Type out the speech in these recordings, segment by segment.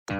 So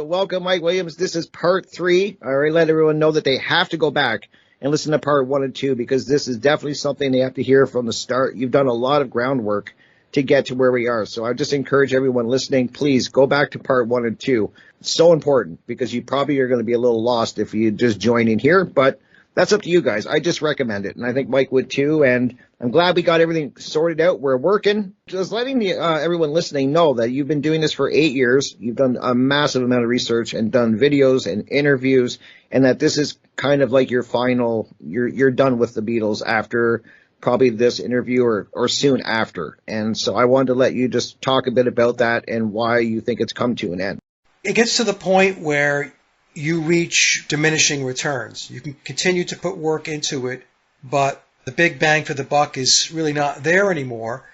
welcome, Mike Williams. This is part 3. I already let everyone know that they have to go back and listen to part 1 and 2 because this is definitely something they have to hear from the start. You've done a lot of groundwork to get to where we are. So I just encourage everyone listening, please go back to part 1 and 2. It's so important because you probably are going to be a little lost if you just join in here, but that's up to you guys. I just recommend it, and I think Mike would too, and I'm glad we got everything sorted out. We're working. Just letting everyone listening know that you've been doing this for 8 years. You've done a massive amount of research and done videos and interviews, and that this is kind of like your final, you're done with the Beatles after probably this interview or soon after. And so I wanted to let you just talk a bit about that and why you think it's come to an end. It gets to the point where you reach diminishing returns. You can continue to put work into it, but the big bang for the buck is really not there anymore.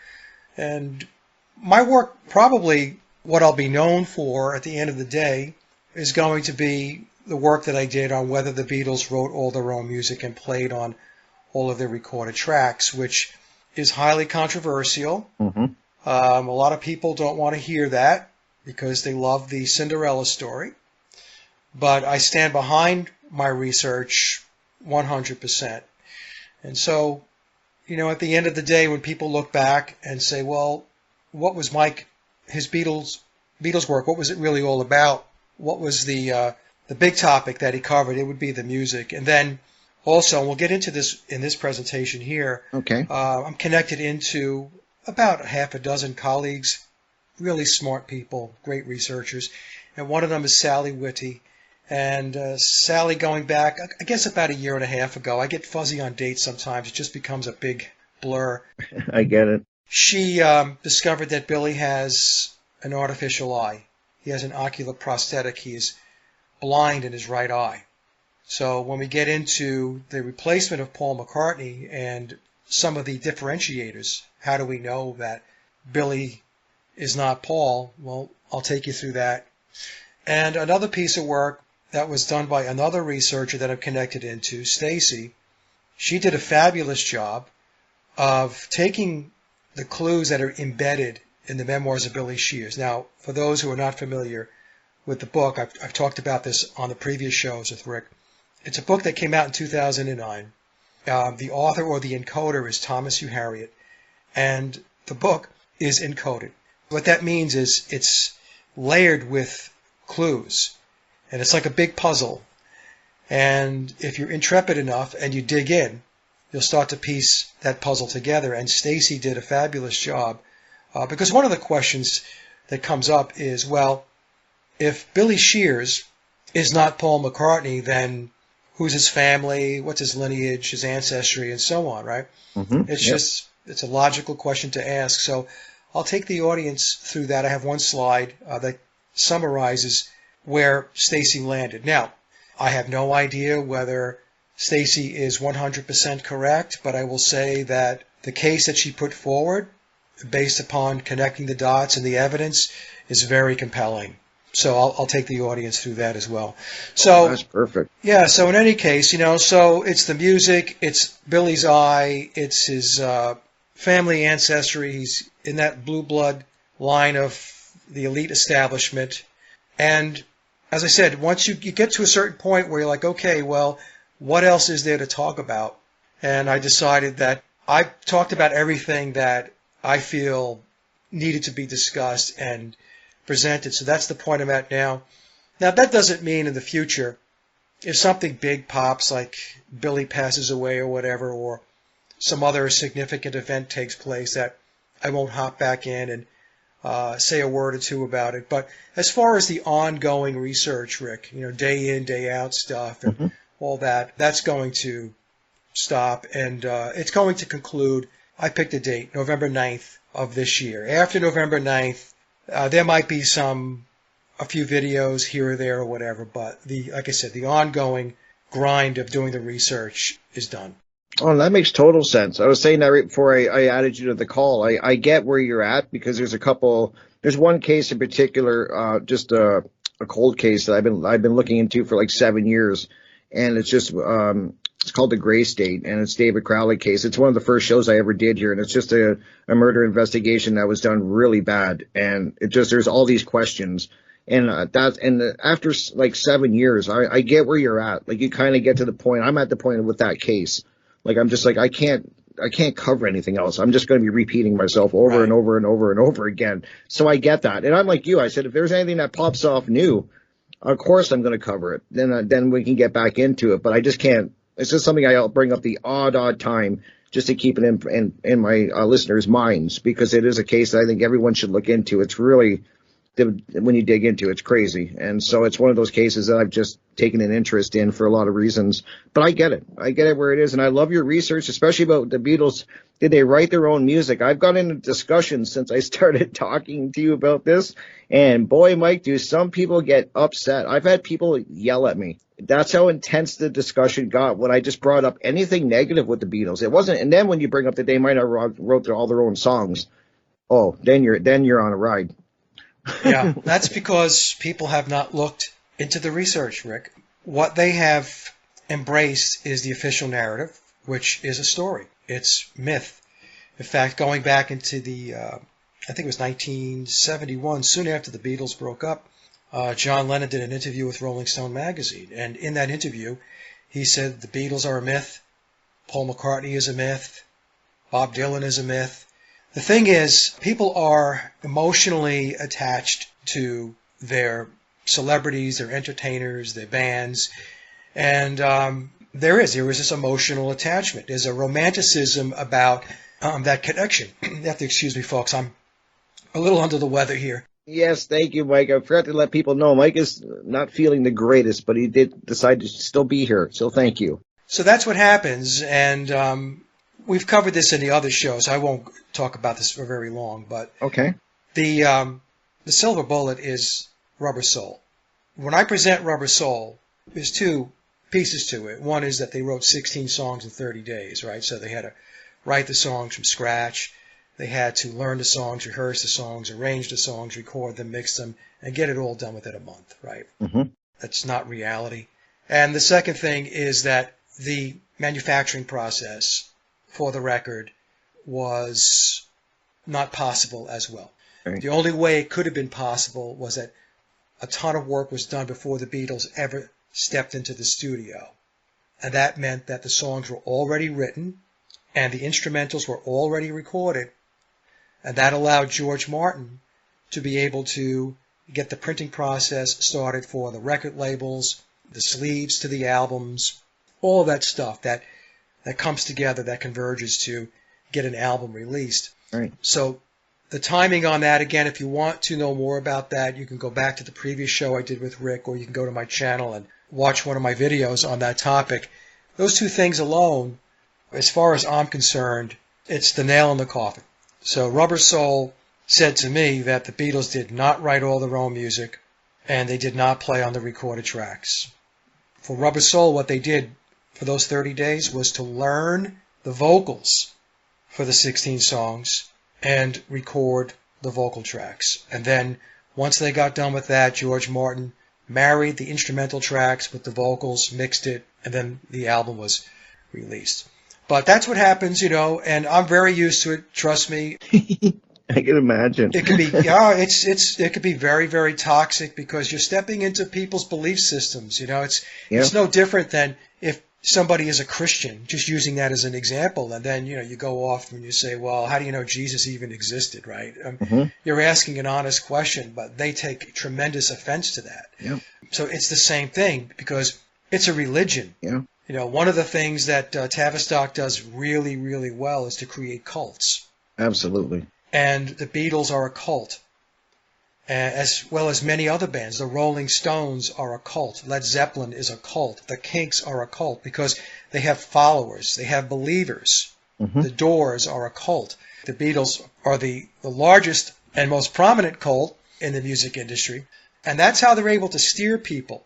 And my work, probably what I'll be known for at the end of the day, is going to be the work that I did on whether the Beatles wrote all their own music and played on all of their recorded tracks, which is highly controversial. Mm-hmm. A lot of people don't want to hear that because they love the Cinderella story. But I stand behind my research 100%. And so, at the end of the day, when people look back and say, well, what was his Beatles work? What was it really all about? What was the big topic that he covered? It would be the music. And then also, and we'll get into this in this presentation here. Okay. I'm connected into about half a dozen colleagues, really smart people, great researchers. And one of them is Sally Whitty. And Sally, going back, I guess about a year and a half ago, I get fuzzy on dates sometimes. It just becomes a big blur. I get it. She discovered that Billy has an artificial eye. He has an ocular prosthetic. He is blind in his right eye. So when we get into the replacement of Paul McCartney and some of the differentiators, how do we know that Billy is not Paul? Well, I'll take you through that. And another piece of work that was done by another researcher that I'm connected into, Stacy. She did a fabulous job of taking the clues that are embedded in the memoirs of Billy Shears. Now, for those who are not familiar with the book, I've talked about this on the previous shows with Rick. It's a book that came out in 2009. The author or the encoder is Thomas U. Harriott, and the book is encoded. What that means is it's layered with clues. And it's like a big puzzle. And if you're intrepid enough and you dig in, you'll start to piece that puzzle together. And Stacy did a fabulous job. Because one of the questions that comes up is, well, if Billy Shears is not Paul McCartney, then who's his family, what's his lineage, his ancestry, and so on, right? Mm-hmm. It's a logical question to ask. So I'll take the audience through that. I have one slide that summarizes where Stacy landed. Now, I have no idea whether Stacy is 100% correct, but I will say that the case that she put forward, based upon connecting the dots and the evidence, is very compelling. So I'll take the audience through that as well. So that's perfect. Yeah, so in any case, so it's the music, it's Billy's eye, it's his family ancestry. He's in that blue blood line of the elite establishment. And as I said, once you get to a certain point where you're like, okay, well, what else is there to talk about? And I decided that I talked about everything that I feel needed to be discussed and presented. So that's the point I'm at now. Now, that doesn't mean in the future, if something big pops, like Billy passes away or whatever, or some other significant event takes place, that I won't hop back in and say a word or two about it. But as far as the ongoing research, Rick, day in, day out stuff and all that, that's going to stop. And it's going to conclude, I picked a date, November 9th of this year. After November 9th, there might be a few videos here or there or whatever, but like I said, the ongoing grind of doing the research is done. Oh, that makes total sense. I was saying that right before I added you to the call. I get where you're at because there's one case in particular, just a cold case that I've been looking into for like 7 years, and it's called the Gray State, and it's David Crowley case. It's one of the first shows I ever did here, and it's just a murder investigation that was done really bad, and there's all these questions. And after like 7 years, I get where you're at. Like you kind of get to the point. I'm at the point with that case. Like I'm just like I can't cover anything else. I'm just going to be repeating myself over and Right. over and over and over again. So I get that, and I'm like you. I said if there's anything that pops off new, of course I'm going to cover it. Then we can get back into it. But I just can't. It's just something I'll bring up the odd time just to keep it in my listeners' minds because it is a case that I think everyone should look into. It's really when you dig into it, it's crazy. And so it's one of those cases that I've just taken an interest in for a lot of reasons. But I get it. I get it where it is. And I love your research, especially about the Beatles. Did they write their own music? I've got into discussions since I started talking to you about this. And boy, Mike, do some people get upset. I've had people yell at me. That's how intense the discussion got when I just brought up anything negative with the Beatles. It wasn't. And then when you bring up that they might have wrote all their own songs, oh, then you're on a ride. Yeah, that's because people have not looked into the research, Rick. What they have embraced is the official narrative, which is a story. It's myth. In fact, going back into I think it was 1971, soon after the Beatles broke up, John Lennon did an interview with Rolling Stone magazine. And in that interview, he said the Beatles are a myth, Paul McCartney is a myth, Bob Dylan is a myth. The thing is, people are emotionally attached to their celebrities, their entertainers, their bands, and there is this emotional attachment. There's a romanticism about that connection. You have to excuse me, folks. I'm a little under the weather here. Yes, thank you, Mike. I forgot to let people know Mike is not feeling the greatest, but he did decide to still be here. So thank you. So that's what happens, and we've covered this in the other shows. I won't talk about this for very long, but Okay. the silver bullet is Rubber Soul. When I present Rubber Soul, there's two pieces to it. One is that they wrote 16 songs in 30 days, right? So they had to write the songs from scratch. They had to learn the songs, rehearse the songs, arrange the songs, record them, mix them, and get it all done within a month, right? Mm-hmm. That's not reality. And the second thing is that the manufacturing process for the record was not possible as well. Right. The only way it could have been possible was that a ton of work was done before the Beatles ever stepped into the studio. And that meant that the songs were already written and the instrumentals were already recorded. And that allowed George Martin to be able to get the printing process started for the record labels, the sleeves to the albums, all of that stuff that comes together, that converges to get an album released. Right. So the timing on that, again, if you want to know more about that, you can go back to the previous show I did with Rick, or you can go to my channel and watch one of my videos on that topic. Those two things alone, as far as I'm concerned, it's the nail in the coffin. So Rubber Soul said to me that the Beatles did not write all their own music, and they did not play on the recorded tracks. For Rubber Soul, what they did for those 30 days was to learn the vocals for the 16 songs and record the vocal tracks. And then once they got done with that, George Martin married the instrumental tracks with the vocals, mixed it, and then the album was released. But that's what happens, and I'm very used to it. Trust me. I can imagine. It can be, it could be very, very toxic because you're stepping into people's belief systems. It's no different than if somebody is a Christian, just using that as an example, and then you go off and you say, well, how do you know Jesus even existed, right? You're asking an honest question, but they take tremendous offense to that. Yeah. So it's the same thing because it's a religion. Yeah. One of the things that Tavistock does really, really well is to create cults. Absolutely. And the Beatles are a cult, as well as many other bands. The Rolling Stones are a cult. Led Zeppelin is a cult. The Kinks are a cult because they have followers. They have believers. Mm-hmm. The Doors are a cult. The Beatles are the largest and most prominent cult in the music industry. And that's how they're able to steer people.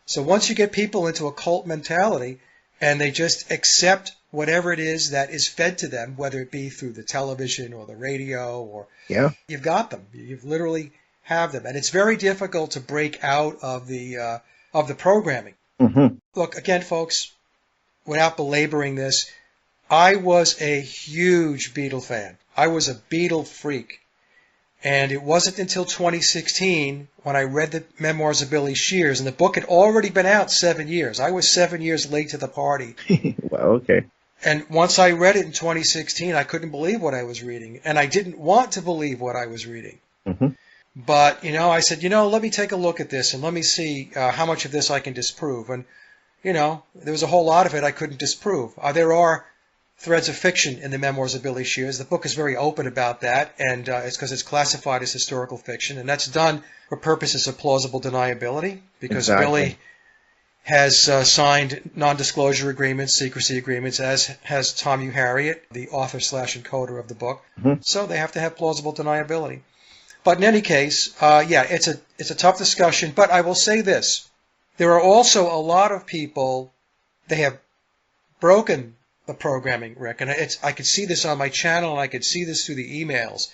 So once you get people into a cult mentality and they just accept whatever it is that is fed to them, whether it be through the television or the radio, or Yeah. you've got them. You've literally have them, and it's very difficult to break out of the programming. Mm-hmm. Look, again, folks, without belaboring this, I was a huge Beatle fan. I was a Beatle freak. And it wasn't until 2016 when I read the memoirs of Billy Shears, and the book had already been out 7 years. I was 7 years late to the party. Wow, okay. And once I read it in 2016, I couldn't believe what I was reading. And I didn't want to believe what I was reading. Mm-hmm. But, I said, let me take a look at this and let me see how much of this I can disprove. And, there was a whole lot of it I couldn't disprove. There are threads of fiction in the memoirs of Billy Shears. The book is very open about that, and it's because it's classified as historical fiction, and that's done for purposes of plausible deniability, because Exactly. Billy has signed non-disclosure agreements, secrecy agreements, as has Tom U. Harriet, the author/encoder of the book. Mm-hmm. So they have to have plausible deniability. But in any case, it's a tough discussion. But I will say this: there are also a lot of people, they have broken the programming, Rick, and I could see this on my channel, and I could see this through the emails.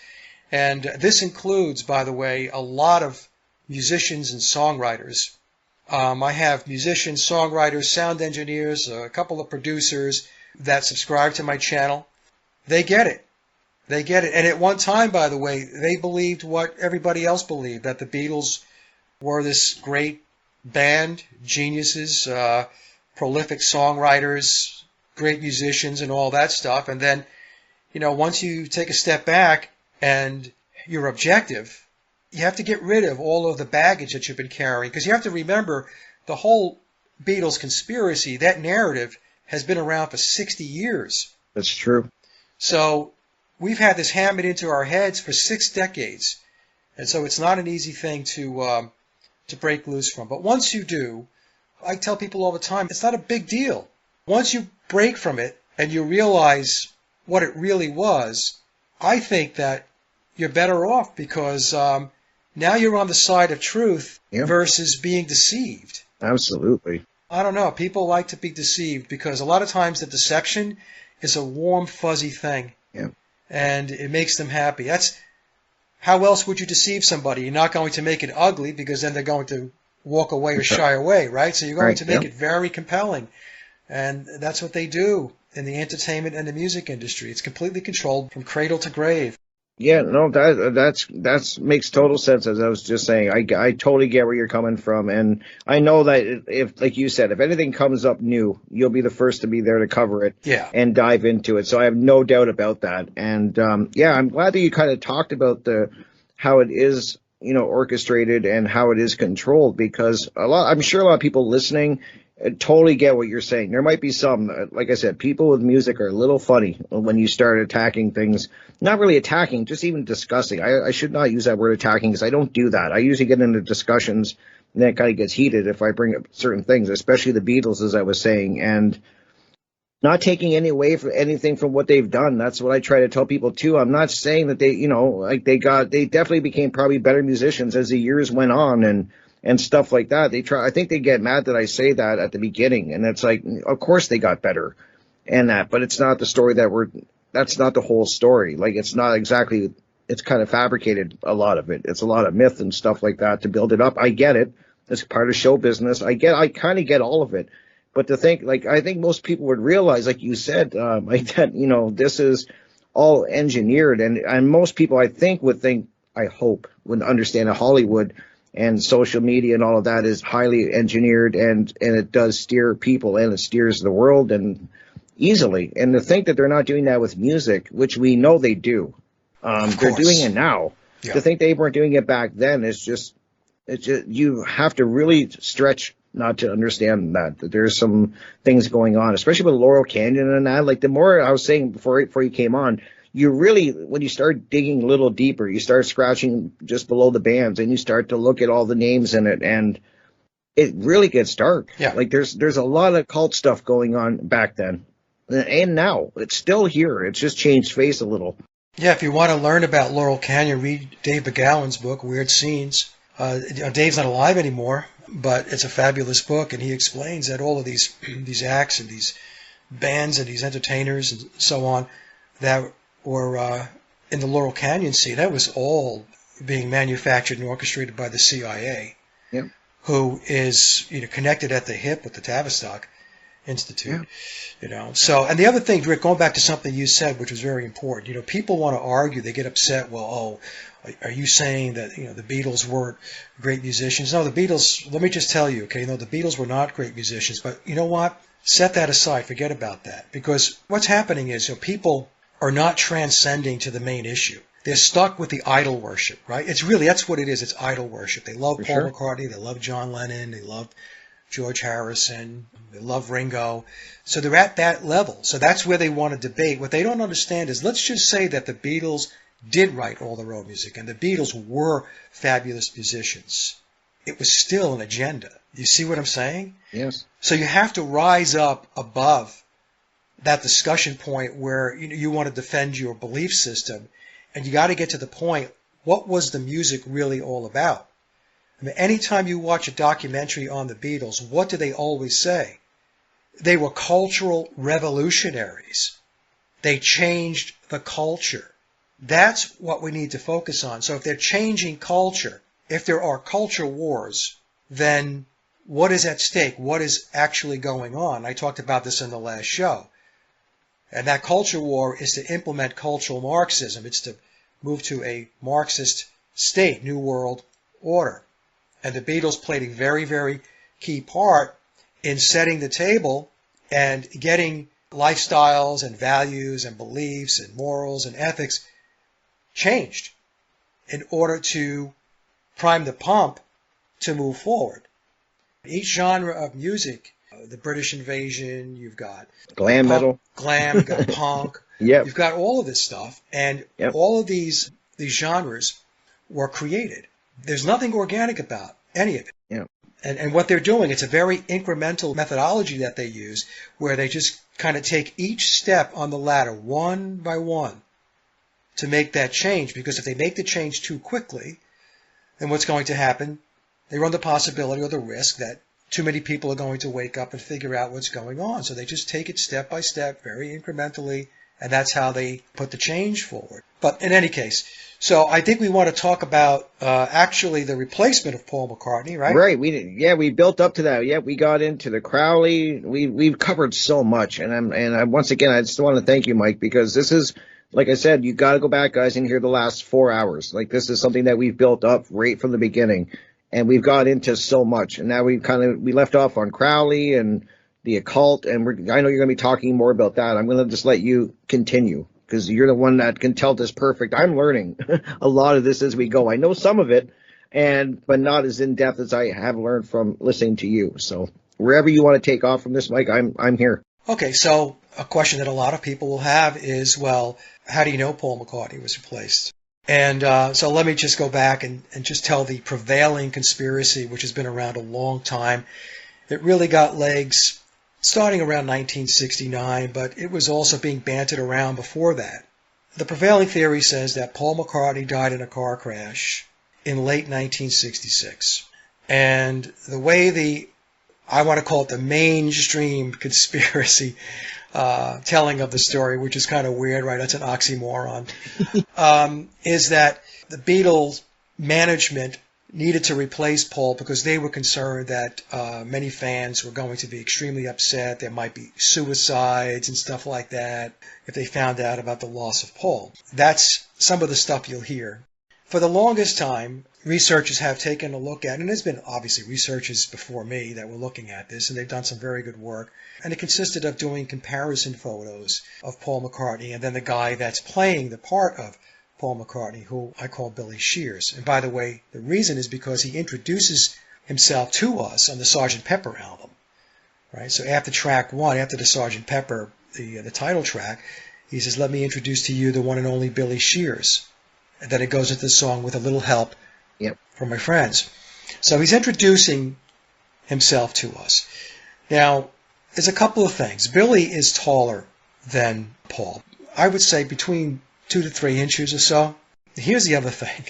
And this includes, by the way, a lot of musicians and songwriters. I have musicians, songwriters, sound engineers, a couple of producers that subscribe to my channel. They get it. They get it. And at one time, by the way, they believed what everybody else believed, that the Beatles were this great band, geniuses, prolific songwriters, great musicians, and all that stuff. And then, once you take a step back and you're objective, you have to get rid of all of the baggage that you've been carrying. Because you have to remember, the whole Beatles conspiracy, that narrative, has been around for 60 years. That's true. So we've had this hammered into our heads for 6 decades. And so it's not an easy thing to break loose from. But once you do, I tell people all the time, it's not a big deal. Once you break from it and you realize what it really was, I think that you're better off, because now you're on the side of truth versus being deceived. Absolutely. I don't know. People like to be deceived because a lot of times the deception is a warm, fuzzy thing. Yeah. And it makes them happy. That's how else would you deceive somebody? You're not going to make it ugly, because then they're going to walk away or shy away, right? So you're going to make it very compelling. And that's what they do in the entertainment and the music industry. It's completely controlled from cradle to grave. Yeah, no, that's makes total sense. As I was just saying, I totally get where you're coming from, and I know that if, like you said, if anything comes up new, you'll be the first to be there to cover it, and dive into it. So I have no doubt about that. And I'm glad that you kind of talked about how it is, orchestrated and how it is controlled, because I'm sure a lot of people listening totally get what you're saying. There might be some, like I said, people with music are a little funny when you start attacking things. Not really attacking, just even discussing. I should not use that word attacking, because I don't do that. I usually get into discussions, and then it kind of gets heated if I bring up certain things, especially the Beatles, as I was saying, and not taking anything from what they've done. That's what I try to tell people too. I'm not saying that they definitely became probably better musicians as the years went on, and stuff like that. I think they get mad that I say that at the beginning, and it's like, of course they got better and that, but it's not the story that's not the whole story. Like, it's not exactly, it's kind of fabricated, a lot of it. It's a lot of myth and stuff like that to build it up. I get it. It's part of show business. I kind of get all of it. But to think, I think most people would realize, like you said, that, this is all engineered, and most people, I think, I hope, would understand that Hollywood and social media and all of that is highly engineered, and it does steer people, and it steers the world and easily. And to think that they're not doing that with music, which we know they do, they're doing it now. Yeah. To think they weren't doing it back then is just you have to really stretch not to understand that there's some things going on, especially with Laurel Canyon and that. Like, the more I was saying before you came on, you really, when you start digging a little deeper, you start scratching just below the bands, and you start to look at all the names in it, and it really gets dark. Yeah. Like, there's a lot of cult stuff going on back then, and now it's still here. It's just changed face a little. Yeah, if you want to learn about Laurel Canyon, read Dave McGowan's book, Weird Scenes. Dave's not alive anymore, but it's a fabulous book, and he explains that all of these acts and these bands and these entertainers and so on that were in the Laurel Canyon scene, that was all being manufactured and orchestrated by the CIA, Yep. who is connected at the hip with the Tavistock Institute. Yeah. So, and the other thing, Rick, going back to something you said, which was very important, people want to argue, they get upset, well, are you saying that, the Beatles weren't great musicians? No, the Beatles, let me just tell you, okay, no, the Beatles were not great musicians, but you know what? Set that aside, forget about that, because what's happening is, people are not transcending to the main issue. They're stuck with the idol worship, right? That's what it is. It's idol worship. They love Paul McCartney, they love John Lennon, they love George Harrison, they love Ringo. So they're at that level. So that's where they want to debate. What they don't understand is, let's just say that the Beatles did write all their own music and the Beatles were fabulous musicians. It was still an agenda. You see what I'm saying? Yes. So you have to rise up above that discussion point where you want to defend your belief system, and you got to get to the point, what was the music really all about? I mean, anytime you watch a documentary on the Beatles, what do they always say? They were cultural revolutionaries. They changed the culture. That's what we need to focus on. So if they're changing culture, if there are culture wars, then what is at stake? What is actually going on? I talked about this in the last show. And that culture war is to implement cultural Marxism. It's to move to a Marxist state, New World Order. And the Beatles played a very, very key part in setting the table and getting lifestyles and values and beliefs and morals and ethics changed in order to prime the pump to move forward. Each genre of music, the British Invasion, you've got Glam metal. Glam, you've got punk. Yep. You've got all of this stuff, and all of these genres were created. There's nothing organic about any of it. Yeah. And what they're doing, it's a very incremental methodology that they use, where they just kind of take each step on the ladder one by one to make that change. Because if they make the change too quickly, then what's going to happen? They run the possibility or the risk that too many people are going to wake up and figure out what's going on. So they just take it step by step, very incrementally, and that's how they put the change forward. But in any case, so I think we want to talk about actually the replacement of Paul McCartney, right? Right. We built up to that. Yeah, we got into the Crowley. We've covered so much, and I once again I just want to thank you, Mike, because this is, like I said, you got to go back, guys, and hear the last 4 hours. Like, this is something that we've built up right from the beginning, and we've got into so much. And now we left off on Crowley and the occult, and I know you're going to be talking more about that. I'm going to just let you continue, because you're the one that can tell this perfect. I'm learning a lot of this as we go. I know some of it, but not as in depth as I have learned from listening to you. So wherever you want to take off from this, Mike, I'm here. Okay, so a question that a lot of people will have is, well, how do you know Paul McCartney was replaced? And so let me just go back and just tell the prevailing conspiracy, which has been around a long time. It really got legs starting around 1969, but it was also being bantered around before that. The prevailing theory says that Paul McCartney died in a car crash in late 1966. And the way I want to call it the mainstream conspiracy telling of the story, which is kind of weird, right? That's an oxymoron, is that the Beatles management needed to replace Paul because they were concerned that many fans were going to be extremely upset. There might be suicides and stuff like that if they found out about the loss of Paul. That's some of the stuff you'll hear. For the longest time, researchers have taken a look at, and there's been obviously researchers before me that were looking at this, and they've done some very good work. And it consisted of doing comparison photos of Paul McCartney and then the guy that's playing the part of Paul McCartney, who I call Billy Shears. And by the way, the reason is because he introduces himself to us on the Sgt. Pepper album, right? So after track 1, after the Sgt. Pepper, the title track, he says, "Let me introduce to you the one and only Billy Shears." And then it goes into the song "With a Little Help from My Friends." So he's introducing himself to us. Now, there's a couple of things. Billy is taller than Paul. I would say between 2 to 3 inches or so. Here's the other thing.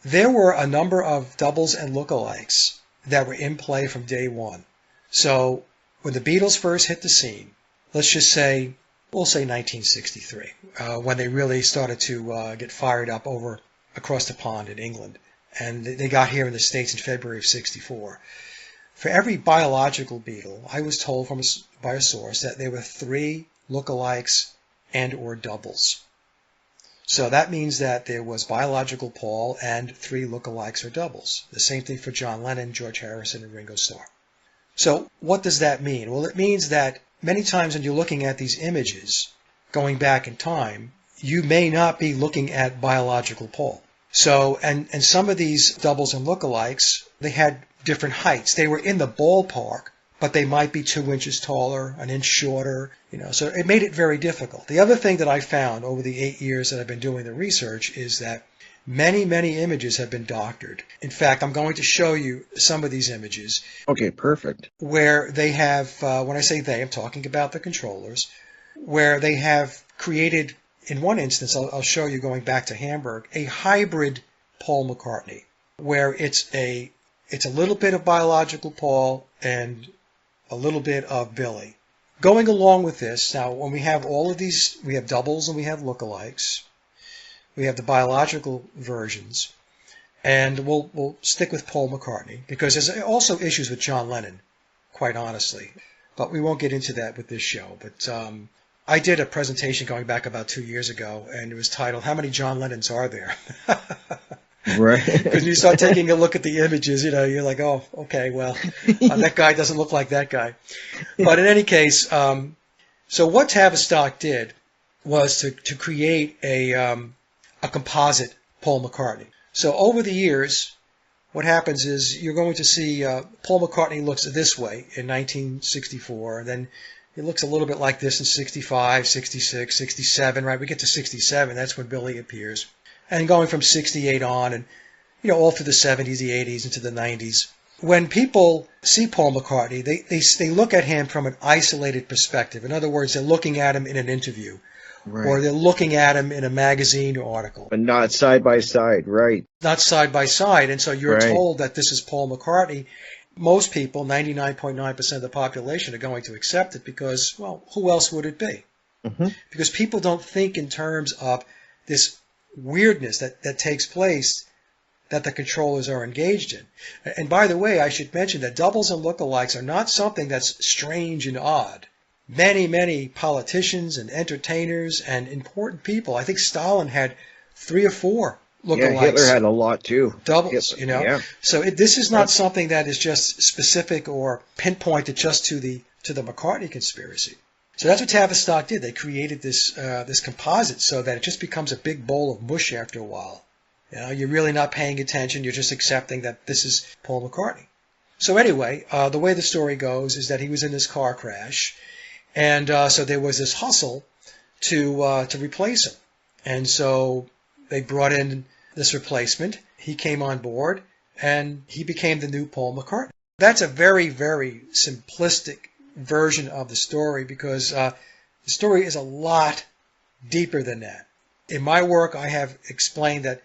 There were a number of doubles and lookalikes that were in play from day one. So when the Beatles first hit the scene, let's just say, we'll say 1963, when they really started to get fired up over across the pond in England. And they got here in the States in February of 64. For every biological Beatle, I was told by a source that there were 3 lookalikes and or doubles. So that means that there was biological Paul and 3 lookalikes or doubles. The same thing for John Lennon, George Harrison, and Ringo Starr. So what does that mean? Well, it means that many times when you're looking at these images, going back in time, you may not be looking at biological Paul. So, and some of these doubles and lookalikes, they had different heights. They were in the ballpark, but they might be 2 inches taller, an inch shorter, so it made it very difficult. The other thing that I found over the 8 years that I've been doing the research is that many, many images have been doctored. In fact, I'm going to show you some of these images. Okay, perfect. Where they have, when I say they, I'm talking about the controllers, where they have created, in one instance, I'll show you going back to Hamburg, a hybrid Paul McCartney, where it's a little bit of biological Paul and a little bit of Billy. Going along with this, now when we have all of these, we have doubles and we have lookalikes. We have the biological versions, and we'll stick with Paul McCartney because there's also issues with John Lennon, quite honestly. But we won't get into that with this show. But I did a presentation going back about 2 years ago, and it was titled, "How Many John Lennons Are There?" Right. Because you start taking a look at the images, you're like, oh, okay, well, that guy doesn't look like that guy. But in any case, so what Tavistock did was to create a composite Paul McCartney. So over the years, what happens is you're going to see Paul McCartney looks this way in 1964, and then it looks a little bit like this in 65, 66, 67, right? We get to 67, that's when Billy appears. And going from 68 on, and all through the 70s, the 80s, into the 90s. When people see Paul McCartney, they look at him from an isolated perspective. In other words, they're looking at him in an interview. Right. Or they're looking at him in a magazine or article. But not side by side, right. Not side by side. And so you're told that this is Paul McCartney. Most people, 99.9% of the population, are going to accept it because, well, who else would it be? Mm-hmm. Because people don't think in terms of this weirdness that takes place that the controllers are engaged in. And by the way, I should mention that doubles and lookalikes are not something that's strange and odd. Many, many politicians and entertainers and important people, I think Stalin had 3 or 4 lookalikes. Yeah, Hitler had a lot too. Doubles, Yeah. So this is not something that is just specific or pinpointed just to the McCartney conspiracy. So that's what Tavistock did. They created this composite so that it just becomes a big bowl of mush after a while. You're really not paying attention. You're just accepting that this is Paul McCartney. So anyway, the way the story goes is that he was in this car crash, and so there was this hustle to replace him. And so they brought in this replacement. He came on board, and he became the new Paul McCartney. That's a very, very simplistic version of the story because the story is a lot deeper than that. In my work, I have explained that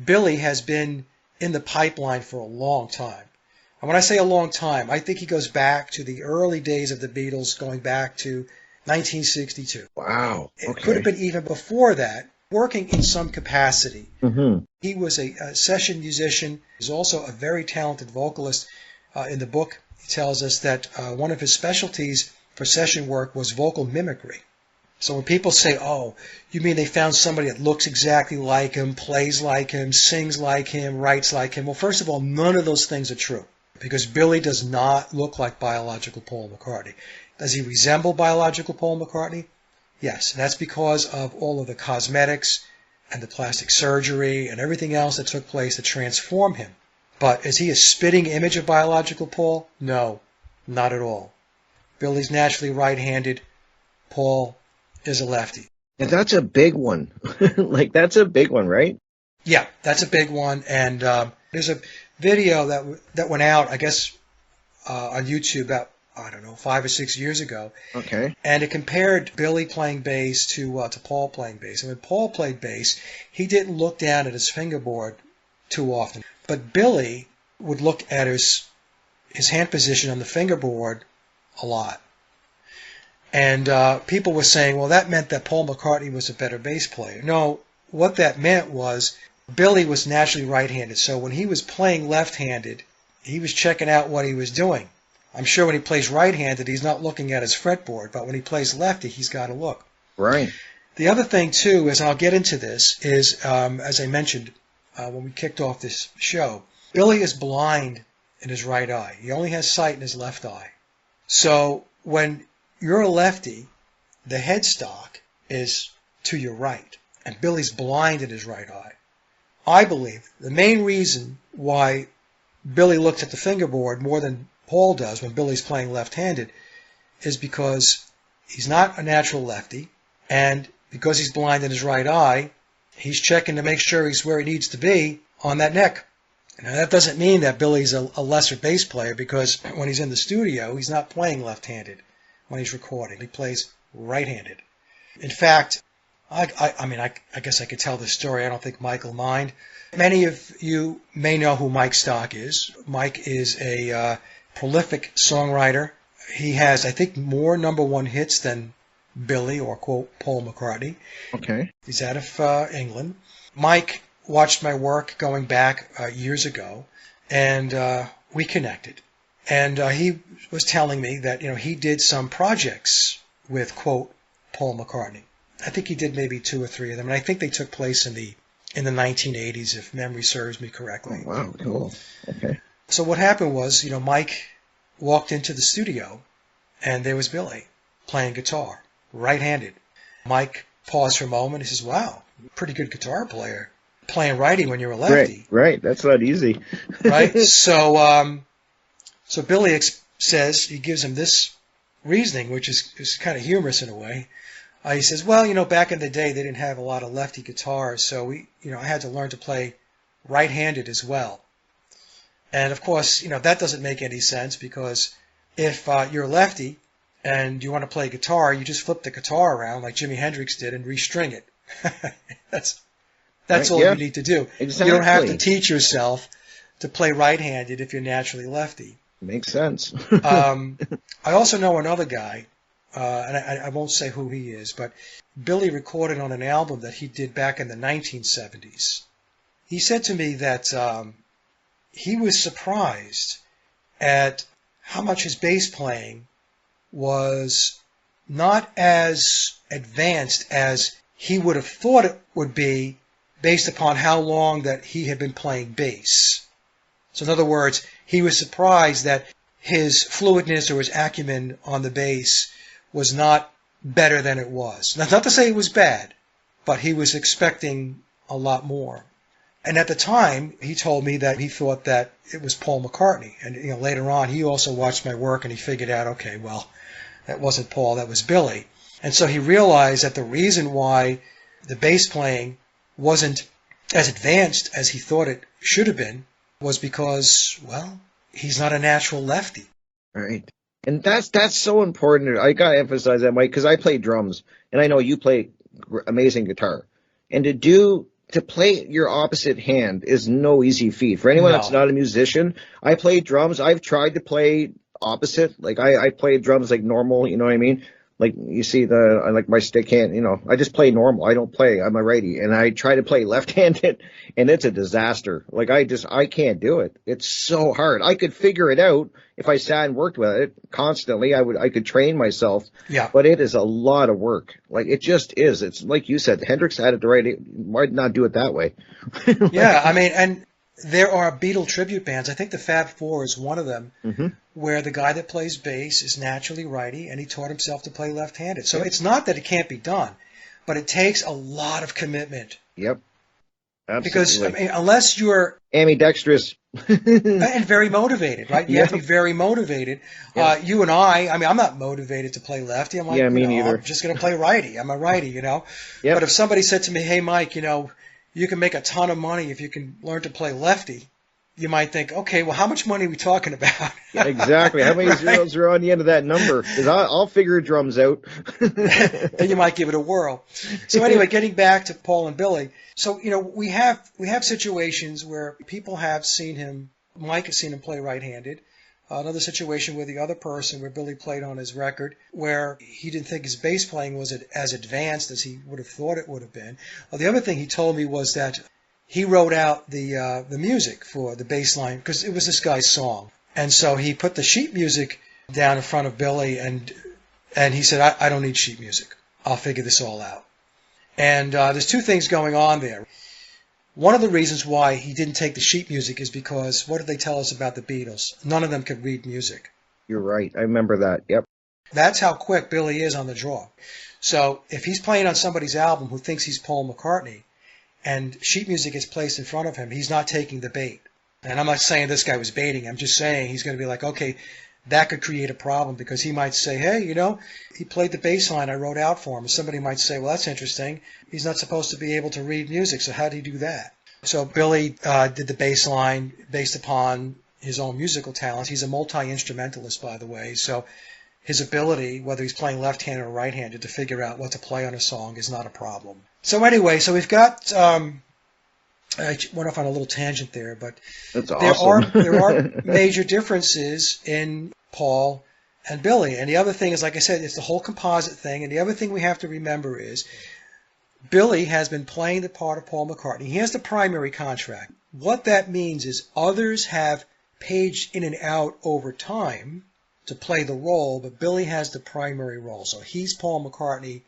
Billy has been in the pipeline for a long time. And when I say a long time, I think he goes back to the early days of the Beatles, going back to 1962. Wow. Okay. It could have been even before that, working in some capacity. Mm-hmm. He was a session musician. He's also a very talented vocalist. In the book, he tells us that one of his specialties for session work was vocal mimicry. So when people say, oh, you mean they found somebody that looks exactly like him, plays like him, sings like him, writes like him? Well, first of all, none of those things are true because Billy does not look like biological Paul McCartney. Does he resemble biological Paul McCartney? Yes, that's because of all of the cosmetics and the plastic surgery and everything else that took place to transform him. But is he a spitting image of biological Paul? No, not at all. Billy's naturally right-handed. Paul is a lefty. And that's a big one. That's a big one, right? Yeah, that's a big one. And there's a video that went out, I guess, on YouTube about, 5 or 6 years ago. Okay. And it compared Billy playing bass to Paul playing bass. And when Paul played bass, he didn't look down at his fingerboard too often. But Billy would look at his hand position on the fingerboard a lot. And people were saying, well, that meant that Paul McCartney was a better bass player. No, what that meant was Billy was naturally right-handed. So when he was playing left-handed, he was checking out what he was doing. I'm sure when he plays right-handed, he's not looking at his fretboard, but when he plays lefty, he's got to look. Right. The other thing, too, is, and I'll get into this, is, as I mentioned when we kicked off this show, Billy is blind in his right eye. He only has sight in his left eye. So when you're a lefty, the headstock is to your right, and Billy's blind in his right eye. I believe the main reason why Billy looks at the fingerboard more than Paul does when Billy's playing left-handed is because he's not a natural lefty, and because he's blind in his right eye, he's checking to make sure he's where he needs to be on that neck. Now, that doesn't mean that Billy's a lesser bass player, because when he's in the studio, he's not playing left-handed when he's recording. He plays right-handed. In fact, I guess I could tell this story. I don't think Mike will mind. Many of you may know who Mike Stock is. Mike is a prolific songwriter. He has, I think, more number one hits than Billy or, quote, Paul McCartney. Okay. He's out of England. Mike watched my work going back years ago, and we connected. And he was telling me that, he did some projects with, quote, Paul McCartney. I think he did maybe 2 or 3 of them, and I think they took place in the 1980s, if memory serves me correctly. Oh, wow, cool. Okay. So what happened was, Mike walked into the studio, and there was Billy playing guitar, right-handed. Mike paused for a moment. He says, wow, pretty good guitar player, playing righty when you're a lefty. Right. That's not easy. Right? So Billy says, he gives him this reasoning, which is kind of humorous in a way. He says, well, back in the day, they didn't have a lot of lefty guitars, so I had to learn to play right-handed as well. And of course, that doesn't make any sense, because if you're a lefty and you want to play guitar, you just flip the guitar around like Jimi Hendrix did and restring it. That's right, all yeah. you need to do. Exactly. You don't have to teach yourself to play right-handed if you're naturally lefty. Makes sense. I also know another guy, and I won't say who he is, but Billy recorded on an album that he did back in the 1970s. He said to me that he was surprised at how much his bass playing was not as advanced as he would have thought it would be based upon how long that he had been playing bass. So in other words, he was surprised that his fluidness or his acumen on the bass was not better than it was. Now, not to say it was bad, but he was expecting a lot more. And at the time, he told me that he thought that it was Paul McCartney. And later on, he also watched my work and he figured out, okay, well, that wasn't Paul, that was Billy. And so he realized that the reason why the bass playing wasn't as advanced as he thought it should have been was because, well, he's not a natural lefty. Right. And that's so important. I got to emphasize that, Mike, because I play drums, and I know you play amazing guitar. And to play your opposite hand is no easy feat. For anyone that's not a musician, I play drums. I've tried to play opposite. Like, I play drums like normal, you know what I mean? Like, you see like my stick hand, I just play normal. I don't play. I'm a righty. And I try to play left-handed, and it's a disaster. Like, I can't do it. It's so hard. I could figure it out if I sat and worked with it constantly. I could train myself. Yeah. But it is a lot of work. Like, it just is. It's like you said, Hendrix had it right. Why not do it that way? Yeah, and there are Beatle tribute bands. I think the Fab Four is one of them, where the guy that plays bass is naturally righty, and he taught himself to play left-handed. So it's not that it can't be done, but it takes a lot of commitment. Yep. Absolutely. Because unless you're ambidextrous and very motivated, right? You have to be very motivated. Yep. You and I'm not motivated to play lefty. I'm like, yeah, me neither. I'm just going to play righty. I'm a righty, Yep. But if somebody said to me, hey, Mike, you can make a ton of money if you can learn to play lefty, you might think, okay, well, how much money are we talking about? Yeah, exactly. How many zeros are on the end of that number? Because I'll figure drums out. Then you might give it a whirl. So anyway, getting back to Paul and Billy. So, we have situations where people have seen him, Mike has seen him play right-handed. Another situation where the other person, where Billy played on his record, where he didn't think his bass playing was as advanced as he would have thought it would have been. The other thing he told me was that he wrote out the music for the bass line because it was this guy's song. And so he put the sheet music down in front of Billy, and he said, I don't need sheet music. I'll figure this all out. And there's two things going on there. One of the reasons why he didn't take the sheet music is because what did they tell us about the Beatles? None of them could read music. You're right. I remember that. Yep. That's how quick Billy is on the draw. So if he's playing on somebody's album who thinks he's Paul McCartney and sheet music is placed in front of him, he's not taking the bait. And I'm not saying this guy was baiting. I'm just saying he's going to be like, okay, that could create a problem because he might say, hey, he played the bass line I wrote out for him. And somebody might say, well, that's interesting. He's not supposed to be able to read music, so how did he do that? So Billy did the bass line based upon his own musical talents. He's a multi-instrumentalist, by the way, so his ability, whether he's playing left-handed or right-handed, to figure out what to play on a song is not a problem. So anyway, so we've got... I went off on a little tangent there, but that's awesome. there are major differences in Paul and Billy. And the other thing is, like I said, it's the whole composite thing. And the other thing we have to remember is Billy has been playing the part of Paul McCartney. He has the primary contract. What that means is others have paged in and out over time to play the role, but Billy has the primary role. So he's Paul McCartney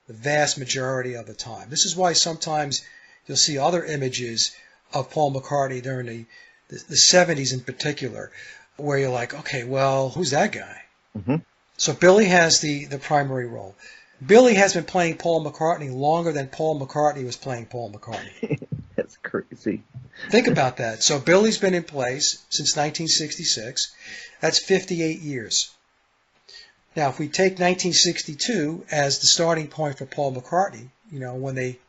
the vast majority of the time. This is why sometimes you'll see other images of Paul McCartney during the 70s in particular, where you're like, okay, well, who's that guy? Mm-hmm. So Billy has the primary role. Billy has been playing Paul McCartney longer than Paul McCartney was playing Paul McCartney. That's crazy. Think about that. So Billy's been in place since 1966. That's 58 years. Now, if we take 1962 as the starting point for Paul McCartney, when they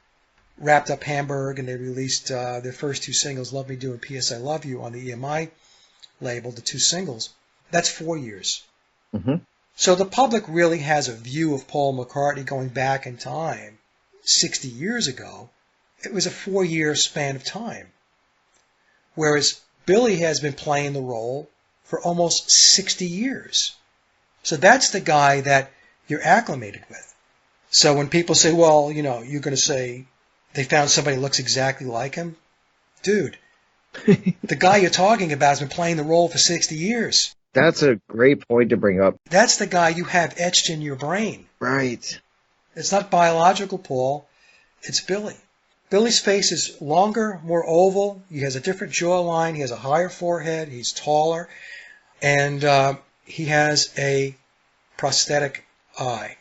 wrapped up Hamburg and they released their first two singles, Love Me Do and P.S. I Love You, on the EMI label, the two singles, that's 4 years. Mm-hmm. So the public really has a view of Paul McCartney going back in time 60 years ago. It was a 4-year span of time. Whereas Billy has been playing the role for almost 60 years. So that's the guy that you're acclimated with. So when people say, well, you're going to say they found somebody who looks exactly like him. Dude, the guy you're talking about has been playing the role for 60 years. That's a great point to bring up. That's the guy you have etched in your brain. Right. It's not biological, Paul. It's Billy. Billy's face is longer, more oval. He has a different jawline. He has a higher forehead. He's taller. And he has a prosthetic eye.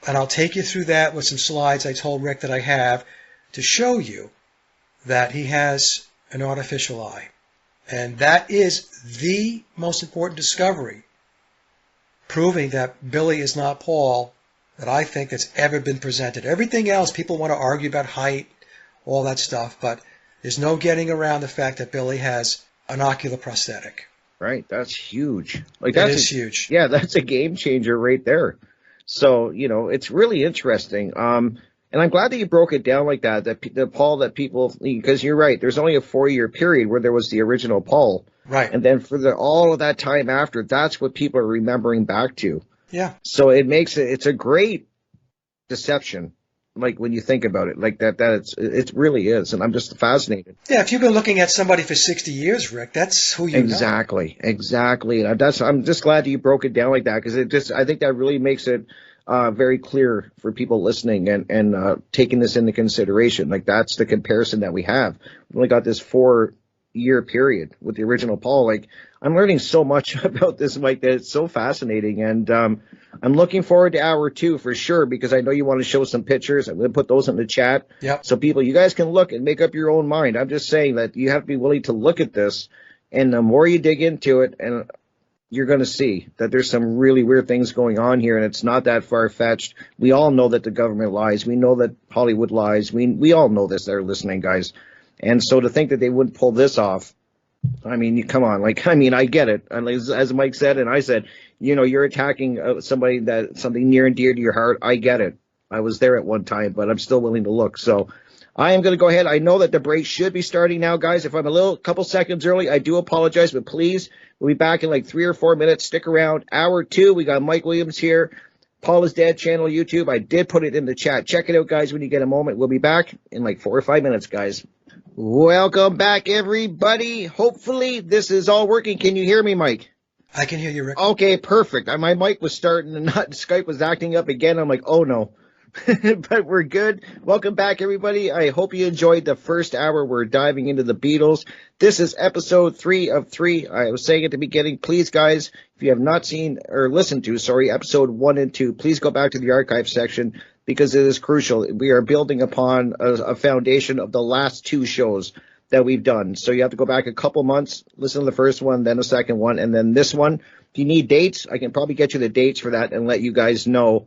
And I'll take you through that with some slides I told Rick that I have to show you that he has an artificial eye. And that is the most important discovery, proving that Billy is not Paul, that I think that's ever been presented. Everything else, people want to argue about height, all that stuff, but there's no getting around the fact that Billy has an ocular prosthetic. Right, that's huge. That is huge. Yeah, that's a game changer right there. So, it's really interesting. And I'm glad that you broke it down like that, the Paul that people, because you're right, there's only a 4-year period where there was the original Paul. Right. And then for all of that time after, that's what people are remembering back to. Yeah. So it's a great deception, like when you think about it, like that it really is. And I'm just fascinated. Yeah, if you've been looking at somebody for 60 years, Rick, that's who you know. Exactly. And I'm just glad that you broke it down like that, because I think that really makes it very clear for people listening and taking this into consideration. Like, that's the comparison that we have. We only got this 4-year period with the original Paul. Like, I'm learning so much about this, Mike, that it's so fascinating. And I'm looking forward to hour 2 for sure, because I know you want to show some pictures. I'm going to put those in the chat. Yep. So people, you guys can look and make up your own mind. I'm just saying that you have to be willing to look at this. And the more you dig into it, and you're going to see that there's some really weird things going on here, and it's not that far-fetched. We all know that the government lies. We know that Hollywood lies. We all know this that are listening, guys. And so to think that they wouldn't pull this off, I mean, come on. I get it. And as Mike said and I said, you're attacking something near and dear to your heart. I get it. I was there at one time, but I'm still willing to look. So I am going to go ahead. I know that the break should be starting now, guys. If I'm a couple seconds early, I do apologize, but please, we'll be back in like 3 or 4 minutes. Stick around. Hour 2, we got Mike Williams here. Paul is Dead channel, YouTube. I did put it in the chat. Check it out, guys, when you get a moment. We'll be back in like 4 or 5 minutes, guys. Welcome back, everybody. Hopefully, this is all working. Can you hear me, Mike? I can hear you, Rick. Okay, perfect. My mic was starting and not Skype was acting up again. I'm like, oh no. But we're good. Welcome back, everybody. I hope you enjoyed the first hour. We're diving into the Beatles. This is episode 3 of 3. I was saying at the beginning, please, guys, if you have not seen or listened to, episode 1 and 2, please go back to the archive section because it is crucial. We are building upon a foundation of the last 2 shows that we've done. So you have to go back a couple months, listen to the first one, then the second one, and then this one. If you need dates, I can probably get you the dates for that and let you guys know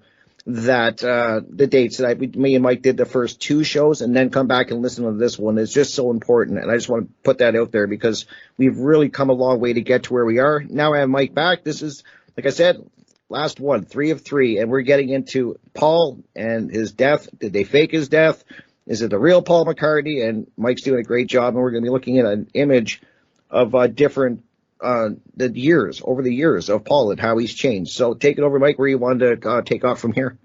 that the dates that me and Mike did the first 2 shows and then come back and listen to this one is just so important. And I just want to put that out there because we've really come a long way to get to where we are. Now I have Mike back. This is, like I said, last one, 3 of 3. And we're getting into Paul and his death. Did they fake his death? Is it the real Paul McCartney? And Mike's doing a great job. And we're going to be looking at an image of different over the years of Paul and how he's changed. So take it over, Mike, where you wanted to take off from here.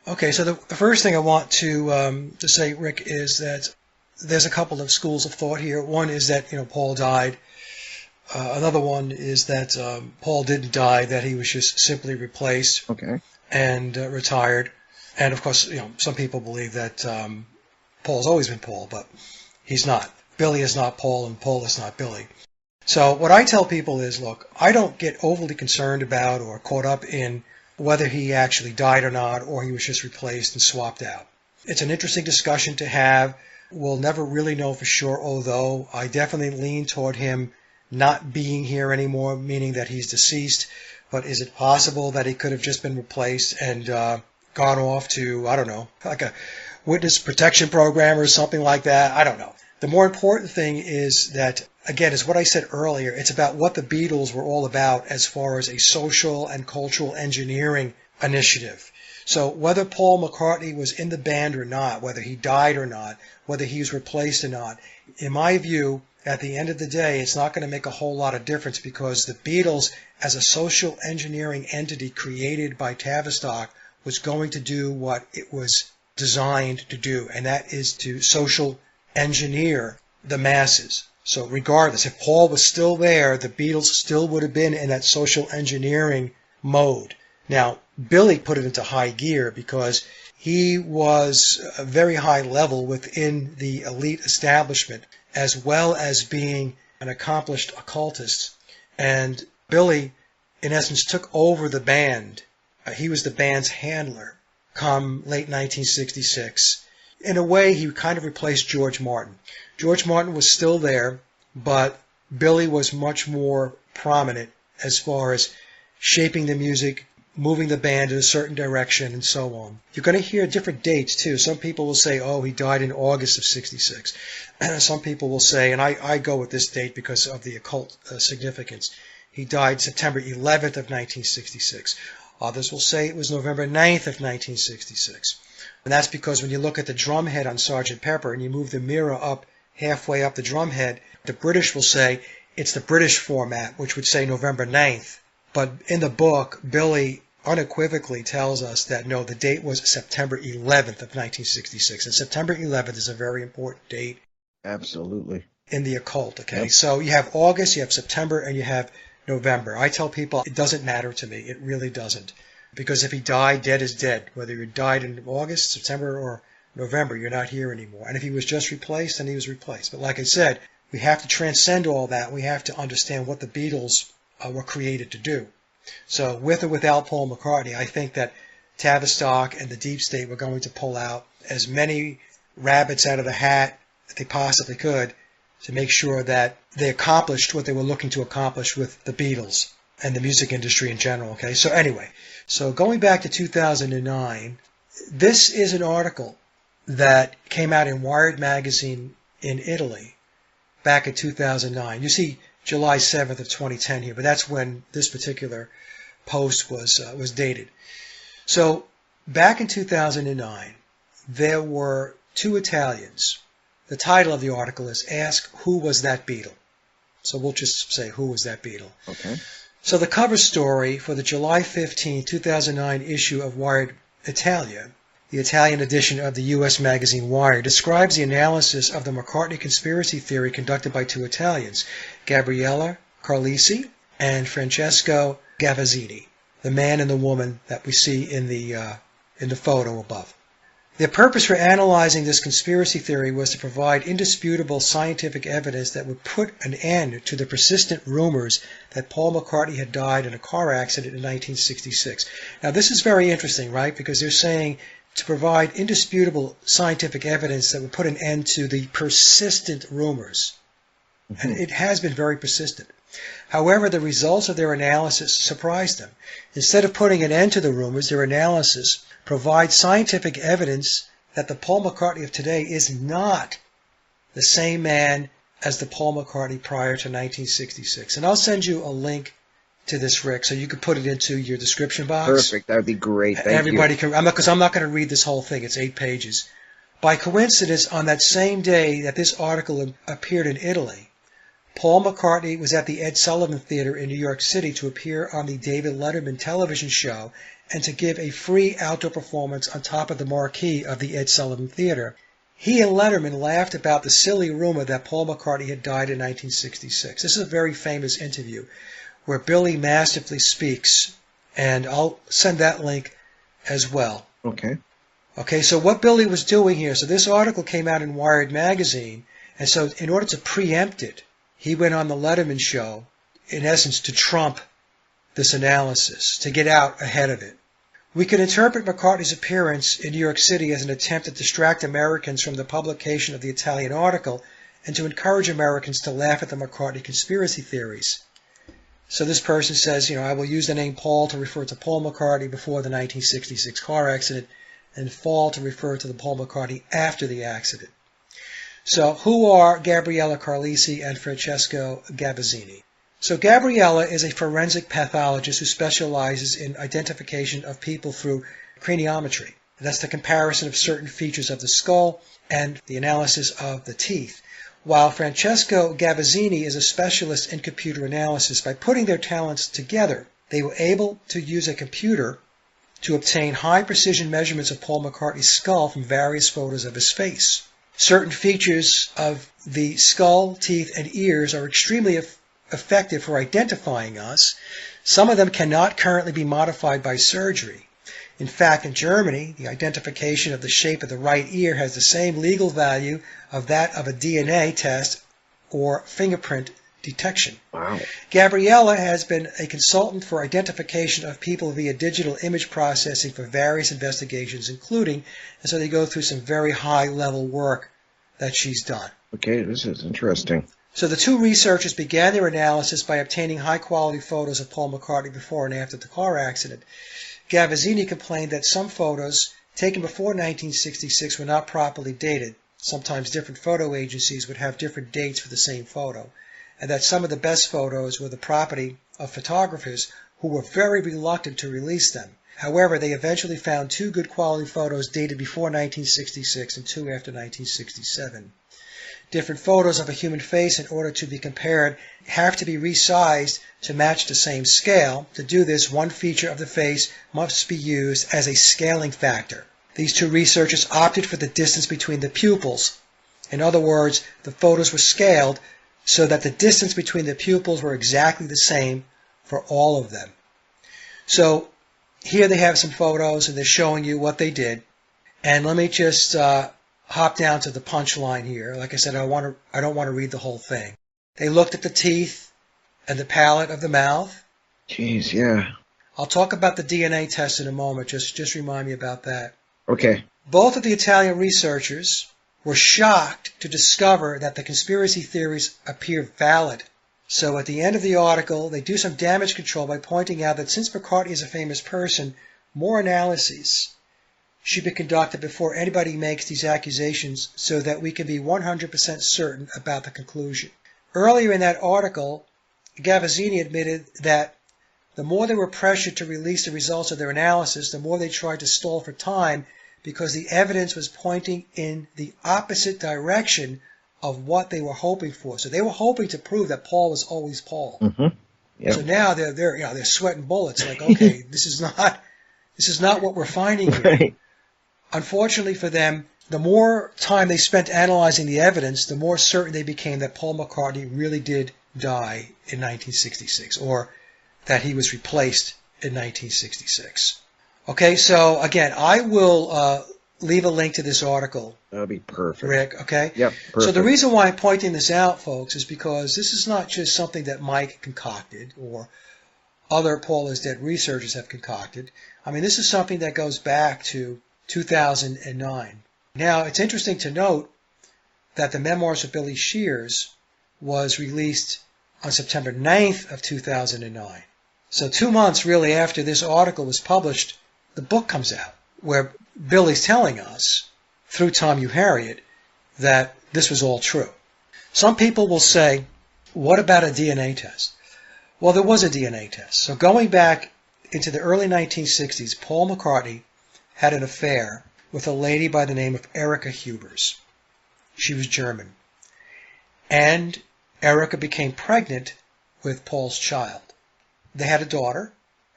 Okay, so the first thing I want to say, Rick, is that there's a couple of schools of thought here. One is that Paul died. Another one is that Paul didn't die; that he was just simply replaced and retired. And of course, some people believe that Paul's always been Paul, but he's not. Billy is not Paul, and Paul is not Billy. So what I tell people is, look, I don't get overly concerned about or caught up in whether he actually died or not, or he was just replaced and swapped out. It's an interesting discussion to have. We'll never really know for sure, although I definitely lean toward him not being here anymore, meaning that he's deceased. But is it possible that he could have just been replaced and gone off to, I don't know, like a witness protection program or something like that? I don't know. The more important thing is that, again, is what I said earlier. It's about what the Beatles were all about as far as a social and cultural engineering initiative. So whether Paul McCartney was in the band or not, whether he died or not, whether he was replaced or not, in my view, at the end of the day, it's not going to make a whole lot of difference because the Beatles, as a social engineering entity created by Tavistock, was going to do what it was designed to do, and that is to social engineer the masses. So regardless, if Paul was still there, the Beatles still would have been in that social engineering mode. Now, Billy put it into high gear because he was a very high level within the elite establishment, as well as being an accomplished occultist. And Billy, in essence, took over the band. He was the band's handler come late 1966. In a way, he kind of replaced George Martin. George Martin was still there, but Billy was much more prominent as far as shaping the music, moving the band in a certain direction, and so on. You're going to hear different dates, too. Some people will say, oh, he died in August of 66. Some people will say, and I go with this date because of the occult significance, he died September 11th of 1966. Others will say it was November 9th of 1966. And that's because when you look at the drum head on Sgt. Pepper and you move the mirror up halfway up the drum head, the British will say it's the British format, which would say November 9th. But in the book, Billy unequivocally tells us that, no, the date was September 11th of 1966. And September 11th is a very important date. Absolutely. In the occult, okay? Yep. So you have August, you have September, and you have November. I tell people it doesn't matter to me. It really doesn't. Because if he died, dead is dead. Whether he died in August, September, or November, you're not here anymore. And if he was just replaced, then he was replaced. But like I said, we have to transcend all that. We have to understand what the Beatles were created to do. So with or without Paul McCartney, I think that Tavistock and the Deep State were going to pull out as many rabbits out of the hat that they possibly could to make sure that they accomplished what they were looking to accomplish with the Beatles and the music industry in general. Okay, so anyway, so going back to 2009, this is an article that came out in Wired magazine in Italy back in 2009. You see July 7th of 2010 here, but that's when this particular post was dated. So back in 2009, there were two Italians. The title of the article is Ask Who Was That Beatle? So we'll just say, who was that Beatle? Okay. So the cover story for the July 15, 2009 issue of Wired Italia, the Italian edition of the U.S. magazine Wired, describes the analysis of the McCartney conspiracy theory conducted by two Italians, Gabriella Carlisi and Francesco Gavazzini, the man and the woman that we see in the photo above. The purpose for analyzing this conspiracy theory was to provide indisputable scientific evidence that would put an end to the persistent rumors that Paul McCartney had died in a car accident in 1966. Now, this is very interesting, right? Because they're saying to provide indisputable scientific evidence that would put an end to the persistent rumors. Mm-hmm. And it has been very persistent. However, the results of their analysis surprised them. Instead of putting an end to the rumors, their analysis provides scientific evidence that the Paul McCartney of today is not the same man as the Paul McCartney prior to 1966. And I'll send you a link to this, Rick, so you can put it into your description box. Perfect. That would be great. Thank Everybody you. Can, because I'm not going to read this whole thing. It's 8 pages. By coincidence, on that same day that this article appeared in Italy, Paul McCartney was at the Ed Sullivan Theater in New York City to appear on the David Letterman television show and to give a free outdoor performance on top of the marquee of the Ed Sullivan Theater. He and Letterman laughed about the silly rumor that Paul McCartney had died in 1966. This is a very famous interview where Billy masterfully speaks, and I'll send that link as well. Okay. Okay, so what Billy was doing here, so this article came out in Wired magazine, and so in order to preempt it, he went on the Letterman show, in essence, to trump this analysis, to get out ahead of it. We can interpret McCartney's appearance in New York City as an attempt to distract Americans from the publication of the Italian article and to encourage Americans to laugh at the McCartney conspiracy theories. So this person says, I will use the name Paul to refer to Paul McCartney before the 1966 car accident and Fall to refer to the Paul McCartney after the accident. So who are Gabriella Carlisi and Francesco Gavazzini? So Gabriella is a forensic pathologist who specializes in identification of people through craniometry. That's the comparison of certain features of the skull and the analysis of the teeth. While Francesco Gavazzini is a specialist in computer analysis. By putting their talents together, they were able to use a computer to obtain high-precision measurements of Paul McCartney's skull from various photos of his face. Certain features of the skull, teeth, and ears are extremely effective for identifying us. Some of them cannot currently be modified by surgery. In fact, in Germany, the identification of the shape of the right ear has the same legal value of that of a DNA test or fingerprint detection. Wow. Gabriella has been a consultant for identification of people via digital image processing for various investigations, including, and so they go through some very high-level work that she's done. Okay, this is interesting. So the two researchers began their analysis by obtaining high-quality photos of Paul McCartney before and after the car accident. Gavazzini complained that some photos taken before 1966 were not properly dated. Sometimes different photo agencies would have different dates for the same photo, and that some of the best photos were the property of photographers who were very reluctant to release them. However, they eventually found 2 good quality photos dated before 1966 and 2 after 1967. Different photos of a human face, in order to be compared, have to be resized to match the same scale. To do this, one feature of the face must be used as a scaling factor. These two researchers opted for the distance between the pupils. In other words, the photos were scaled so that the distance between the pupils were exactly the same for all of them. So here they have some photos, and they're showing you what they did. And let me just hop down to the punchline here. Like I said, I don't want to read the whole thing. They looked at the teeth and the palate of the mouth. Jeez, yeah. I'll talk about the DNA test in a moment. Just remind me about that. Okay. Both of the Italian researchers were shocked to discover that the conspiracy theories appear valid. So at the end of the article, they do some damage control by pointing out that since McCartney is a famous person, more analyses should be conducted before anybody makes these accusations so that we can be 100% certain about the conclusion. Earlier in that article, Gavazzini admitted that the more they were pressured to release the results of their analysis, the more they tried to stall for time because the evidence was pointing in the opposite direction of what they were hoping for. So they were hoping to prove that Paul was always Paul. Mm-hmm. Yep. So now they're sweating bullets. Like, okay, this is not what we're finding here. Right. Unfortunately for them, the more time they spent analyzing the evidence, the more certain they became that Paul McCartney really did die in 1966, or that he was replaced in 1966. Okay, so again, I will leave a link to this article. That'll be perfect. Rick, okay? Yep, perfect. So the reason why I'm pointing this out, folks, is because this is not just something that Mike concocted or other Paul is Dead researchers have concocted. I mean, this is something that goes back to 2009. Now, it's interesting to note that the Memoirs of Billy Shears was released on September 9th of 2009. So 2 months really after this article was published, the book comes out where Billy's telling us, through Tom U. Harriet, that this was all true. Some people will say, what about a DNA test? Well, there was a DNA test. So going back into the early 1960s, Paul McCartney had an affair with a lady by the name of Erica Hubers. She was German. And Erica became pregnant with Paul's child. They had a daughter,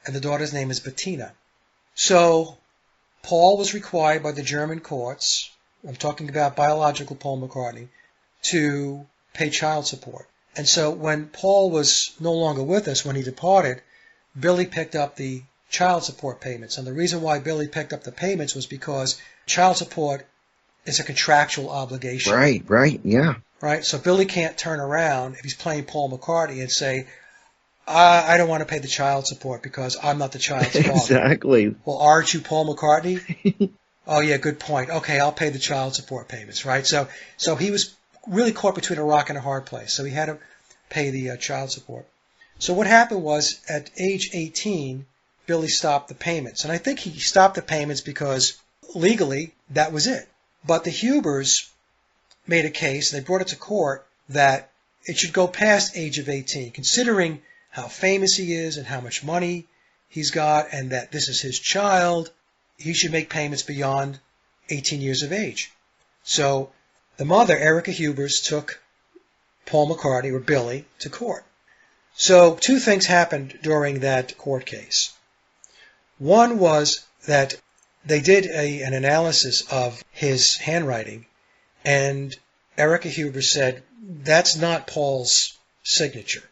and the daughter's name is Bettina. So Paul was required by the German courts, I'm talking about biological Paul McCartney, to pay child support. And so when Paul was no longer with us, when he departed, Billy picked up the child support payments. And the reason why Billy picked up the payments was because child support is a contractual obligation. Right, yeah. Right? So Billy can't turn around if he's playing Paul McCartney and say, I don't want to pay the child support because I'm not the child's father. Exactly. Well, aren't you Paul McCartney? Oh, yeah, good point. Okay, I'll pay the child support payments, right? So he was really caught between a rock and a hard place. So he had to pay the child support. So what happened was, at age 18, Billy stopped the payments. And I think he stopped the payments because legally that was it. But the Hubers made a case, they brought it to court, that it should go past age of 18, considering how famous he is and how much money he's got, and that this is his child. He should make payments beyond 18 years of age. So the mother, Erica Hubers, took Paul McCartney, or Billy, to court. So 2 things happened during that court case. One was that they did an analysis of his handwriting, and Erica Hubers said, that's not Paul's signature.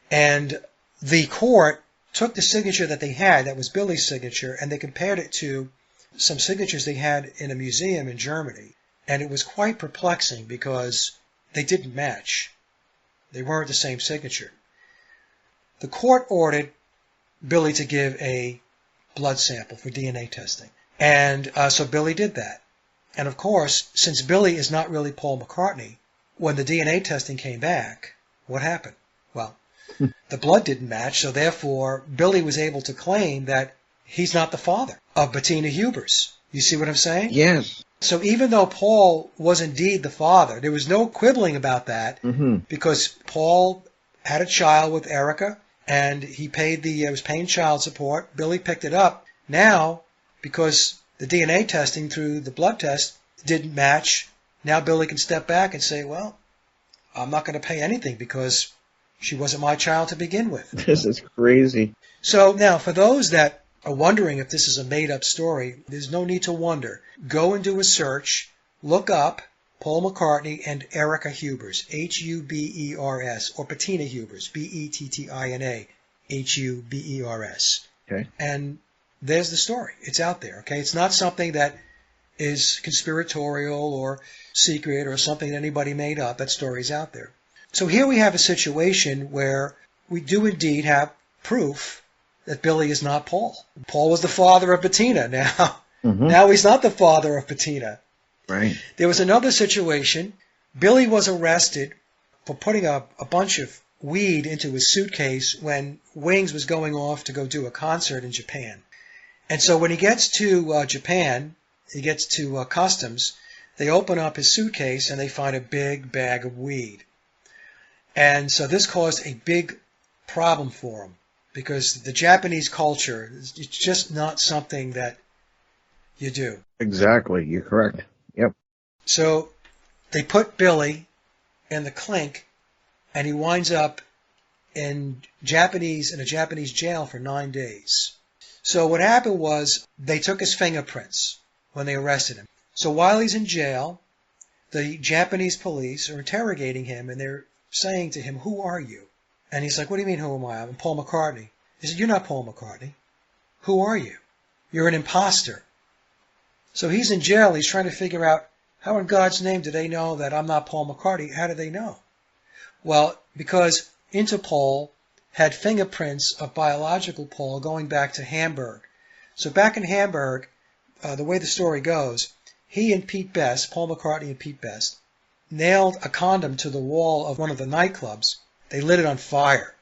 And the court took the signature that they had, that was Billy's signature, and they compared it to some signatures they had in a museum in Germany. And it was quite perplexing because they didn't match. They weren't the same signature. The court ordered Billy to give a blood sample for DNA testing. And so Billy did that. And of course, since Billy is not really Paul McCartney, when the DNA testing came back, what happened? Well, the blood didn't match, so therefore Billy was able to claim that he's not the father of Bettina Hubers. You see what I'm saying? Yes. So even though Paul was indeed the father, there was no quibbling about that, because Paul had a child with Erica, and he was paying child support. Billy picked it up. Now, because the DNA testing through the blood test didn't match, now Billy can step back and say, well, I'm not going to pay anything because she wasn't my child to begin with. This is crazy. So now, for those that are wondering if this is a made-up story, there's no need to wonder. Go and do a search. Look up Paul McCartney and Erica Hubers, Hubers, or Bettina Hubers, Bettina Hubers. Okay. And there's the story. It's out there, okay? It's not something that is conspiratorial or secret or something that anybody made up. That story's out there. So here we have a situation where we do indeed have proof that Billy is not Paul. Paul was the father of Bettina. Now he's not the father of Bettina. Right. There was another situation. Billy was arrested for putting a bunch of weed into his suitcase when Wings was going off to go do a concert in Japan. And so when he gets to Japan, he gets to customs, they open up his suitcase and they find a big bag of weed. And so this caused a big problem for him, because the Japanese culture, it's just not something that You do. Exactly. You're correct. Yep. So they put Billy in the clink, and he winds up in a Japanese jail for 9 days. So what happened was they took his fingerprints when they arrested him. So while he's in jail, the Japanese police are interrogating him, and they're saying to him, "Who are you?" And he's like, "What do you mean, who am I? I'm Paul McCartney." He said, "You're not Paul McCartney. Who are you? You're an imposter." So he's in jail. He's trying to figure out, how in God's name do they know that I'm not Paul McCartney? How do they know? Well, because Interpol had fingerprints of biological Paul going back to Hamburg. So back in Hamburg, the way the story goes, he and Pete Best, Paul McCartney and Pete Best, nailed a condom to the wall of one of the nightclubs. They lit it on fire.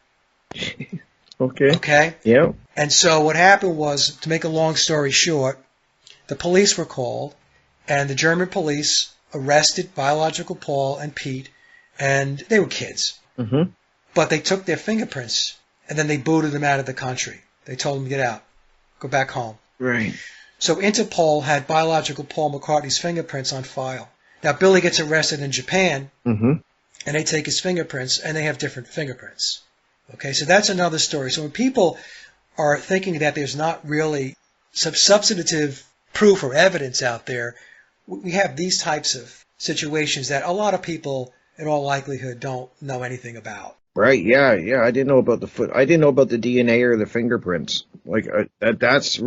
Okay. Okay? Yeah. And so what happened was, to make a long story short, the police were called, and the German police arrested biological Paul and Pete, and they were kids. Mm-hmm. But they took their fingerprints, and then they booted them out of the country. They told them to get out, go back home. Right. So Interpol had biological Paul McCartney's fingerprints on file. Now Billy gets arrested in Japan, Mm-hmm. and they take his fingerprints, and they have different fingerprints. Okay, so that's another story. So when people are thinking that there's not really substantive proof or evidence out there, we have these types of situations that a lot of people, in all likelihood, don't know anything about. Right. Yeah. Yeah. I didn't know about the foot. I didn't know about the DNA or the fingerprints. Like that's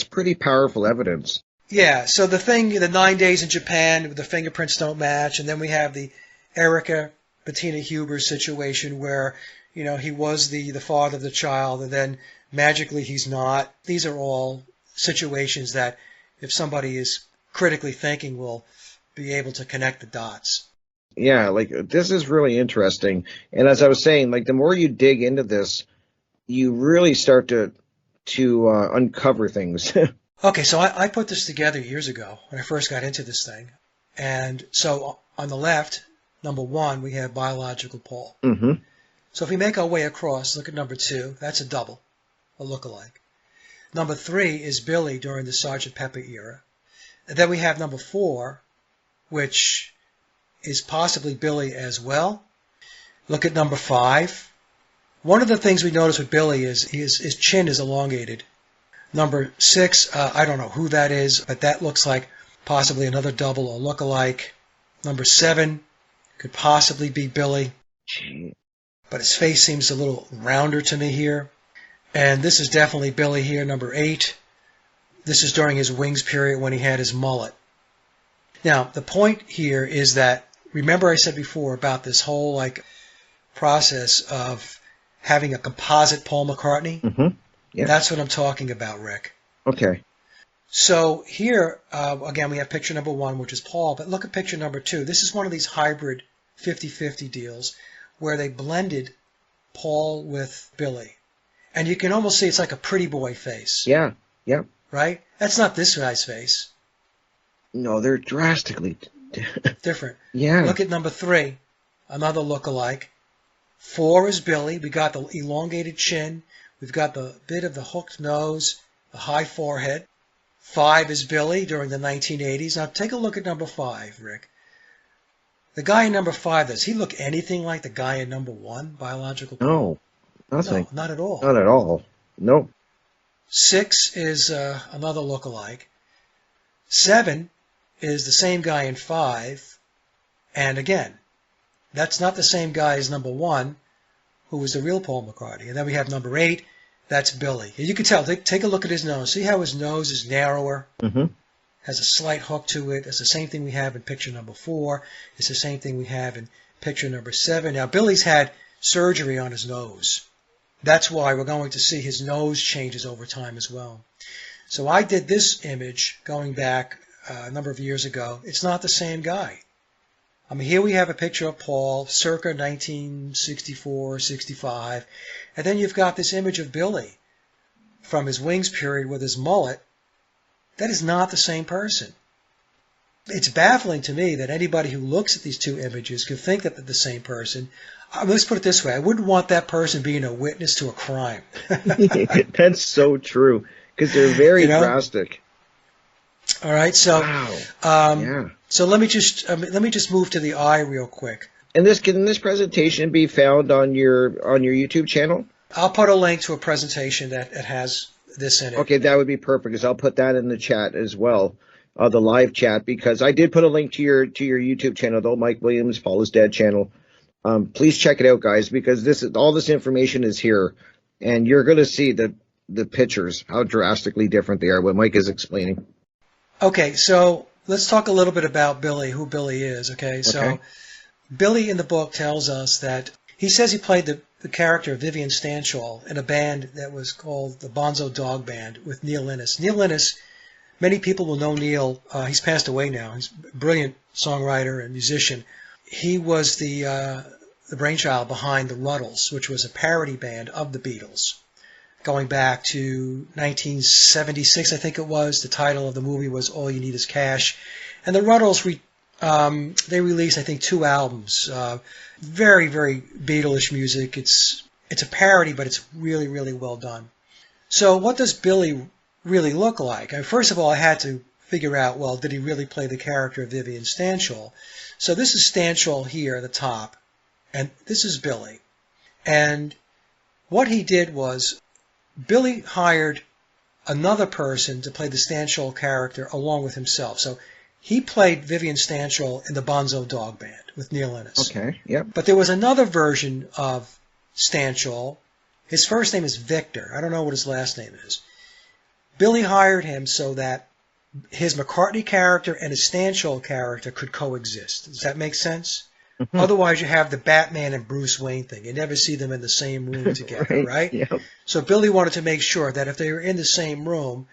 pretty powerful evidence. Yeah, so the 9 days in Japan, the fingerprints don't match, and then we have the Erica Bettina Huber situation where, he was the father of the child, and then magically he's not. These are all situations that, if somebody is critically thinking, will be able to connect the dots. Yeah. Like this is really interesting. And as I was saying, like the more you dig into this, you really start to uncover things. Okay, so I put this together years ago when I first got into this thing. And so on the left, number 1, we have biological Paul. Mm-hmm. So if we make our way across, look at number 2. That's a double, a lookalike. Number 3 is Billy during the Sgt. Pepper era. And then we have number 4, which is possibly Billy as well. Look at number 5. One of the things we notice with Billy is his chin is elongated. Number 6, I don't know who that is, but that looks like possibly another double or lookalike. Number 7 could possibly be Billy, but his face seems a little rounder to me here. And this is definitely Billy here, number 8. This is during his Wings period when he had his mullet. Now, the point here is that, remember I said before about this whole process of having a composite Paul McCartney? Mm-hmm. Yeah. That's what I'm talking about, Rick. Okay. So here, again, we have picture number 1, which is Paul, but look at picture number 2. This is one of these hybrid 50-50 deals where they blended Paul with Billy. And you can almost see it's like a pretty boy face. Yeah. Yeah. Right? That's not this guy's face. No, they're drastically different. Yeah. Look at number 3, another lookalike. 4 is Billy. We got the elongated chin. We've got the bit of the hooked nose, the high forehead. 5 is Billy during the 1980s. Now take a look at number 5, Rick. The guy in number 5, does he look anything like the guy in number 1, biological Paul? No, nothing. No, not at all. Not at all. Nope. 6 is another lookalike. 7 is the same guy in 5. And again, that's not the same guy as number 1, who was the real Paul McCartney. And then we have number 8, that's Billy. You can tell, take a look at his nose. See how his nose is narrower? Mm-hmm. Has a slight hook to it. It's the same thing we have in picture number 4. It's the same thing we have in picture number 7. Now, Billy's had surgery on his nose. That's why we're going to see his nose changes over time as well. So I did this image going back a number of years ago. It's not the same guy. I mean, here we have a picture of Paul, circa 1964, 65, and then you've got this image of Billy from his Wings period with his mullet. That is not the same person. It's baffling to me that anybody who looks at these two images can think that they're the same person. Let's put it this way. I wouldn't want that person being a witness to a crime. That's so true, because they're very drastic. All right, so Wow. um, Yeah. so let me just move to the eye real quick. And this can this presentation be found on your YouTube channel? I'll put a link to a presentation that has this in it. Okay, that would be perfect because I'll put that in the chat as well, the live chat, because I did put a link to your YouTube channel, though, Mike Williams, Paul is Dead channel. Please check it out, guys, because this is all this information is here, and you're going to see the pictures how drastically different they are. What Mike is explaining. Okay, so let's talk a little bit about Billy, who Billy is. Okay, so Okay. Billy in the book tells us that he says he played the character of Vivian Stanshall in a band that was called the Bonzo Dog Band with Neil Innes. Neil Innes, many people will know Neil. He's passed away now. He's a brilliant songwriter and musician. He was the brainchild behind the Ruddles, which was a parody band of the Beatles, going back to 1976, I think it was. The title of the movie was All You Need Is Cash. And the Ruddles, they released, I think, 2 albums. Very, very Beatles-ish music. It's a parody, but it's really, really well done. So what does Billy really look like? First of all, I had to figure out, well, did he really play the character of Vivian Stanshall? So this is Stanshall here at the top, and this is Billy. And what he did was Billy hired another person to play the Stanshall character along with himself. So he played Vivian Stanshall in the Bonzo Dog Band with Neil Innes. Okay. Yep. But there was another version of Stanshall. His first name is Victor. I don't know what his last name is. Billy hired him so that his McCartney character and his Stanshall character could coexist. Does that make sense? Mhm. Otherwise, you have the Batman and Bruce Wayne thing. You never see them in the same room together, right? Yep. So Billy wanted to make sure that if they were in the same room,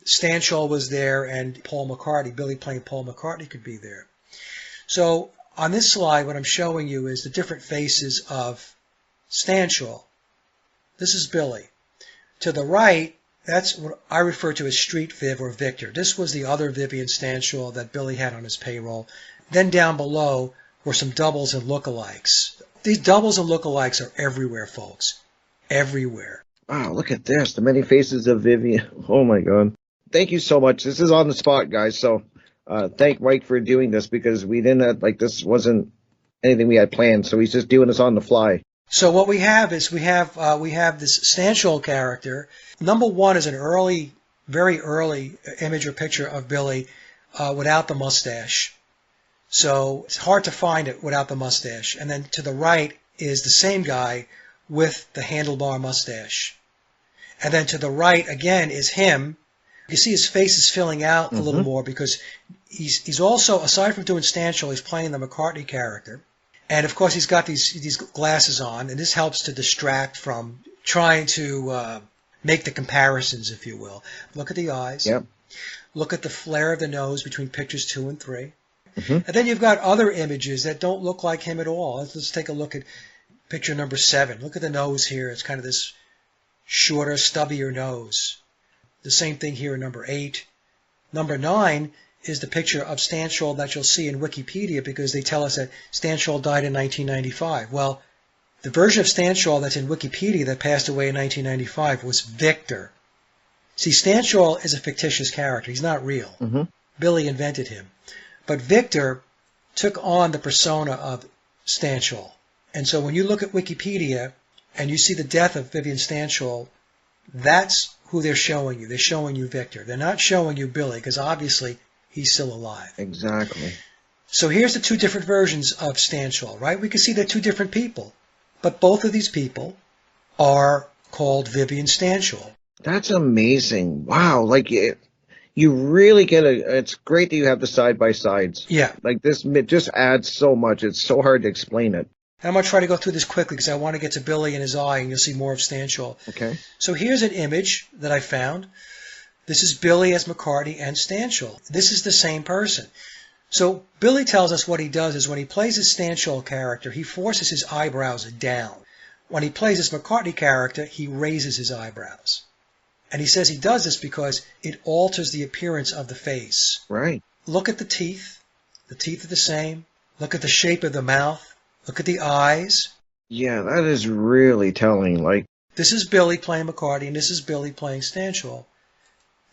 Stanshall was there and Paul McCartney, Billy playing Paul McCartney, could be there. So on this slide, what I'm showing you is the different faces of Stanshall. This is Billy. To the right, that's what I refer to as Street Viv or Victor. This was the other Vivian Stanshall that Billy had on his payroll. Then down below were some doubles and lookalikes. These doubles and lookalikes are everywhere, folks. Everywhere. Wow, look at this. The many faces of Vivian. Oh, my God. Thank you so much. This is on the spot, guys. So thank Mike for doing this because we didn't have, this wasn't anything we had planned. So he's just doing this on the fly. So what we have is we have this Stanshall character. Number 1 is an early, very early image or picture of Billy without the mustache. So it's hard to find it without the mustache. And then to the right is the same guy with the handlebar mustache. And then to the right again is him. You see his face is filling out a little more because he's also, aside from doing Stanshall, he's playing the McCartney character. And of course he's got these glasses on, and this helps to distract from trying to make the comparisons, if you will. Look at the eyes. Yep. Look at the flare of the nose between pictures 2 and 3. Mhm. And then you've got other images that don't look like him at all. Let's take a look at picture number 7. Look at the nose here. It's kind of this shorter, stubbier nose. The same thing here in number 8. Number 9 is the picture of Stanshall that you'll see in Wikipedia because they tell us that Stanshall died in 1995. Well, the version of Stanshall that's in Wikipedia that passed away in 1995 was Victor. See, Stanshall is a fictitious character. He's not real. Mhm. Billy invented him. But Victor took on the persona of Stanshall. And so when you look at Wikipedia and you see the death of Vivian Stanshall, that's who they're showing you. They're showing you Victor. They're not showing you Billy because obviously he's still alive. Exactly. So here's the 2 different versions of Stanshall, right? We can see they're 2 different people. But both of these people are called Vivian Stanshall. That's amazing. Wow. You really get it's great that you have the side-by-sides. Yeah. This it just adds so much. It's so hard to explain it. And I'm going to try to go through this quickly because I want to get to Billy and his eye, and you'll see more of Stanshall. Okay. So here's an image that I found. This is Billy as McCartney and Stanshall. This is the same person. So Billy tells us what he does is when he plays his Stanshall character, he forces his eyebrows down. When he plays his McCartney character, he raises his eyebrows. And he says he does this because it alters the appearance of the face. Right. Look at the teeth. The teeth are the same. Look at the shape of the mouth. Look at the eyes. Yeah, that is really telling. This is Billy playing McCartney, and this is Billy playing Stanshall.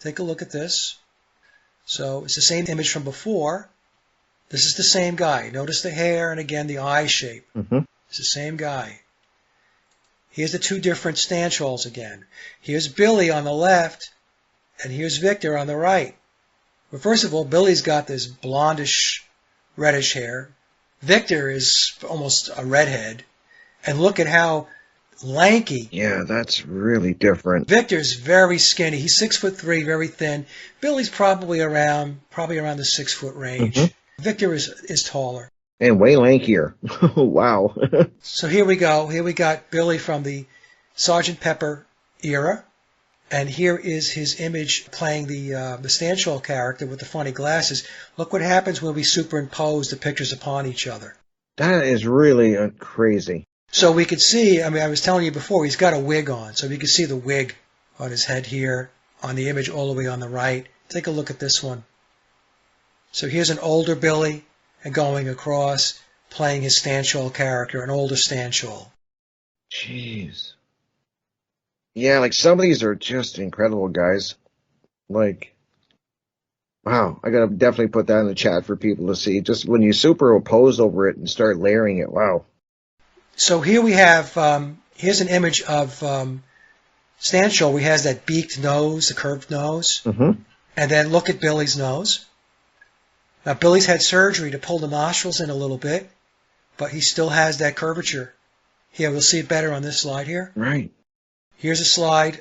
Take a look at this. So it's the same image from before. This is the same guy. Notice the hair and again the eye shape. Mm-hmm. It's the same guy. Here's the two different Stanchels again. Here's Billy on the left, and here's Victor on the right. But first of all, Billy's got this blondish, reddish hair. Victor is almost a redhead. And look at how lanky. Yeah, that's really different. Victor's very skinny. He's 6'3", very thin. Billy's probably around the 6 foot range. Mm-hmm. Victor is taller. And way lankier. Wow. So here we go. Here we got Billy from the Sgt. Pepper era. And here is his image playing the Stanchel character with the funny glasses. Look what happens when we superimpose the pictures upon each other. That is really crazy. So we could see, I was telling you before, he's got a wig on. So we can see the wig on his head here on the image all the way on the right. Take a look at this one. So here's an older Billy and going across, playing his Stanchel character, an older Stanchel. Jeez. Yeah, like some of these are just incredible, guys. Like, wow, I gotta definitely put that in the chat for people to see. Just when you superimpose over it and start layering it, wow. So here we have, here's an image of Stanchel where he has that beaked nose, the curved nose. Mm-hmm. And then look at Billy's nose. Now, Billy's had surgery to pull the nostrils in a little bit, but he still has that curvature. Here, we'll see it better on this slide here. Right. Here's a slide,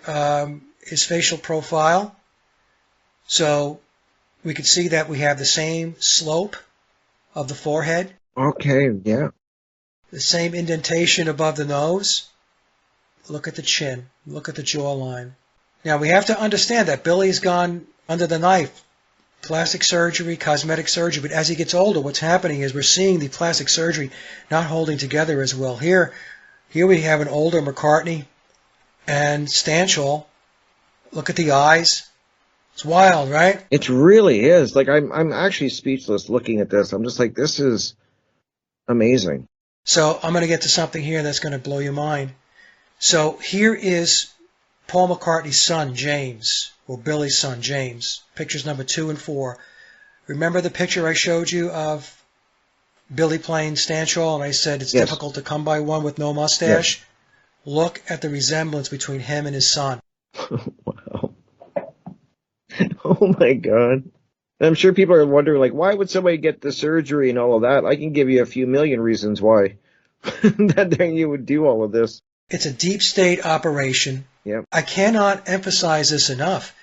his facial profile. So we can see that we have the same slope of the forehead. Okay, yeah. The same indentation above the nose. Look at the chin. Look at the jawline. Now, we have to understand that Billy's gone under the knife. Plastic surgery, cosmetic surgery, but as he gets older, what's happening is we're seeing the plastic surgery not holding together as well. Here we have an older McCartney and Stanchel. Look at the eyes. It's wild, right? It really is. Like, I'm actually speechless looking at this. I'm just like, this is amazing. So I'm going to get to something here that's going to blow your mind. So here is Paul McCartney's son, James, or Billy's son, James. Pictures number 2 and 4. Remember the picture I showed you of Billy playing Stanchel, and I said it's Yes. difficult to come by one with no mustache? Yes. Look at the resemblance between him and his son. Wow. Oh my God. And I'm sure people are wondering, like, why would somebody get the surgery and all of that? I can give you a few million reasons why that you would do all of this. It's a deep state operation. Yep. I cannot emphasize this enough.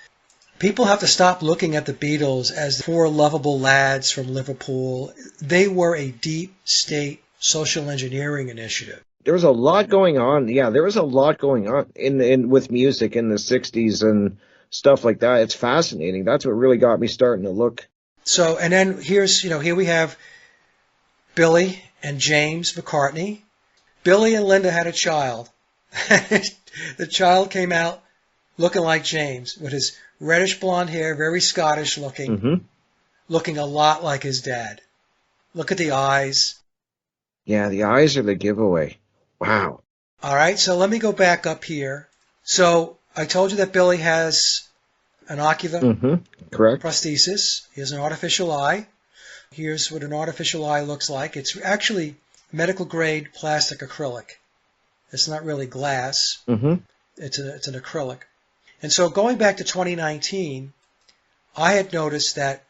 People have to stop looking at the Beatles as 4 lovable lads from Liverpool. They were a deep state social engineering initiative. There was a lot going on. Yeah, there was a lot going on in with music in the 60s and stuff like that. It's fascinating. That's what really got me starting to look. So, and then here we have Billy and James McCartney. Billy and Linda had a child. The child came out looking like James with his reddish blonde hair, very Scottish looking, Mm-hmm. looking a lot like his dad. Look at the eyes. Yeah, the eyes are the giveaway. Wow. All right, so let me go back up here. So I told you that Billy has an ocular Mm-hmm. Correct. prosthesis. He has an artificial eye. Here's what an artificial eye looks like. It's actually medical grade plastic acrylic. It's not really glass. Mm-hmm. It's an acrylic. And so going back to 2019, I had noticed that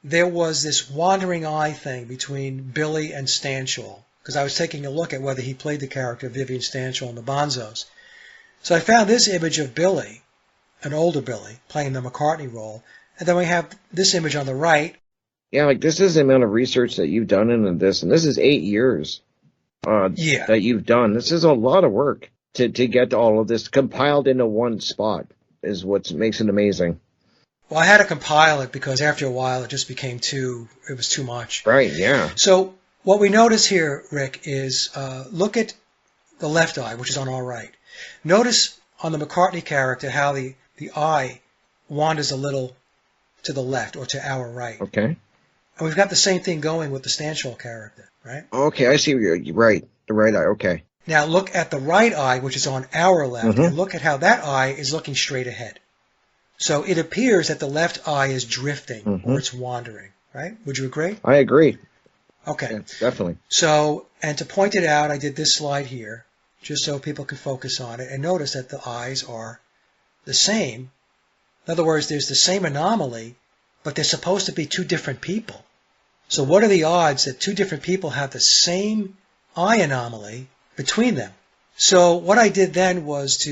there was this wandering eye thing between Billy and Stanchel, because I was taking a look at whether he played the character of Vivian Stanchel in the Bonzos. So I found this image of Billy, an older Billy, playing the McCartney role, and then we have this image on the right. Yeah, like this is the amount of research that you've done into this, and this is 8 years that you've done. This is a lot of work to get all of this compiled into one spot is what makes it amazing. Well, I had to compile it because after a while it just became it was too much. Right, yeah. So what we notice here, Rick, is look at the left eye, which is on our right. Notice on the McCartney character how the eye wanders a little to the left or to our right. Okay. And we've got the same thing going with the Stanchel character, right? Okay, I see. You're right. The right eye. Okay. Now look at the right eye, which is on our left, Mhm. and look at how that eye is looking straight ahead. So it appears that the left eye is drifting or Hmm. it's wandering, right? Would you agree? I agree. Okay. Yeah, definitely. So, and to point it out, I did this slide here just so people can focus on it and notice that the eyes are the same. In other words, there's the same anomaly, but they're supposed to be two different people. So what are the odds that two different people have the same eye anomaly between them? So what I did then was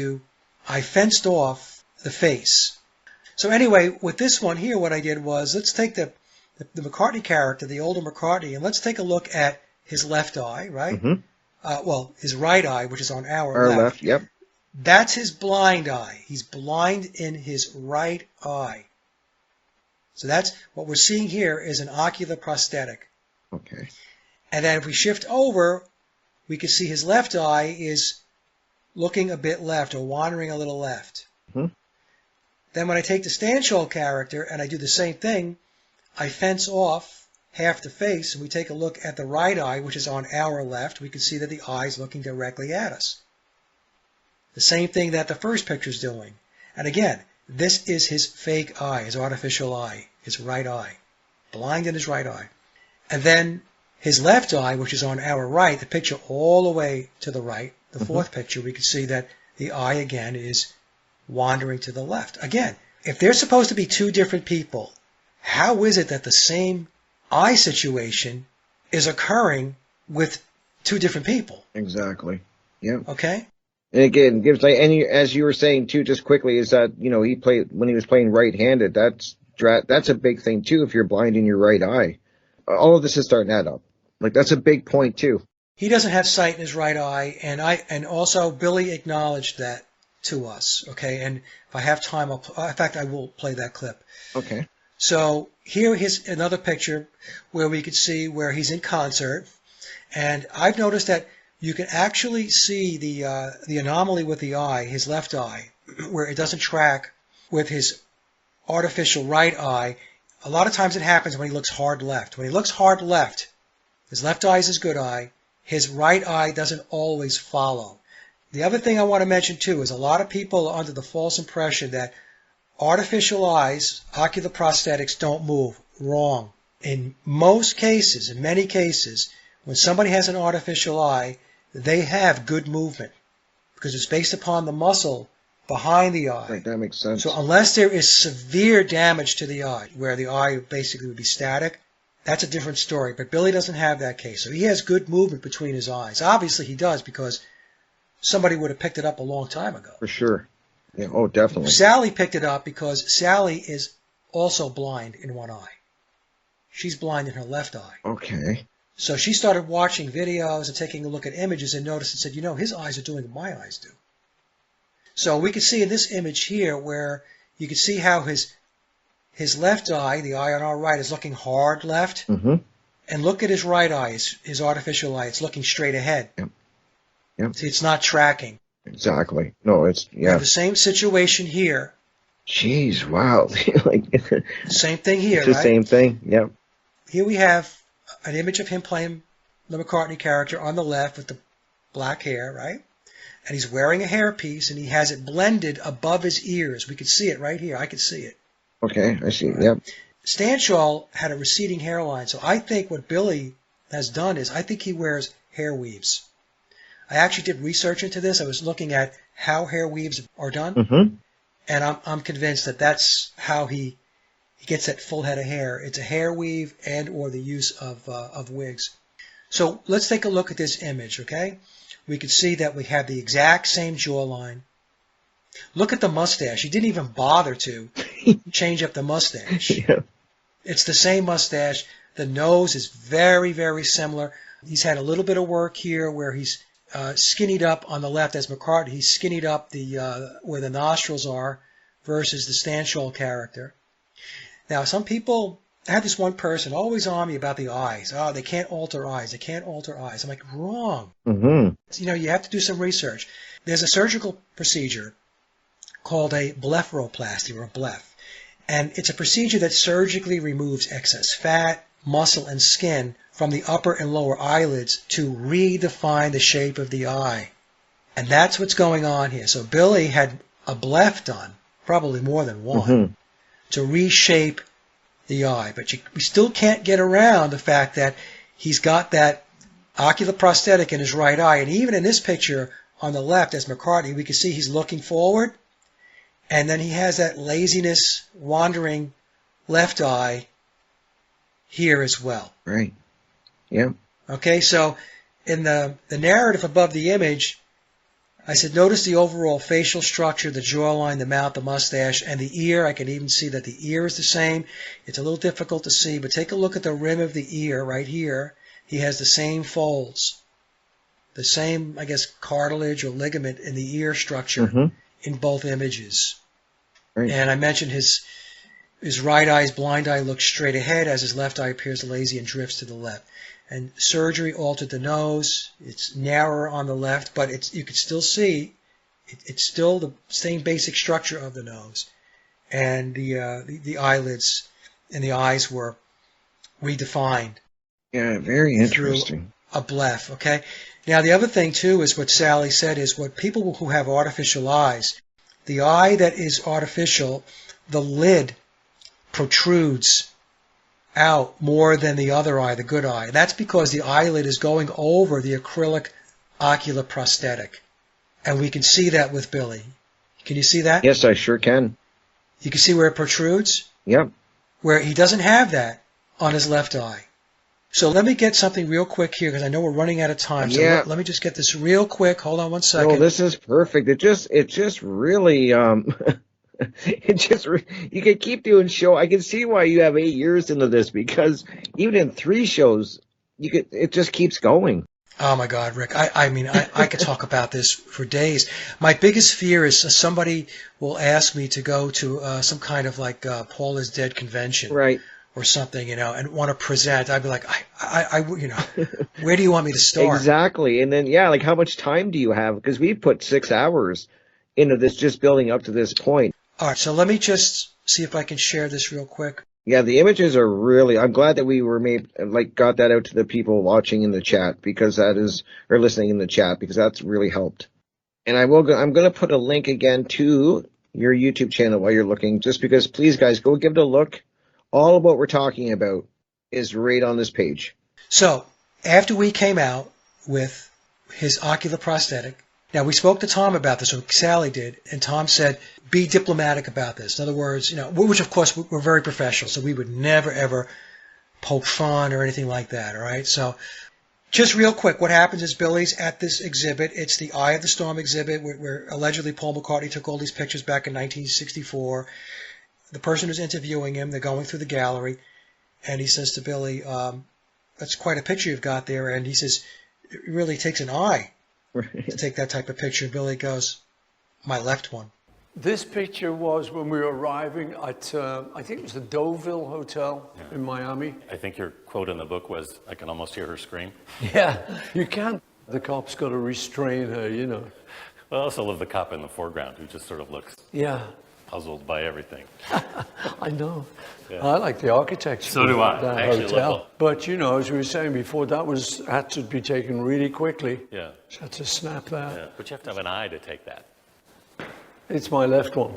I fenced off the face. So anyway, with this one here, what I did was, let's take the McCartney character, the older McCartney, and let's take a look at his left eye, right? Hmm. Well, his right eye, which is on our Our left. left, yep. That's his blind eye. He's blind in his right eye. So that's what we're seeing here is an ocular prosthetic. Okay. And then if we shift over, we can see his left eye is looking a bit left or wandering a little left. Hmm. Then when I take the Stanshall character and I do the same thing, I fence off half the face and we take a look at the right eye, which is on our left, we can see that the eye is looking directly at us. The same thing that the first picture is doing. And again, this is his fake eye, his artificial eye, his right eye. Blind in his right eye. And then his left eye, which is on our right, the picture all the way to the right, the fourth picture, we can see that the eye again is wandering to the left. Again, if they're supposed to be two different people, how is it that the same eye situation is occurring with two different people? Exactly. Yeah. Okay? And again, gives like any, as you were saying too, just quickly, is that he played when he was playing right-handed. That's a big thing too. If you're blind in your right eye, all of this is starting to add up. Like that's a big point too. He doesn't have sight in his right eye, and also Billy acknowledged that to us. Okay, and if I have time, in fact, I will play that clip. Okay. So here is another picture where we can see where he's in concert, and I've noticed that you can actually see the anomaly with the eye, his left eye, where it doesn't track with his artificial right eye. A lot of times it happens when he looks hard left. When he looks hard left, his left eye is his good eye. His right eye doesn't always follow. The other thing I want to mention too is a lot of people are under the false impression that artificial eyes, ocular prosthetics, don't move. Wrong. In most cases, in many cases, when somebody has an artificial eye, they have good movement because it's based upon the muscle behind the eye. Right, that makes sense. So unless there is severe damage to the eye, where the eye basically would be static, that's a different story. But Billy doesn't have that case. So he has good movement between his eyes. Obviously he does because somebody would have picked it up a long time ago. For sure. Yeah. Oh, definitely. Sally picked it up because Sally is also blind in one eye. She's blind in her left eye. Okay. So she started watching videos and taking a look at images and noticed and said, his eyes are doing what my eyes do. So we can see in this image here where you can see how his left eye, the eye on our right, is looking hard left. Mm-hmm. And look at his right eye, his artificial eye. It's looking straight ahead. Yep. Yep. See, it's not tracking. Exactly. No, it's, We yeah. have the same situation here. Jeez, wow. Like, Same thing here, it's the right? same thing. Yep. Here we have an image of him playing the McCartney character on the left with the black hair, right? And he's wearing a hairpiece, and he has it blended above his ears. We could see it right here. I could see it. Okay, I see. Right. Yep. Stanshall had a receding hairline, so I think what Billy has done is I think he wears hair weaves. I actually did research into this. I was looking at how hair weaves are done, Mm-hmm. and I'm convinced that that's how he gets that full head of hair. It's a hair weave and or the use of wigs. So let's take a look at this image, okay? We can see that we have the exact same jawline. Look at the mustache. He didn't even bother to change up the mustache. Yeah. It's the same mustache. The nose is very, very similar. He's had a little bit of work here where he's skinnied up on the left as McCartney. He's skinnied up where the nostrils are versus the Stanshall character. Now, some people, I had this one person always on me about the eyes. Oh, they can't alter eyes. They can't alter eyes. I'm like, wrong. Mm-hmm. You have to do some research. There's a surgical procedure called a blepharoplasty or a bleph. And it's a procedure that surgically removes excess fat, muscle, and skin from the upper and lower eyelids to redefine the shape of the eye. And that's what's going on here. So Billy had a bleph done, probably more than one, Mm-hmm. to reshape the eye. But we still can't get around the fact that he's got that ocular prosthetic in his right eye. And even in this picture on the left, as McCartney, we can see he's looking forward. And then he has that laziness, wandering left eye here as well. Right. Yeah. Okay, so in the narrative above the image, I said, notice the overall facial structure, the jawline, the mouth, the mustache, and the ear. I can even see that the ear is the same. It's a little difficult to see, but take a look at the rim of the ear right here. He has the same folds, the same, I guess, cartilage or ligament in the ear structure in both images. Right. And I mentioned his right eye's blind eye looks straight ahead as his left eye appears lazy and drifts to the left. And surgery altered the nose. It's narrower on the left, but you can still see it's still the same basic structure of the nose. And the eyelids and the eyes were redefined. Yeah, very interesting. Through a bleph, okay? Now, the other thing, too, is what Sally said is what people who have artificial eyes, the eye that is artificial, the lid protrudes out more than the other eye, the good eye. That's because the eyelid is going over the acrylic ocular prosthetic. And we can see that with Billy. Can you see that? Yes, I sure can. You can see where it protrudes? Yep. Where he doesn't have that on his left eye. So let me get something real quick here because I know we're running out of time. So Yeah. let me just get this real quick. Hold on one second. No, this is perfect. It just really you can keep doing show. I can see why you have 8 years into this because even in 3 shows, it just keeps going. Oh my God, Rick! I mean, I could talk about this for days. My biggest fear is somebody will ask me to go to some kind of like Paul is Dead convention, Right. or something, and want to present. I'd be like, where do you want me to start? Exactly. And then like how much time do you have? Because we put 6 hours into this just building up to this point. All right, so let me just see if I can share this real quick. Yeah, the images are really. I'm glad that we got that out to the people watching in the chat or listening in the chat because that's really helped. And I'm going to put a link again to your YouTube channel while you're looking, just because please guys go give it a look. All of what we're talking about is right on this page. So after we came out with his ocular prosthetic, now we spoke to Tom about this, or Sally did, and Tom said, be diplomatic about this. In other words, which of course we're very professional, so we would never ever poke fun or anything like that, all right? So just real quick, what happens is Billy's at this exhibit. It's the Eye of the Storm exhibit where allegedly Paul McCartney took all these pictures back in 1964. The person who's interviewing him, they're going through the gallery, and he says to Billy, that's quite a picture you've got there. And he says, it really takes an eye to take that type of picture. Billy goes, my left one. This picture was when we were arriving at, I think it was the Deauville Hotel in Miami. I think your quote in the book was, I can almost hear her scream. Yeah, you can. The cop's got to restrain her, Well, I also love the cop in the foreground who just sort of looks puzzled by everything. I know. Yeah. I like the architecture. So do I. of that I actually hotel. love it. But, as we were saying before, that had to be taken really quickly. Yeah. Just had to snap that. Yeah. But you have to have an eye to take that. It's my left one.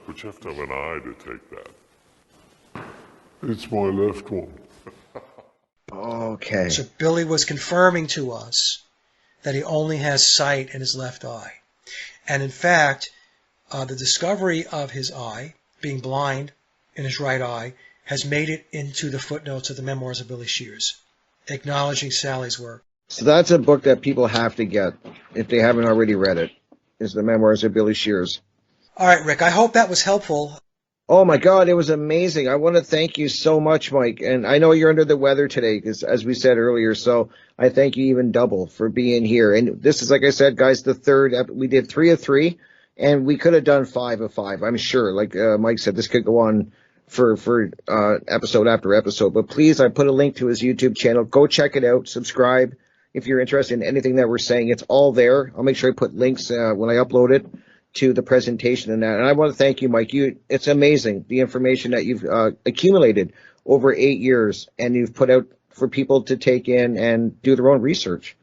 But you have to have an eye to take that. It's my left one. Okay. So Billy was confirming to us that he only has sight in his left eye. And in fact, the discovery of his eye, being blind in his right eye, has made it into the footnotes of the memoirs of Billy Shears, acknowledging Sally's work. So that's a book that people have to get if they haven't already read it, is the memoirs of Billy Shears. All right, Rick, I hope that was helpful. Oh my God, it was amazing. I want to thank you so much, Mike. And I know you're under the weather today, because as we said earlier, so I thank you even double for being here. And this is, like I said, guys, the third. We did 3 of 3, and we could have done 5 of 5. I'm sure. Like Mike said, this could go on for episode after episode. But please, I put a link to his YouTube channel. Go check it out. Subscribe if you're interested in anything that we're saying. It's all there. I'll make sure I put links when I upload it to the presentation and that. And I want to thank you, Mike. It's amazing, the information that you've accumulated over 8 years and you've put out for people to take in and do their own research.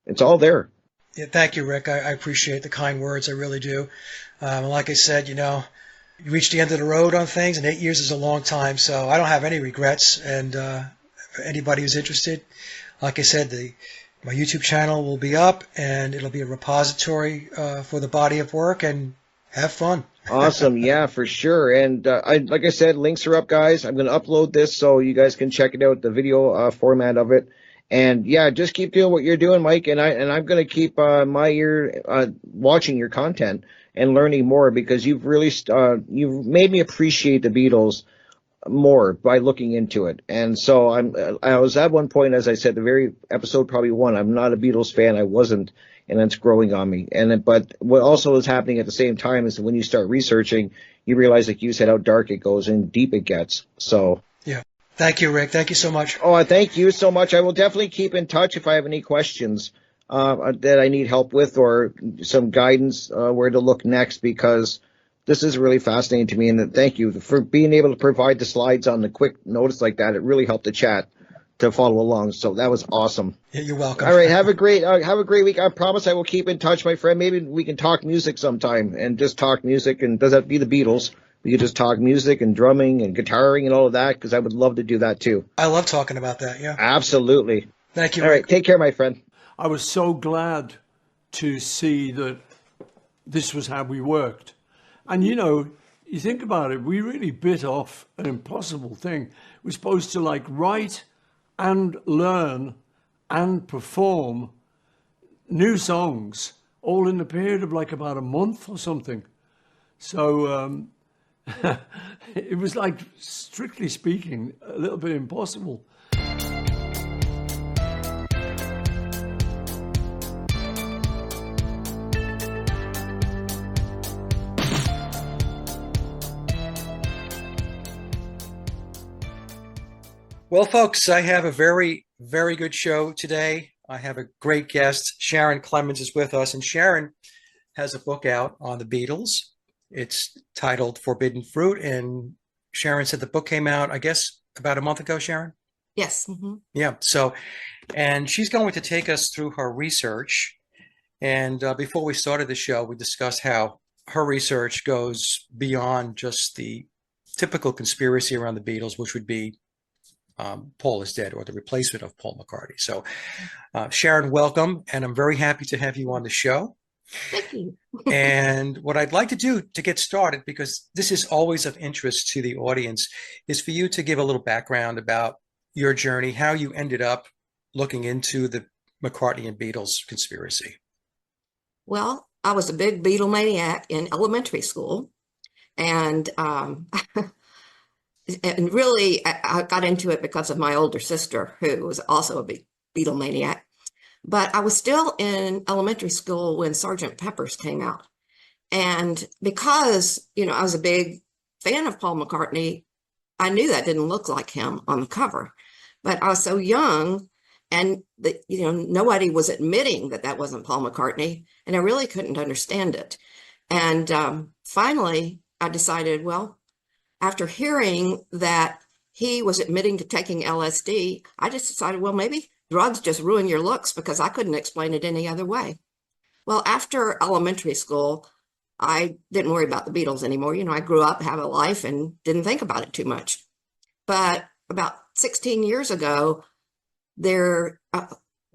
It's all there. Yeah, thank you, Rick. I appreciate the kind words. I really do. Like I said, you reach the end of the road on things, and 8 years is a long time, so I don't have any regrets. And for anybody who's interested, like I said, my YouTube channel will be up, and it'll be a repository for the body of work, and have fun. Awesome. Yeah, for sure. And like I said, links are up, guys. I'm going to upload this so you guys can check it out, the video format of it. And yeah, just keep doing what you're doing, Mike. And I'm going to keep my ear watching your content and learning more, because you've really you've made me appreciate the Beatles more by looking into it. And so I was at one point, as I said, the very episode probably one, I'm not a Beatles fan. I wasn't, and it's growing on me. But what also is happening at the same time is that when you start researching, you realize, like you said, how dark it goes and deep it gets. So yeah, thank you, Rick. Thank you so much. oh, thank you so much. I will definitely keep in touch if I have any questions that I need help with, or some guidance where to look next, because this is really fascinating to me. And thank you for being able to provide the slides on the quick notice like that. It really helped the chat to follow along. So that was awesome. Yeah, you're welcome. All right. Have a great week. I promise I will keep in touch, my friend. Maybe we can talk music sometime, and just talk music, and doesn't have to be the Beatles. We could just talk music and drumming and guitaring and all of that, because I would love to do that too. I love talking about that. Yeah. Absolutely. Thank you, All Rick. right. Take care, my friend. I was so glad to see that this was how we worked. And you think about it, we really bit off an impossible thing. We're supposed to write and learn and perform new songs all in the period of about a month or something. So it was strictly speaking, a little bit impossible. Well, folks, I have a very, very good show today. I have a great guest. Sharon Clemons is with us, and Sharon has a book out on the Beatles. It's titled Forbidden Fruit, and Sharon said the book came out, I guess, about a month ago, Sharon? Yes. Mm-hmm. Yeah. So, and she's going to take us through her research. And before we started the show, we discussed how her research goes beyond just the typical conspiracy around the Beatles, which would be Paul is dead, or the replacement of Paul McCartney. So, Sharon, welcome, and I'm very happy to have you on the show. Thank you. And what I'd like to do to get started, because this is always of interest to the audience, is for you to give a little background about your journey, how you ended up looking into the McCartney and Beatles conspiracy. Well, I was a big Beatle maniac in elementary school, and and really, I got into it because of my older sister, who was also a big Beatle maniac. But I was still in elementary school when Sgt. Pepper's came out. And because, I was a big fan of Paul McCartney, I knew that didn't look like him on the cover. But I was so young, and nobody was admitting that that wasn't Paul McCartney, and I really couldn't understand it. And finally, I decided, well, after hearing that he was admitting to taking LSD, I just decided, well, maybe drugs just ruin your looks, because I couldn't explain it any other way. Well, after elementary school, I didn't worry about the Beatles anymore. I grew up, have a life, and didn't think about it too much. But about 16 years ago, there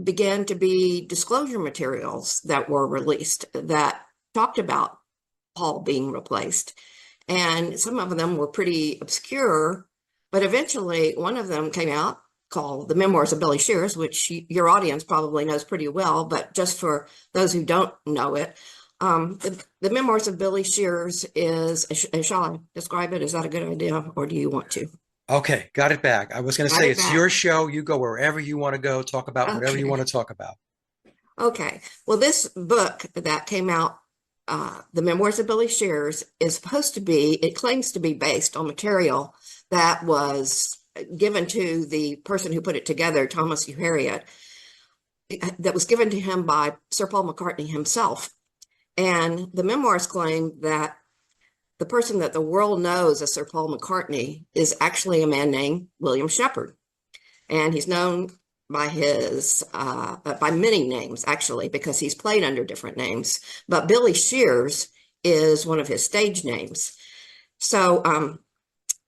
began to be disclosure materials that were released that talked about Paul being replaced. And some of them were pretty obscure, but eventually one of them came out called The Memoirs of Billy Shears, which your audience probably knows pretty well, but just for those who don't know it, the Memoirs of Billy Shears is, shall I describe it? Is that a good idea, or do you want to? Okay, got it back. I was going to say, it's your show. You go wherever you want to go, talk about whatever you want to talk about. Okay. Well, this book that came out, The Memoirs of Billy Shears, is supposed to be, it claims to be based on material that was given to the person who put it together, Thomas Hugh Harriot, that was given to him by Sir Paul McCartney himself. And the memoirs claim that the person that the world knows as Sir Paul McCartney is actually a man named William Shepard. And he's known by by many names, actually, because he's played under different names. But Billy Shears is one of his stage names. So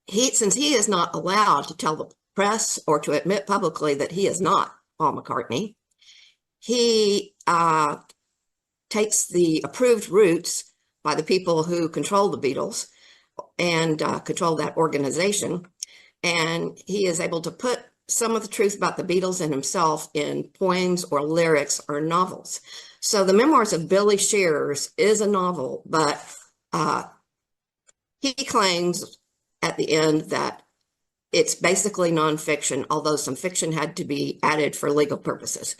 since he is not allowed to tell the press or to admit publicly that he is not Paul McCartney, he takes the approved routes by the people who control the Beatles and control that organization. And he is able to put some of the truth about the Beatles and himself in poems or lyrics or novels. So the Memoirs of Billy Shears is a novel, but he claims at the end that it's basically nonfiction, although some fiction had to be added for legal purposes.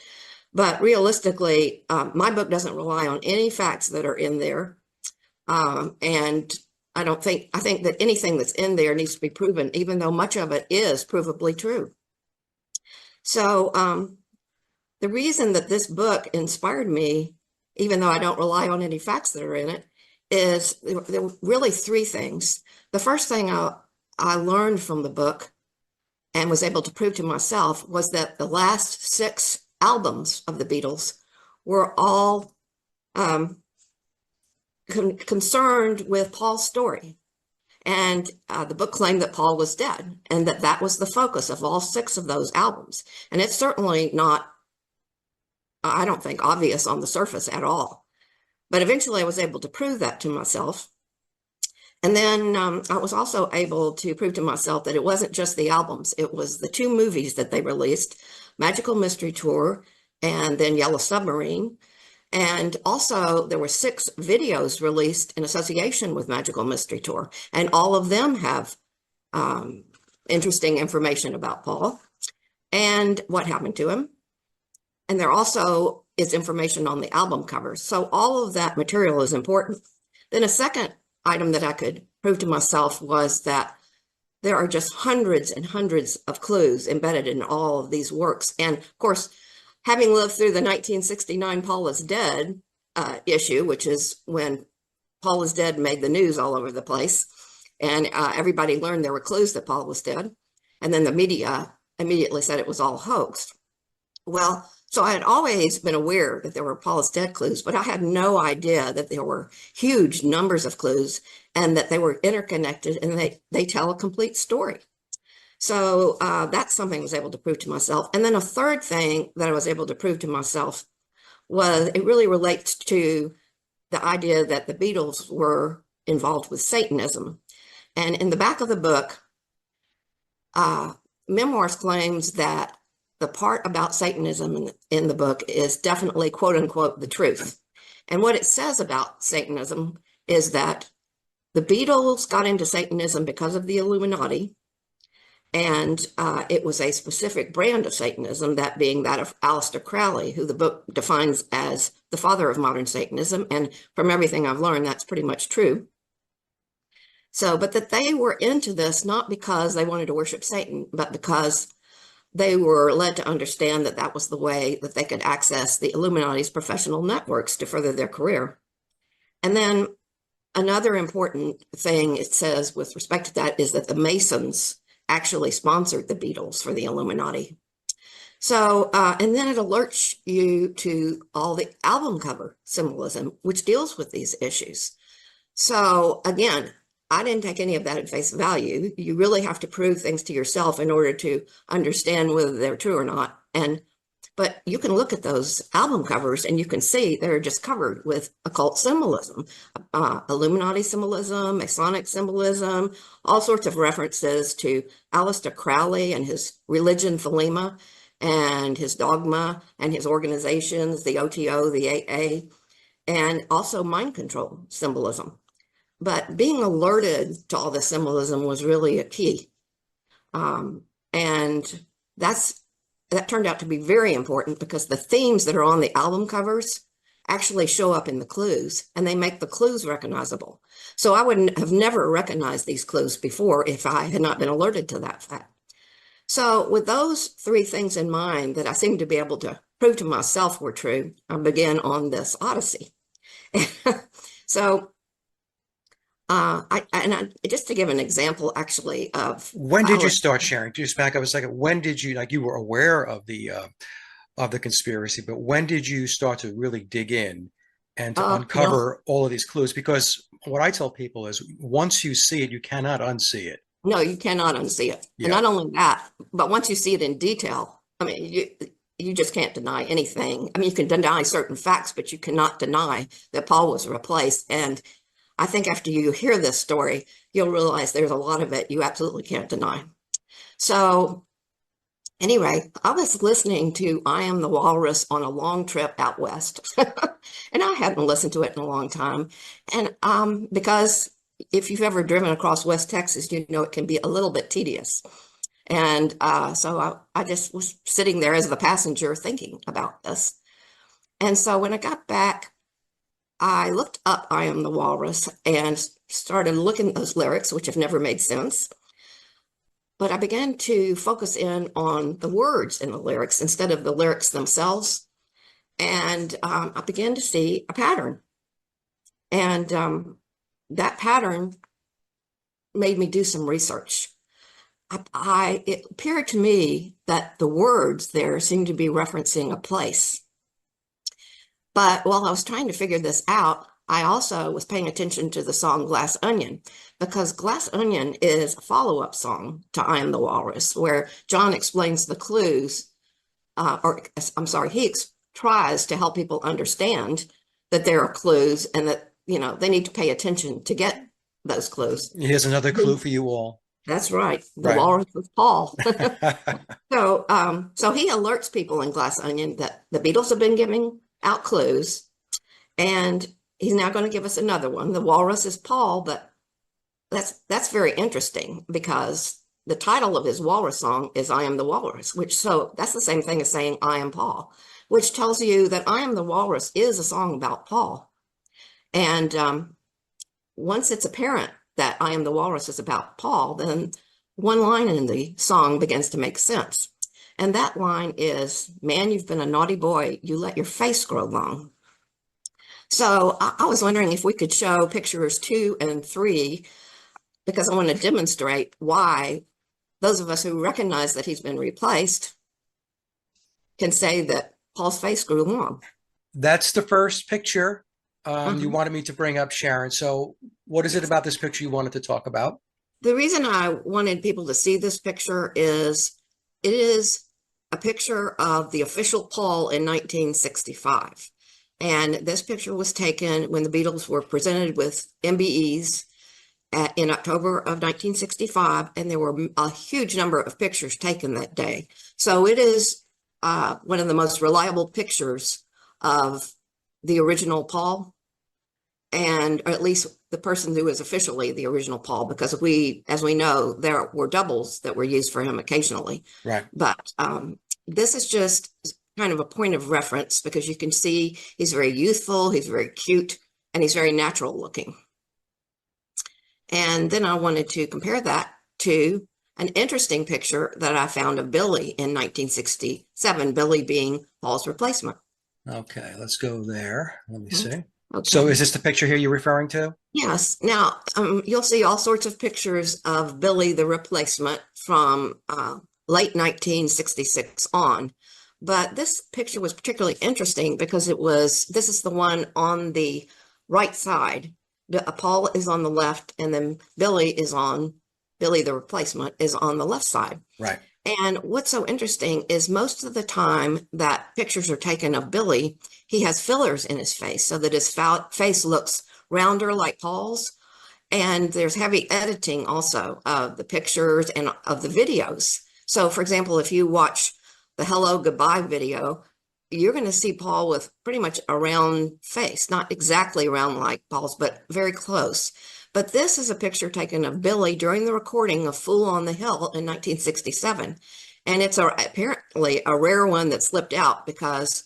But realistically, my book doesn't rely on any facts that are in there. And I think that anything that's in there needs to be proven, even though much of it is provably true. So the reason that this book inspired me, even though I don't rely on any facts that are in it, is there were really three things. The first thing I learned from the book and was able to prove to myself was that the last 6 albums of the Beatles were all concerned with Paul's story. And the book claimed that Paul was dead and that was the focus of all 6 of those albums. And it's certainly not, I don't think, obvious on the surface at all. But eventually I was able to prove that to myself. And then I was also able to prove to myself that it wasn't just the albums. It was the 2 movies that they released, Magical Mystery Tour and then Yellow Submarine. And also there were 6 videos released in association with Magical Mystery Tour. And all of them have interesting information about Paul and what happened to him. And there also is information on the album covers. So all of that material is important. Then a second item that I could prove to myself was that there are just hundreds and hundreds of clues embedded in all of these works. And of course, having lived through the 1969 Paul is Dead issue, which is when Paul is Dead made the news all over the place, and everybody learned there were clues that Paul was dead, and then the media immediately said it was all hoaxed. Well, so I had always been aware that there were Paul is Dead clues, but I had no idea that there were huge numbers of clues and that they were interconnected and they tell a complete story. So that's something I was able to prove to myself. And then a third thing that I was able to prove to myself was it really relates to the idea that the Beatles were involved with Satanism. And in the back of the book, Memoirs claims that the part about Satanism in the book is definitely, quote unquote, the truth. And what it says about Satanism is that the Beatles got into Satanism because of the Illuminati. And it was a specific brand of Satanism, that being that of Aleister Crowley, who the book defines as the father of modern Satanism. And from everything I've learned, that's pretty much true. So, but that they were into this not because they wanted to worship Satan, but because they were led to understand that that was the way that they could access the Illuminati's professional networks to further their career. And then another important thing it says with respect to that is that the Masons actually sponsored the Beatles for the Illuminati. So, and then it alerts you to all the album cover symbolism, which deals with these issues. So again, I didn't take any of that at face value. You really have to prove things to yourself in order to understand whether they're true or not. But you can look at those album covers and you can see they're just covered with occult symbolism, Illuminati symbolism, Masonic symbolism, all sorts of references to Aleister Crowley and his religion, Thelema, and his dogma and his organizations, the OTO, the AA, and also mind control symbolism. But being alerted to all this symbolism was really a key. And that turned out to be very important because the themes that are on the album covers actually show up in the clues and they make the clues recognizable. So I would have never recognized these clues before if I had not been alerted to that fact. So with those 3 things in mind that I seem to be able to prove to myself were true, I began on this odyssey. So just to give an example, actually, of when did you start sharing? Just back up a second. When did you, like, you were aware of the conspiracy, but when did you start to really dig in and to No, uncover all of these clues. Because what I tell people is once you see it, you cannot unsee it. no, you cannot unsee it. And Yeah. not only that, but once you see it in detail, I mean, you just can't deny anything. I mean, you can deny certain facts, but you cannot deny that Paul was replaced. And I think after you hear this story, you'll realize there's a lot of it you absolutely can't deny. So anyway, I was listening to I Am the Walrus on a long trip out west, and I hadn't listened to it in a long time. And because if you've ever driven across West Texas, you know it can be a little bit tedious. And so I just was sitting there as the passenger thinking about this. And so when I got back, I looked up I Am the Walrus and started looking at those lyrics, which have never made sense. But I began to focus in on the words in the lyrics instead of the lyrics themselves. And I began to see a pattern. And that pattern made me do some research. It appeared to me that the words there seemed to be referencing a place. But while I was trying to figure this out, I also was paying attention to the song Glass Onion, because Glass Onion is a follow-up song to I Am the Walrus, where John explains the clues, he tries to help people understand that there are clues and that, they need to pay attention to get those clues. Here's another clue for you all. That's right. The Right. walrus was Paul. So he alerts people in Glass Onion that the Beatles have been giving out clues, and he's now going to give us another one. The walrus is Paul, but that's very interesting because the title of his walrus song is I Am the Walrus, so that's the same thing as saying I am Paul, which tells you that I Am the Walrus is a song about Paul. And once it's apparent that I Am the Walrus is about Paul, then one line in the song begins to make sense. And that line is, "Man, you've been a naughty boy. You let your face grow long." So I was wondering if we could show pictures 2 and 3, because I want to demonstrate why those of us who recognize that he's been replaced can say that Paul's face grew long. That's the first picture you wanted me to bring up, Sharon. So what is it about this picture you wanted to talk about? The reason I wanted people to see this picture is it is a picture of the official Paul in 1965. And this picture was taken when the Beatles were presented with MBEs in October of 1965, and there were a huge number of pictures taken that day. So it is one of the most reliable pictures of the original Paul, and or at least the person who is officially the original Paul, because as we know, there were doubles that were used for him occasionally. Right. But this is just kind of a point of reference because you can see he's very youthful, he's very cute, and he's very natural looking. And then I wanted to compare that to an interesting picture that I found of Billy in 1967, Billy being Paul's replacement. Okay, let's go there. Let me see. Okay. So is this the picture here you're referring to? Yes. Now, you'll see all sorts of pictures of Billy the replacement from late 1966 on. But this picture was particularly interesting because this is the one on the right side. Paul is on the left, and then Billy the replacement is on the left side. Right. And what's so interesting is most of the time that pictures are taken of Billy, he has fillers in his face so that his face looks rounder like Paul's. And there's heavy editing also of the pictures and of the videos. So for example, if you watch the Hello Goodbye video, you're going to see Paul with pretty much a round face, not exactly round like Paul's, but very close. But this is a picture taken of Billy during the recording of Fool on the Hill in 1967. And it's apparently a rare one that slipped out because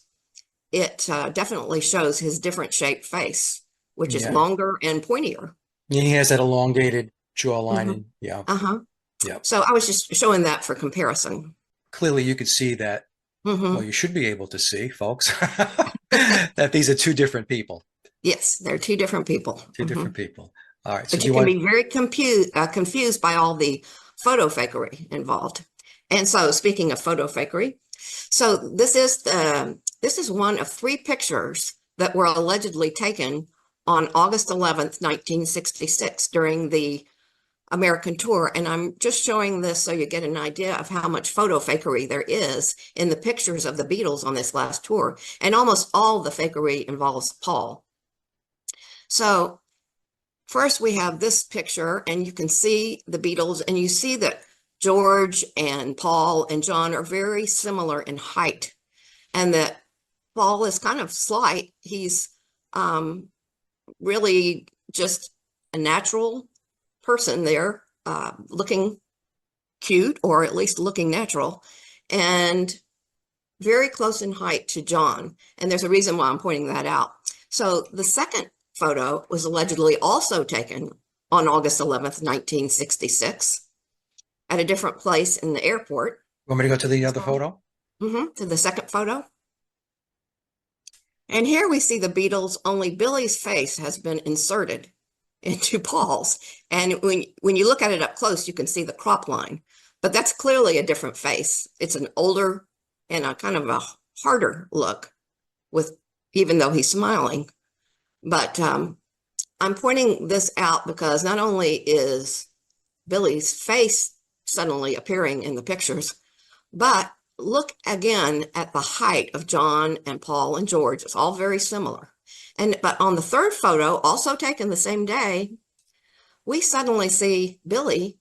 it definitely shows his different shaped face, which is longer and pointier. He has that elongated jawline. And, yeah. Yeah. So I was just showing that for comparison. Clearly you could see that. Well, you should be able to see, folks, that these are two different people. Yes, they're two different people. Two different people. All right. So but you can be very confused by all the photo fakery involved. And so speaking of photo fakery, so this is one of 3 pictures that were allegedly taken on August 11th, 1966 during the American tour. And I'm just showing this so you get an idea of how much photo fakery there is in the pictures of the Beatles on this last tour. And almost all the fakery involves Paul. So first we have this picture, and you can see the Beatles, and you see that George and Paul and John are very similar in height, and that Paul is kind of slight. He's really just a natural person there, looking cute, or at least looking natural, and very close in height to John. And there's a reason why I'm pointing that out. So the second photo was allegedly also taken on August 11th, 1966, at a different place in the airport. Want me to go to the other photo? To the second photo. And here we see the Beatles, only Billy's face has been inserted into Paul's. And when you look at it up close, you can see the crop line. But that's clearly a different face. It's an older and a kind of a harder look, with even though he's smiling. But I'm pointing this out because not only is Billy's face suddenly appearing in the pictures, but look again at the height of John and Paul and George. It's all very similar. But on the third photo, also taken the same day, we suddenly see Billy,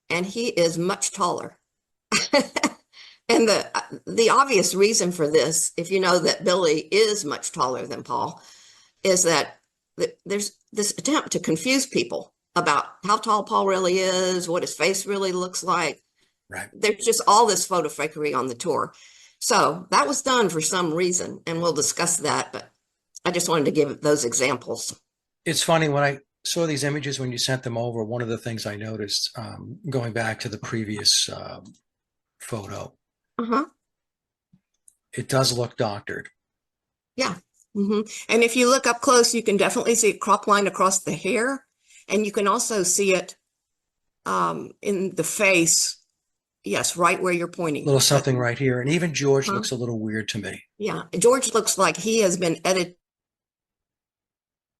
and he is much taller. And the obvious reason for this, if you know that Billy is much taller than Paul, is that there's this attempt to confuse people about how tall Paul really is, what his face really looks like. Right. There's just all this photo fakery on the tour. So that was done for some reason, and we'll discuss that, but I just wanted to give those examples. It's funny, when I saw these images, when you sent them over, one of the things I noticed, going back to the previous photo, it does look doctored. Yeah. And if you look up close, you can definitely see a crop line across the hair, and you can also see it in the face. Yes, right where you're pointing. A little something right here. And even George looks a little weird to me. Yeah, George looks like he has been edited.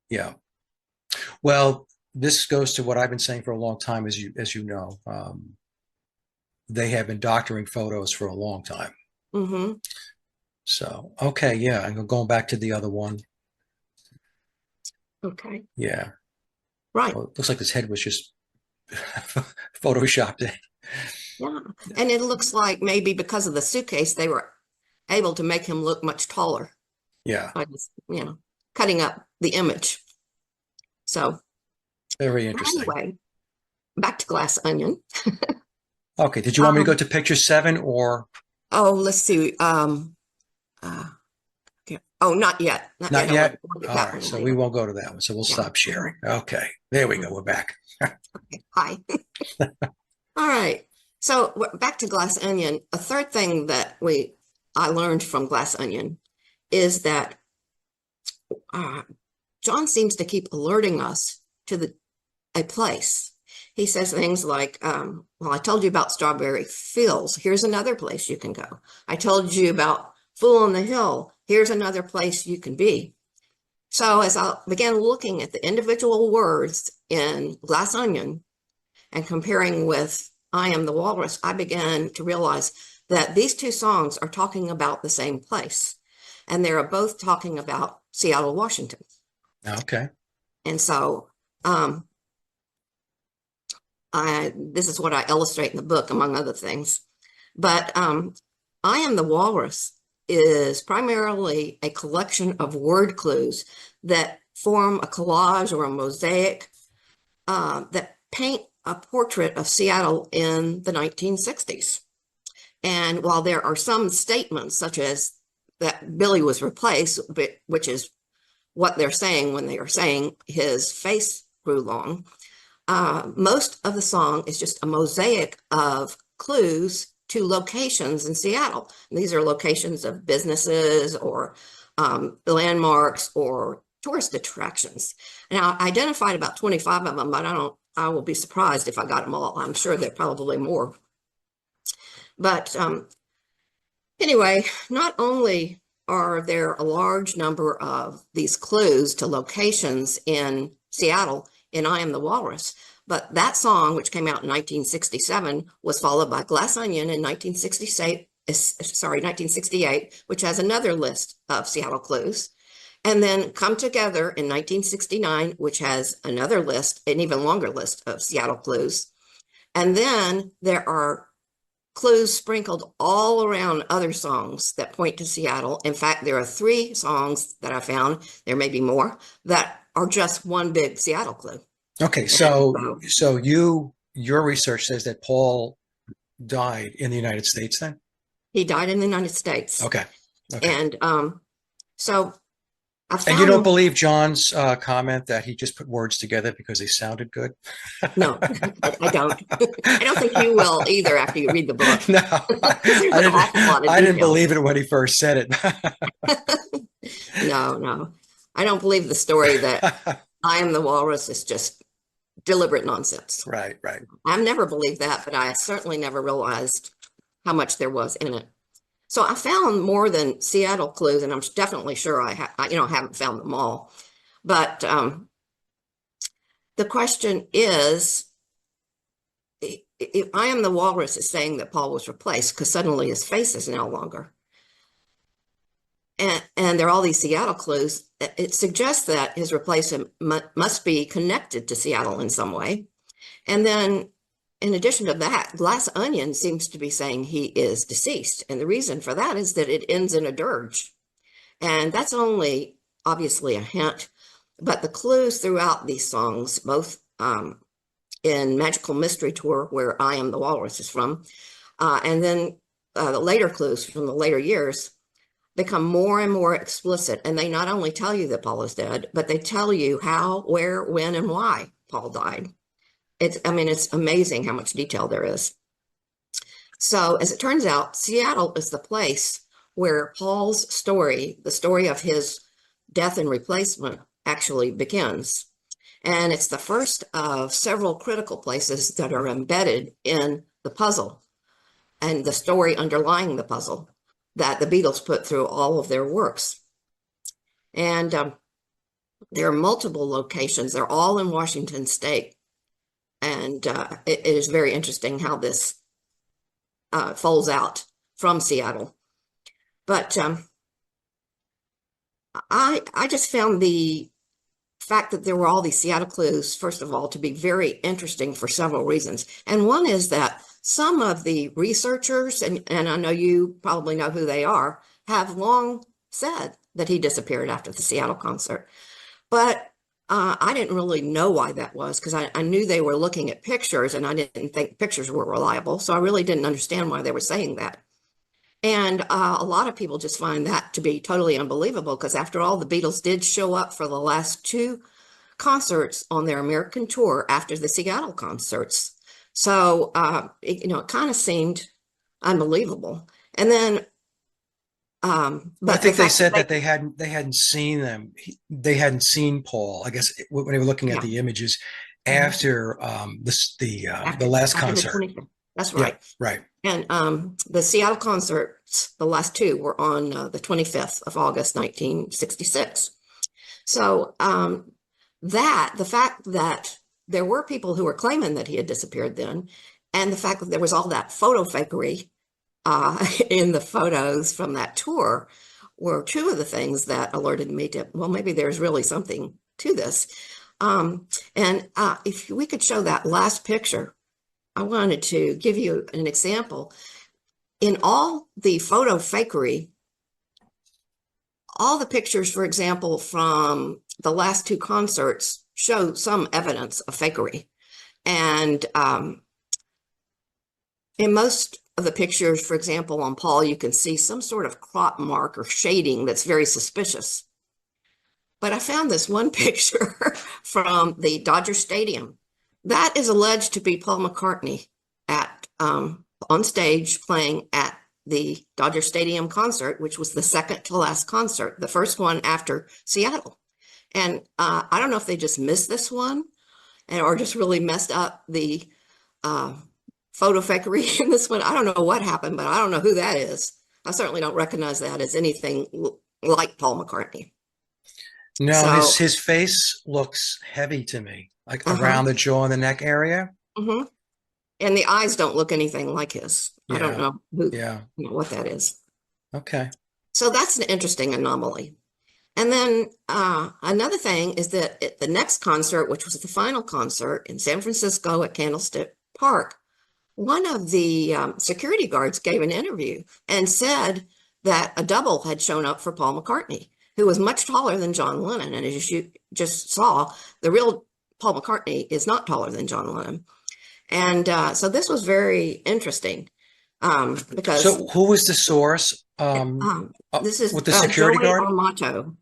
Yeah. Well, this goes to what I've been saying for a long time, as you know. They have been doctoring photos for a long time. So, okay, yeah, I'm going back to the other one. Okay. Yeah. Right. Well, it looks like his head was just photoshopped in. Yeah. And it looks like maybe because of the suitcase, they were able to make him look much taller. Yeah. By just, cutting up the image. So. Very interesting. Anyway, back to Glass Onion. Okay. Did you want me to go to picture 7 or? Oh, let's see. Okay. Oh, not yet. Not yet. All right. So we won't go to that one. So we'll stop sharing. Okay. There we go. We're back. Okay. Hi. All right. So back to Glass Onion. A third thing that I learned from Glass Onion is that John seems to keep alerting us to a place. He says things like, well, I told you about Strawberry Fields. Here's another place you can go. I told you about Fool on the Hill. Here's another place you can be. So as I began looking at the individual words in Glass Onion and comparing with I Am the Walrus, I began to realize that these two songs are talking about the same place. And they're both talking about Seattle, Washington. Okay. And so this is what I illustrate in the book, among other things. But I Am the Walrus is primarily a collection of word clues that form a collage or a mosaic that paint a portrait of Seattle in the 1960s. And while there are some statements such as that Billy was replaced, which is what they're saying when they are saying his face grew long, most of the song is just a mosaic of clues to locations in Seattle. And these are locations of businesses or landmarks or tourist attractions. Now, I identified about 25 of them, but I will be surprised if I got them all. I'm sure there are probably more. But anyway, not only are there a large number of these clues to locations in Seattle in I Am the Walrus. But that song, which came out in 1967, was followed by Glass Onion in 1968, which has another list of Seattle clues. And then Come Together in 1969, which has another list, an even longer list of Seattle clues. And then there are clues sprinkled all around other songs that point to Seattle. In fact, there are 3 songs that I found, there may be more, that are just one big Seattle clue. Okay, so your research says that Paul died in the United States then? He died in the United States. Okay. And so I found... And you don't believe John's comment that he just put words together because they sounded good? No, I don't. I don't think you will either after you read the book. No, I didn't believe it when he first said it. No. I don't believe the story that I Am the Walrus is just deliberate nonsense. Right. I've never believed that, but I certainly never realized how much there was in it. So I found more than Seattle clues, and I'm definitely sure I haven't found them all. But the question is, if I Am the Walrus is saying that Paul was replaced because suddenly his face is no longer. And there are all these Seattle clues. It suggests that his replacement must be connected to Seattle in some way. And then in addition to that, Glass Onion seems to be saying he is deceased. And the reason for that is that it ends in a dirge. And that's only obviously a hint, but the clues throughout these songs, both in Magical Mystery Tour, where I Am the Walrus is from, and then the later clues from the later years, become more and more explicit. And they not only tell you that Paul is dead, but they tell you how, where, when, and why Paul died. It's amazing how much detail there is. So as it turns out, Seattle is the place where Paul's story, the story of his death and replacement, actually begins. And it's the first of several critical places that are embedded in the puzzle and the story underlying the puzzle that the Beatles put through all of their works. And there are multiple locations. They're all in Washington State. And it is very interesting how this folds out from Seattle. But I just found the fact that there were all these Seattle clues, first of all, to be very interesting for several reasons. And one is that some of the researchers, and I know you probably know who they are, have long said that he disappeared after the Seattle concert. But I didn't really know why that was, because I knew they were looking at pictures and I didn't think pictures were reliable. So I really didn't understand why they were saying that. And a lot of people just find that to be totally unbelievable, because after all, the Beatles did show up for the last 2 concerts on their American tour after the Seattle concerts. So, it kind of seemed unbelievable. And then, but I think they said that they hadn't seen them. They hadn't seen Paul, I guess, when they were looking at the images after the last concert. That's right. Yeah, right. And the Seattle concerts, the last 2 were on the 25th of August, 1966. So the fact that there were people who were claiming that he had disappeared then, and the fact that there was all that photo fakery in the photos from that tour were 2 of the things that alerted me to, well, maybe there's really something to this. And if we could show that last picture, I wanted to give you an example. In all the photo fakery, all the pictures, for example, from the last 2 concerts show some evidence of fakery. And in most of the pictures, for example, on Paul, you can see some sort of crop mark or shading that's very suspicious. But I found this one picture from the Dodger Stadium. That is alleged to be Paul McCartney on stage playing at the Dodger Stadium concert, which was the second to last concert, the first one after Seattle. And I don't know if they just missed this one or just really messed up the photo fakery in this one. I don't know what happened, but I don't know who that is. I certainly don't recognize that as anything like Paul McCartney. No, So, his face looks heavy to me, like uh-huh. around the jaw and the neck area. Mm-hmm. And the eyes don't look anything like his. I don't Yeah. know what that is. Okay. So that's an interesting anomaly. And then another thing is that at the next concert, which was the final concert in San Francisco at Candlestick Park, one of the security guards gave an interview and said that a double had shown up for Paul McCartney, who was much taller than John Lennon. And as you just saw, the real Paul McCartney is not taller than John Lennon. And so this was very interesting because So who was the source? this is With the security Joey guard? Armato.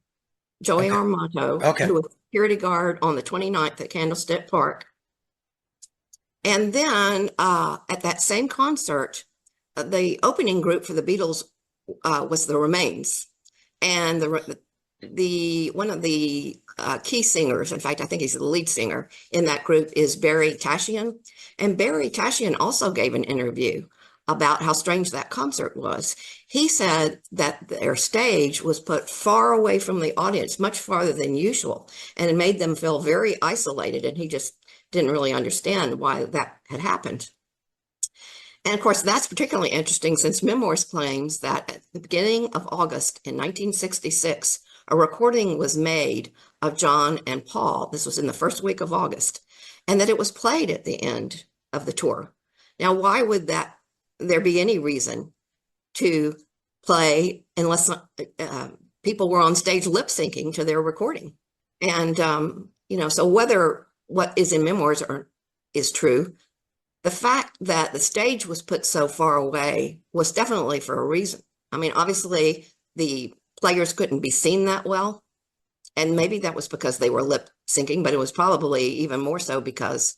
Joey Okay. Armato, Okay. who was security guard on the 29th at Candlestick Park. And then at that same concert, the opening group for the Beatles was the Remains. And one of the key singers, in fact, I think he's the lead singer in that group, is Barry Tashian. And Barry Tashian also gave an interview about how strange that concert was. He said that their stage was put far away from the audience, much farther than usual, and it made them feel very isolated. And he just didn't really understand why that had happened. And of course, that's particularly interesting since Memoirs claims that at the beginning of August in 1966, a recording was made of John and Paul. This was in the first week of August, and that it was played at the end of the tour. Now, why would there be any reason to play unless people were on stage lip syncing to their recording? And, so whether what is in Memoirs is true, the fact that the stage was put so far away was definitely for a reason. I mean, obviously, the players couldn't be seen that well, and maybe that was because they were lip syncing, but it was probably even more so because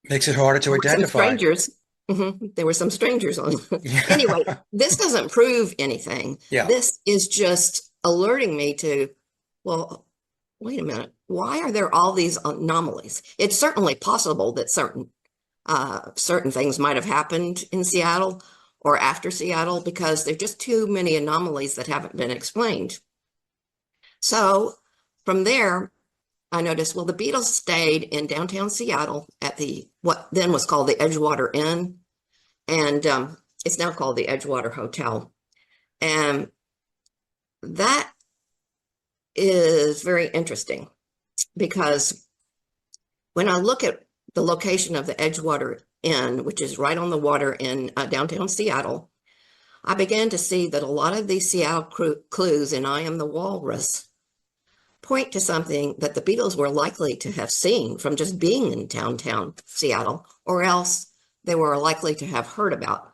Makes it harder to identify. Strangers. There were some strangers on. Anyway, this doesn't prove anything. Yeah. This is just alerting me to, well, wait a minute. Why are there all these anomalies? It's certainly possible that certain things might have happened in Seattle or after Seattle because there's just too many anomalies that haven't been explained. So from there, I noticed, well, the Beatles stayed in downtown Seattle at what then was called the Edgewater Inn, and it's now called the Edgewater Hotel. And that is very interesting because when I look at the location of the Edgewater Inn, which is right on the water in downtown Seattle, I began to see that a lot of these Seattle clues in I Am the Walrus point to something that the Beatles were likely to have seen from just being in downtown Seattle, or else they were likely to have heard about.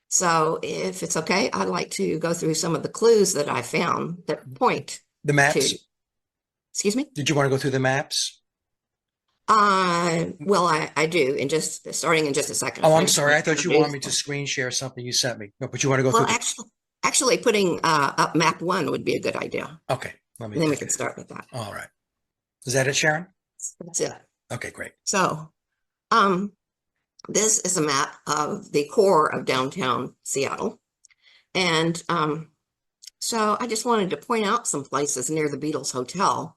So if it's okay, I'd like to go through some of the clues that I found that point The maps? Excuse me? Did you want to go through the maps? Well, I do, starting in just a second. Oh, I'm sorry. I thought you wanted me to screen share something you sent me. No, but you want to go through actually putting up map 1 would be a good idea. Okay. Then we can start with that. All right. Is that it, Sharon? That's it. Okay, great. So, this is a map of the core of downtown Seattle. And so I just wanted to point out some places near the Beatles Hotel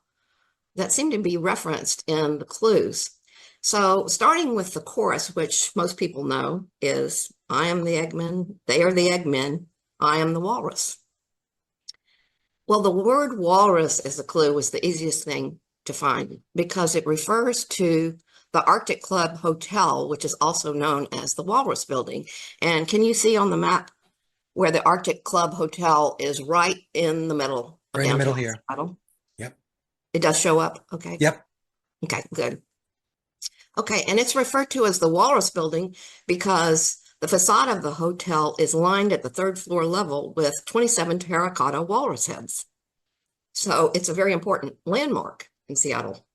that seem to be referenced in the clues. So starting with the chorus, which most people know is, I am the Eggman, they are the Eggmen, I am the Walrus. Well, the word walrus as a clue was the easiest thing to find because it refers to the Arctic Club Hotel, which is also known as the Walrus Building. And can you see on the map where the Arctic Club Hotel is right in the middle? Right in the middle here. Seattle? Yep. It does show up? Okay. Yep. Okay, good. Okay, and it's referred to as the Walrus Building because the facade of the hotel is lined at the 3rd floor level with 27 terracotta walrus heads. So it's a very important landmark in Seattle.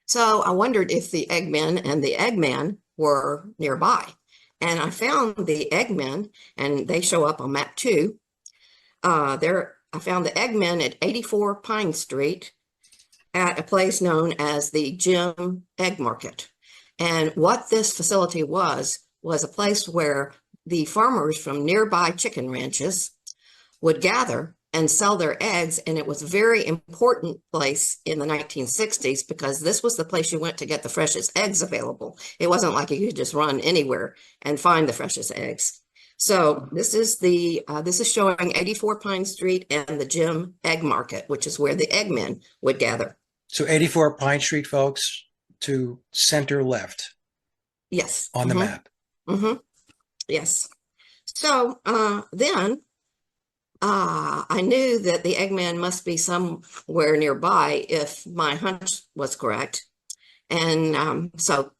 So I wondered if the Eggmen and the Eggman were nearby. And I found the Eggmen, and they show up on map 2. I found the Eggmen at 84 Pine Street at a place known as the Jim Egg Market. And what this facility was a place where the farmers from nearby chicken ranches would gather and sell their eggs. And it was a very important place in the 1960s because this was the place you went to get the freshest eggs available. It wasn't like you could just run anywhere and find the freshest eggs. So this is showing 84 Pine Street and the Jim Egg Market, which is where the eggmen would gather. So 84 Pine Street, folks, to center left. Yes. On the map. Yes. So then I knew that the Eggman must be somewhere nearby if my hunch was correct. And so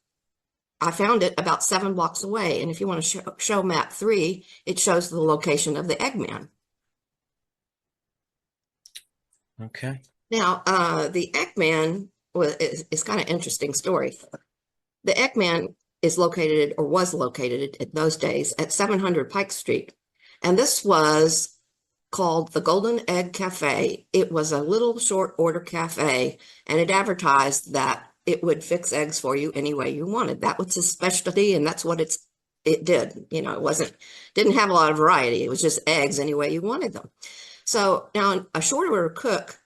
I found it about 7 blocks away. And if you want to show map 3, it shows the location of the Eggman. Okay. Now, the Eggman is kind of interesting story. The Eggman is located, or was located in those days, at 700 Pike Street. And this was called the Golden Egg Cafe. It was a little short order cafe, and it advertised that it would fix eggs for you any way you wanted. That was its specialty, and that's what it did. You know, didn't have a lot of variety. It was just eggs any way you wanted them. So now a short order cook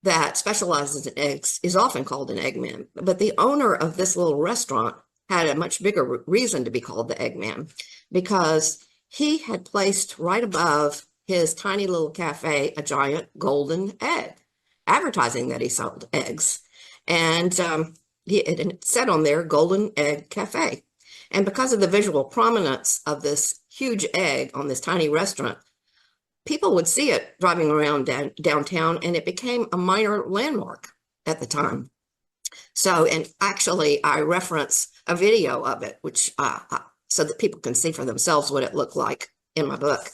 that specializes in eggs is often called an eggman, but the owner of this little restaurant had a much bigger reason to be called the Eggman, because he had placed right above his tiny little cafe a giant golden egg, advertising that he sold eggs. And it said on there, Golden Egg Cafe. And because of the visual prominence of this huge egg on this tiny restaurant, people would see it driving around downtown, and it became a minor landmark at the time. So, and actually I reference a video of it, which so that people can see for themselves what it looked like in my book.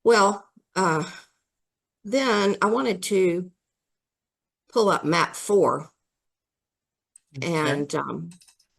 Well, then I wanted to pull up map 4 and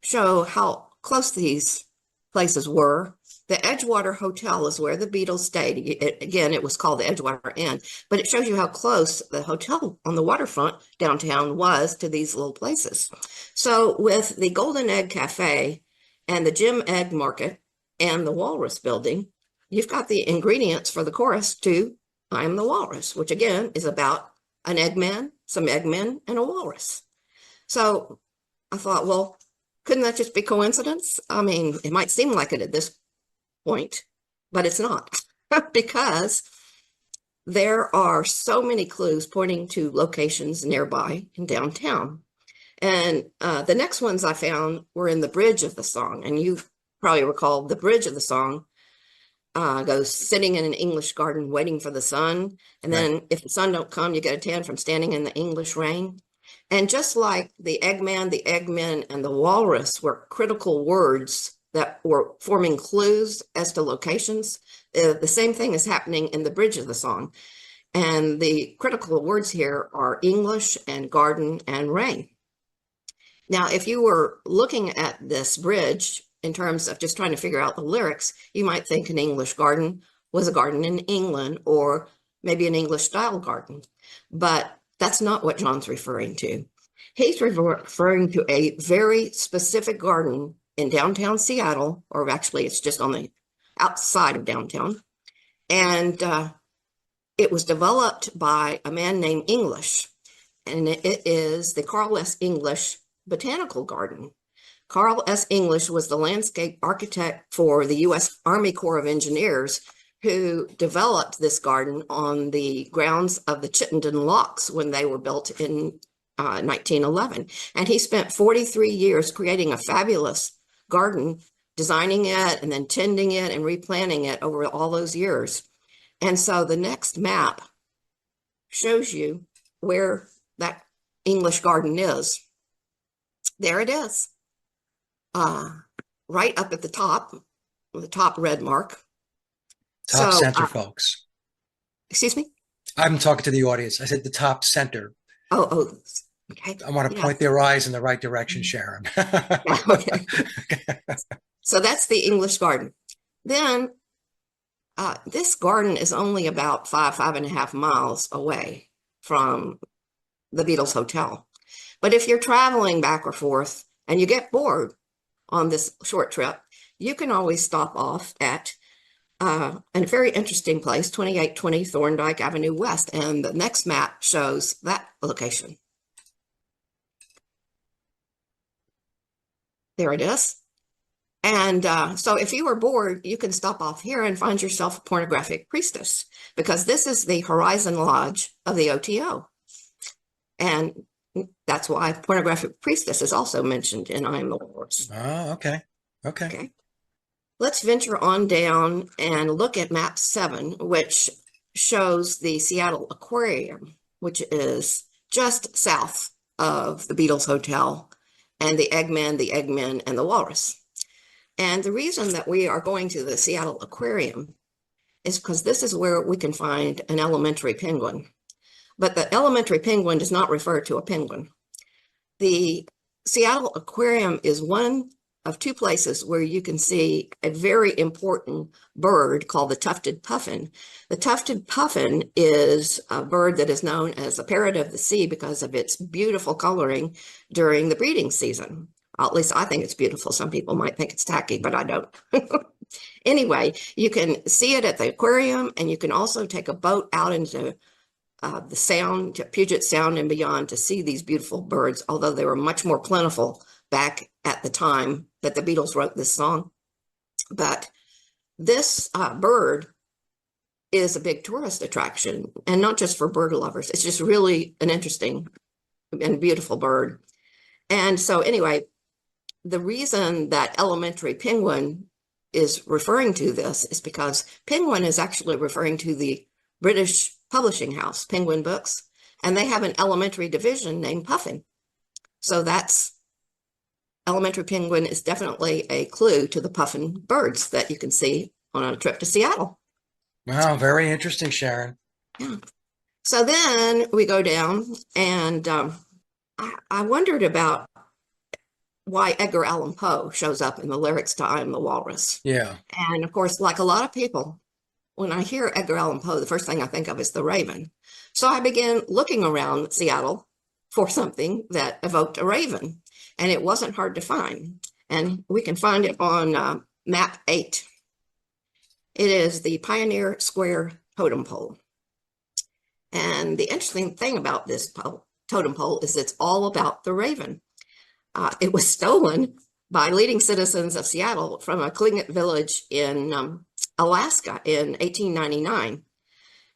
show how close these places were. The Edgewater Hotel is where the Beatles stayed. Again, it was called the Edgewater Inn, but it shows you how close the hotel on the waterfront downtown was to these little places. So with the Golden Egg Cafe and the Jim Egg Market and the Walrus Building, you've got the ingredients for the chorus to I Am the Walrus, which again is about an eggman, some eggmen, and a walrus. So I thought, well, couldn't that just be coincidence? I mean, it might seem like it at this point, but it's not, because there are so many clues pointing to locations nearby in downtown. And the next ones I found were in the bridge of the song. And you probably recall the bridge of the song goes, sitting in an English garden waiting for the sun. And then if the sun don't come, you get a tan from standing in the English rain. And just like the eggman, the eggmen, and the walrus were critical words that were forming clues as to locations, the same thing is happening in the bridge of the song. And the critical words here are English and garden and rain. Now, if you were looking at this bridge in terms of just trying to figure out the lyrics, you might think an English garden was a garden in England, or maybe an English style garden. But that's not what John's referring to. He's referring to a very specific garden in downtown Seattle, or actually it's just on the outside of downtown. And it was developed by a man named English, and it is the Carl S. English Botanical Garden. Carl S. English was the landscape architect for the U.S. Army Corps of Engineers, who developed this garden on the grounds of the Chittenden Locks when they were built in 1911. And he spent 43 years creating a fabulous garden, designing it and then tending it and replanting it over all those years. And so the next map shows you where that English garden is. There it is, right up at the top red mark. Top center, folks. Excuse me? I'm talking to the audience. I said the top center. Oh, okay. I want to point their eyes in the right direction, Sharon. Okay. So that's the English garden. Then this garden is only about 5.5 miles away from the Beatles Hotel. But if you're traveling back or forth and you get bored on this short trip, you can always stop off at a very interesting place, 2820 Thorndike Avenue West. And the next map shows that location. There it is. And so if you were bored, you can stop off here and find yourself a pornographic priestess, because this is the Horizon Lodge of the OTO. And that's why pornographic priestess is also mentioned in I Am the Walrus. Oh, okay. Okay. Let's venture on down and look at map 7, which shows the Seattle Aquarium, which is just south of the Beatles Hotel and the Eggman, and the Walrus. And the reason that we are going to the Seattle Aquarium is because this is where we can find an elementary penguin. But the elementary penguin does not refer to a penguin. The Seattle Aquarium is one of 2 places where you can see a very important bird called the tufted puffin. The tufted puffin is a bird that is known as the parrot of the sea because of its beautiful coloring during the breeding season. At least I think it's beautiful. Some people might think it's tacky, but I don't. Anyway, you can see it at the aquarium, and you can also take a boat out into the Sound, to Puget Sound and beyond, to see these beautiful birds, although they were much more plentiful back at the time that the Beatles wrote this song. But this bird is a big tourist attraction, and not just for bird lovers. It's just really an interesting and beautiful bird. And so anyway, the reason that elementary penguin is referring to this is because penguin is actually referring to the British publishing house, Penguin Books, and they have an elementary division named Puffin. So that's elementary penguin is definitely a clue to the puffin birds that you can see on a trip to Seattle. Wow, very interesting, Sharon. Yeah. So then we go down, and I wondered about why Edgar Allan Poe shows up in the lyrics to I Am the Walrus. Yeah. And of course, like a lot of people, when I hear Edgar Allan Poe, the first thing I think of is the raven. So I began looking around Seattle for something that evoked a raven, and it wasn't hard to find. And we can find it on map 8. It is the Pioneer Square totem pole. And the interesting thing about this totem pole is it's all about the raven. It was stolen by leading citizens of Seattle from a Tlingit village in Alaska in 1899.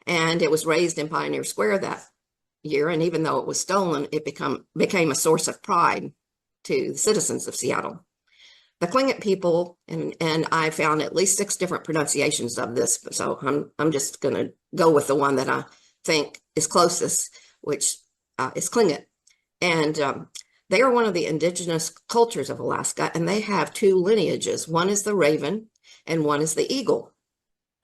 And it was raised in Pioneer Square that year. And even though it was stolen, it became a source of pride to the citizens of Seattle. The Tlingit people, and I found at least 6 different pronunciations of this, so I'm just going to go with the one that I think is closest, which is Tlingit. And they are one of the indigenous cultures of Alaska, and they have 2 lineages. One is the raven, and one is the eagle.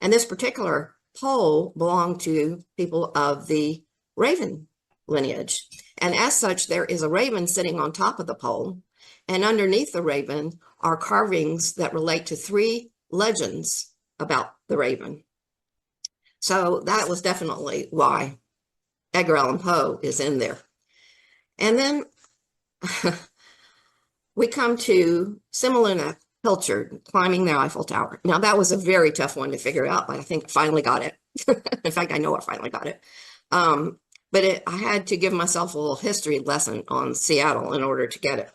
And this particular pole belonged to people of the raven lineage. And as such, there is a raven sitting on top of the pole, and underneath the raven are carvings that relate to 3 legends about the raven. So that was definitely why Edgar Allan Poe is in there. And then we come to Semolina Pilchard climbing the Eiffel Tower. Now, that was a very tough one to figure out, but I think I finally got it. In fact, I know I finally got it. But I had to give myself a little history lesson on Seattle in order to get it.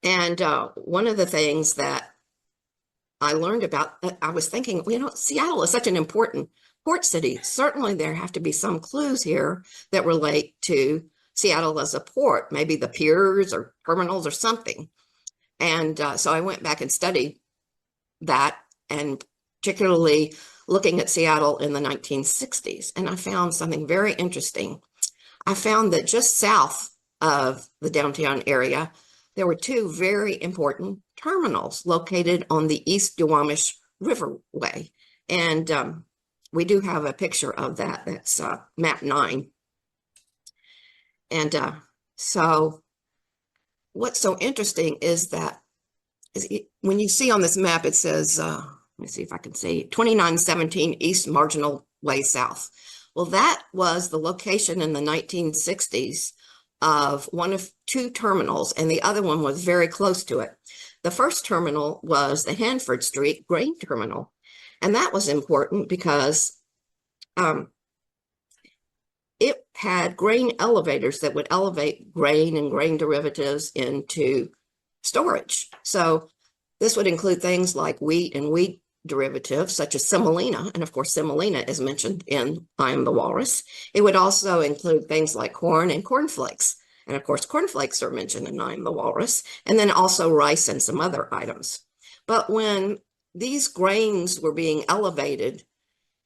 And one of the things that I learned about, I was thinking, Seattle is such an important port city. Certainly there have to be some clues here that relate to Seattle as a port, maybe the piers or terminals or something. And so I went back and studied that, and particularly looking at Seattle in the 1960s. And I found something very interesting. I found that just south of the downtown area, there were 2 very important terminals located on the East Duwamish Riverway. And we do have a picture of that. That's map 9. And so what's so interesting is that when you see on this map, it says, let me see if I can see, 2917 East Marginal Way South. Well, that was the location in the 1960s of one of 2 terminals, and the other one was very close to it. The first terminal was the Hanford Street grain terminal. And that was important because it had grain elevators that would elevate grain and grain derivatives into storage. So this would include things like wheat and wheat derivatives, such as semolina. And of course, semolina is mentioned in I Am the Walrus. It would also include things like corn and cornflakes. And of course, cornflakes are mentioned in I Am the Walrus. And then also rice and some other items. But when these grains were being elevated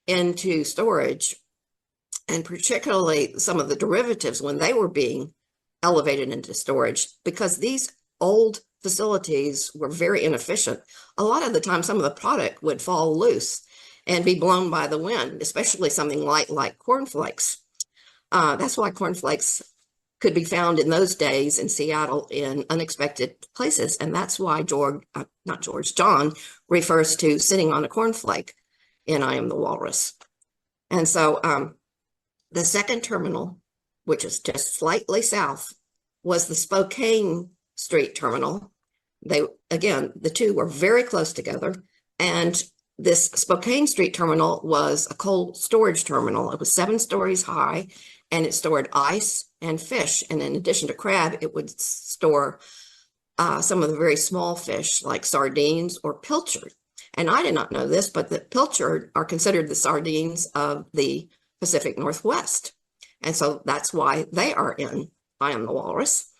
into storage, and particularly some of the derivatives when they were being elevated into storage, because these old facilities were very inefficient, a lot of the time some of the product would fall loose and be blown by the wind, especially something light like cornflakes. That's why cornflakes could be found in those days in Seattle in unexpected places. And that's why John refers to sitting on a cornflake in I Am the Walrus. And so the second terminal, which is just slightly south, was the Spokane Street terminal. The two were very close together. And this Spokane Street terminal was a cold storage terminal. It was 7 stories high, and it stored ice and fish. And in addition to crab, it would store some of the very small fish like sardines or pilchard. And I did not know this, but the pilchard are considered the sardines of the Pacific Northwest. And so that's why they are in I Am the Walrus.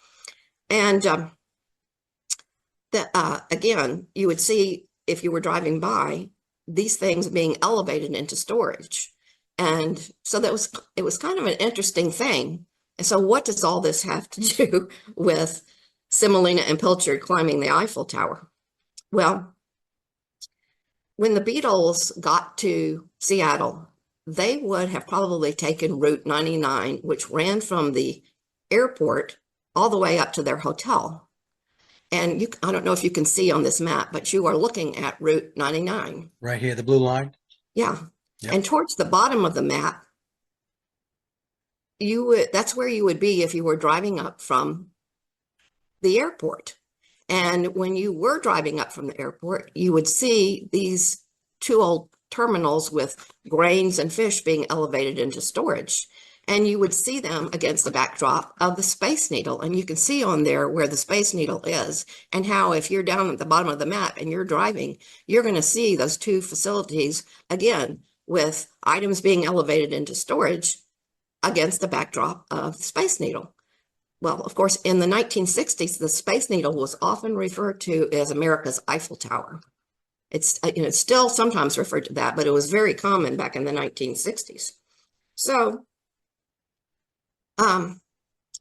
And again, you would see if you were driving by these things being elevated into storage. And so it was kind of an interesting thing. And so what does all this have to do with semolina and pilchard climbing the Eiffel Tower? Well, when the Beatles got to Seattle, they would have probably taken Route 99, which ran from the airport all the way up to their hotel. And I don't know if you can see on this map, but you are looking at Route 99. Right here, the blue line? Yeah. Yep. And towards the bottom of the map, that's where you would be if you were driving up from the airport. And when you were driving up from the airport, you would see these 2 old terminals with grains and fish being elevated into storage. And you would see them against the backdrop of the Space Needle. And you can see on there where the Space Needle is, and how if you're down at the bottom of the map and you're driving, you're going to see those 2 facilities again with items being elevated into storage against the backdrop of the Space Needle. Well, of course, in the 1960s, the Space Needle was often referred to as America's Eiffel Tower. It's still sometimes referred to that, but it was very common back in the 1960s. So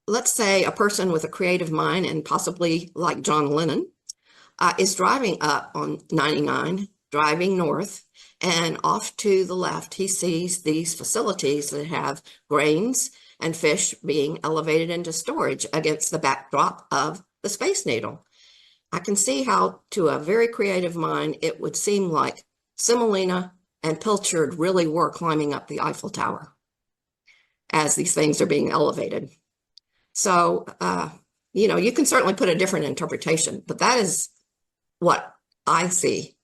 let's say a person with a creative mind, and possibly like John Lennon, is driving up on 99, driving north, and off to the left, he sees these facilities that have grains and fish being elevated into storage against the backdrop of the Space Needle. I can see how, to a very creative mind, it would seem like semolina and pilchard really were climbing up the Eiffel Tower as these things are being elevated. So, you can certainly put a different interpretation, but that is what I see.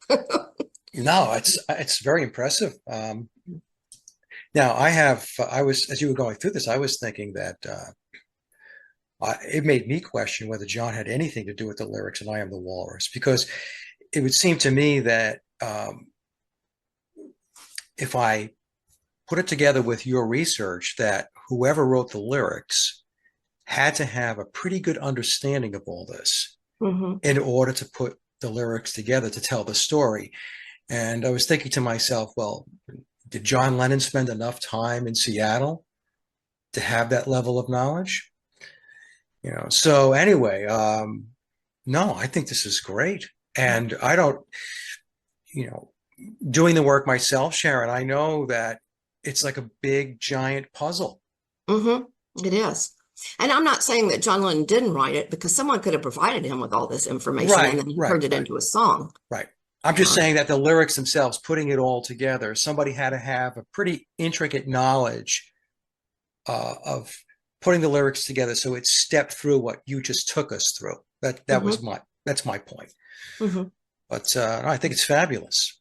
No, it's very impressive. Now, as you were going through this, I was thinking that it made me question whether John had anything to do with the lyrics in I Am the Walrus, because it would seem to me that if I put it together with your research, that whoever wrote the lyrics had to have a pretty good understanding of all this in order to put the lyrics together to tell the story. And I was thinking to myself, well, did John Lennon spend enough time in Seattle to have that level of knowledge? So anyway, no, I think this is great. And I don't, doing the work myself, Sharon, I know that it's like a big, giant puzzle. It is. And I'm not saying that John Lennon didn't write it, because someone could have provided him with all this information and then he turned it into a song. Right. I'm just saying that the lyrics themselves, putting it all together, somebody had to have a pretty intricate knowledge of putting the lyrics together so it stepped through what you just took us through. That was That's my point. Mm-hmm. But I think it's fabulous.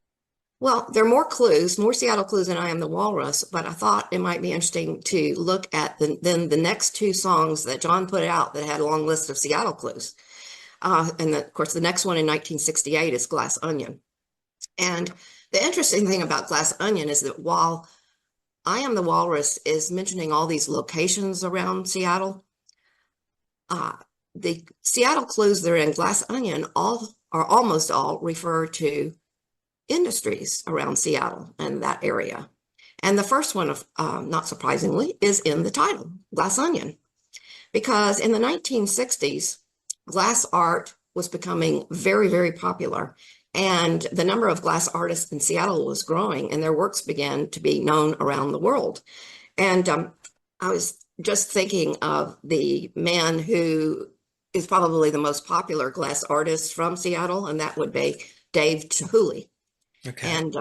Well, there are more clues, more Seattle clues than I Am the Walrus, but I thought it might be interesting to look at the next two songs that John put out that had a long list of Seattle clues. Of course, the next one in 1968 is Glass Onion. And the interesting thing about Glass Onion is that while I Am the Walrus is mentioning all these locations around Seattle, the Seattle clues that are in Glass Onion almost all refer to industries around Seattle and that area. And the first one, not surprisingly, is in the title, Glass Onion, because in the 1960s, glass art was becoming very, very popular. And the number of glass artists in Seattle was growing, and their works began to be known around the world. And I was just thinking of the man who is probably the most popular glass artist from Seattle, and that would be Dave Chihuly. Okay. And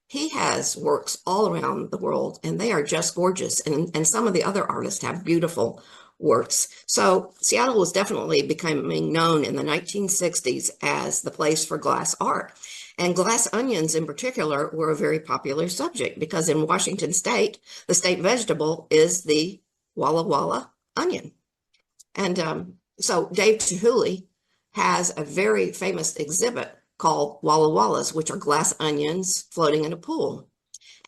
he has works all around the world, and they are just gorgeous. And some of the other artists have beautiful works. So Seattle was definitely becoming known in the 1960s as the place for glass art. And glass onions in particular were a very popular subject because in Washington State, the state vegetable is the Walla Walla onion. And so Dave Chihuly has a very famous exhibit called Walla Wallas, which are glass onions floating in a pool.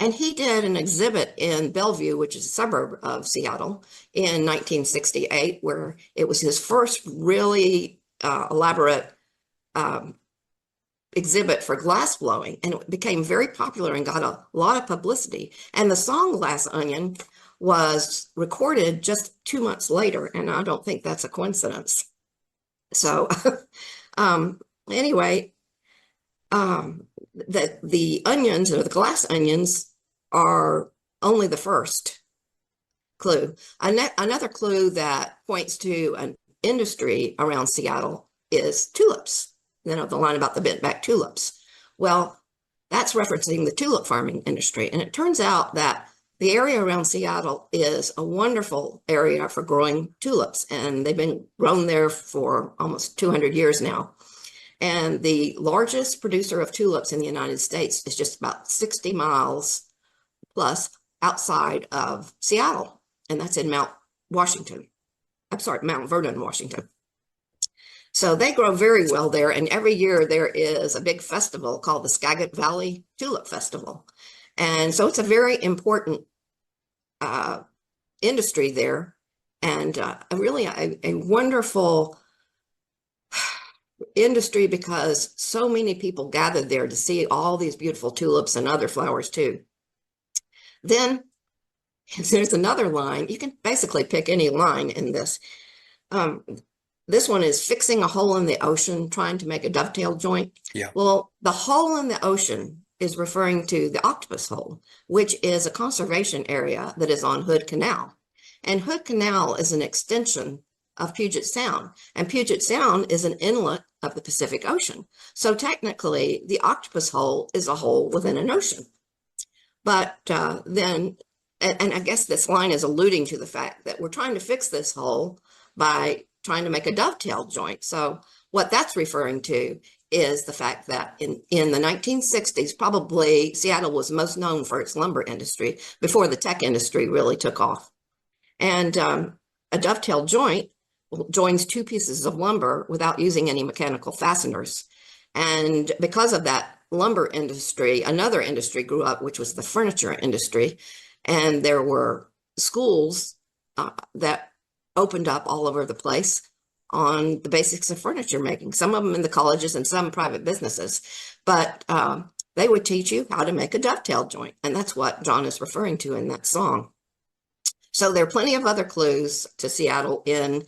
And he did an exhibit in Bellevue, which is a suburb of Seattle, in 1968, where it was his first really elaborate exhibit for glass blowing. And it became very popular and got a lot of publicity. And the song Glass Onion was recorded just 2 months later, and I don't think that's a coincidence. So anyway, the onions or the glass onions are only the first clue. Another clue that points to an industry around Seattle is tulips. You know, the line about the bent back tulips. Well, that's referencing the tulip farming industry. And it turns out that the area around Seattle is a wonderful area for growing tulips, and they've been grown there for almost 200 years now. And the largest producer of tulips in the United States is just about 60 miles plus outside of Seattle, and that's in Mount Vernon, Washington. So they grow very well there, and every year there is a big festival called the Skagit Valley Tulip Festival. And so it's a very important industry there, and really a wonderful industry because so many people gathered there to see all these beautiful tulips and other flowers too. Then there's another line. You can basically pick any line in this. This one is fixing a hole in the ocean, trying to make a dovetail joint. Yeah. Well, the hole in the ocean is referring to the Octopus Hole, which is a conservation area that is on Hood Canal. And Hood Canal is an extension of Puget Sound. And Puget Sound is an inlet of the Pacific Ocean. So technically, the Octopus Hole is a hole within an ocean. But then, and I guess this line is alluding to the fact that we're trying to fix this hole by trying to make a dovetail joint. So what that's referring to is the fact that in the 1960s, probably Seattle was most known for its lumber industry before the tech industry really took off. And a dovetail joint joins two pieces of lumber without using any mechanical fasteners. And because of that lumber industry, another industry grew up, which was the furniture industry. And there were schools that opened up all over the place on the basics of furniture making, some of them in the colleges and some private businesses. But they would teach you how to make a dovetail joint. And that's what John is referring to in that song. So there are plenty of other clues to Seattle in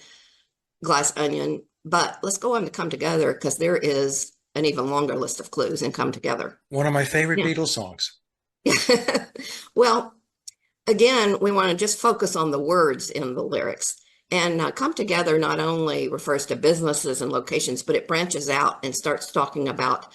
Glass Onion, but let's go on to Come Together because there is an even longer list of clues in Come Together. One of my favorite Beatles songs. Well, again, we want to just focus on the words in the lyrics. And Come Together not only refers to businesses and locations, but it branches out and starts talking about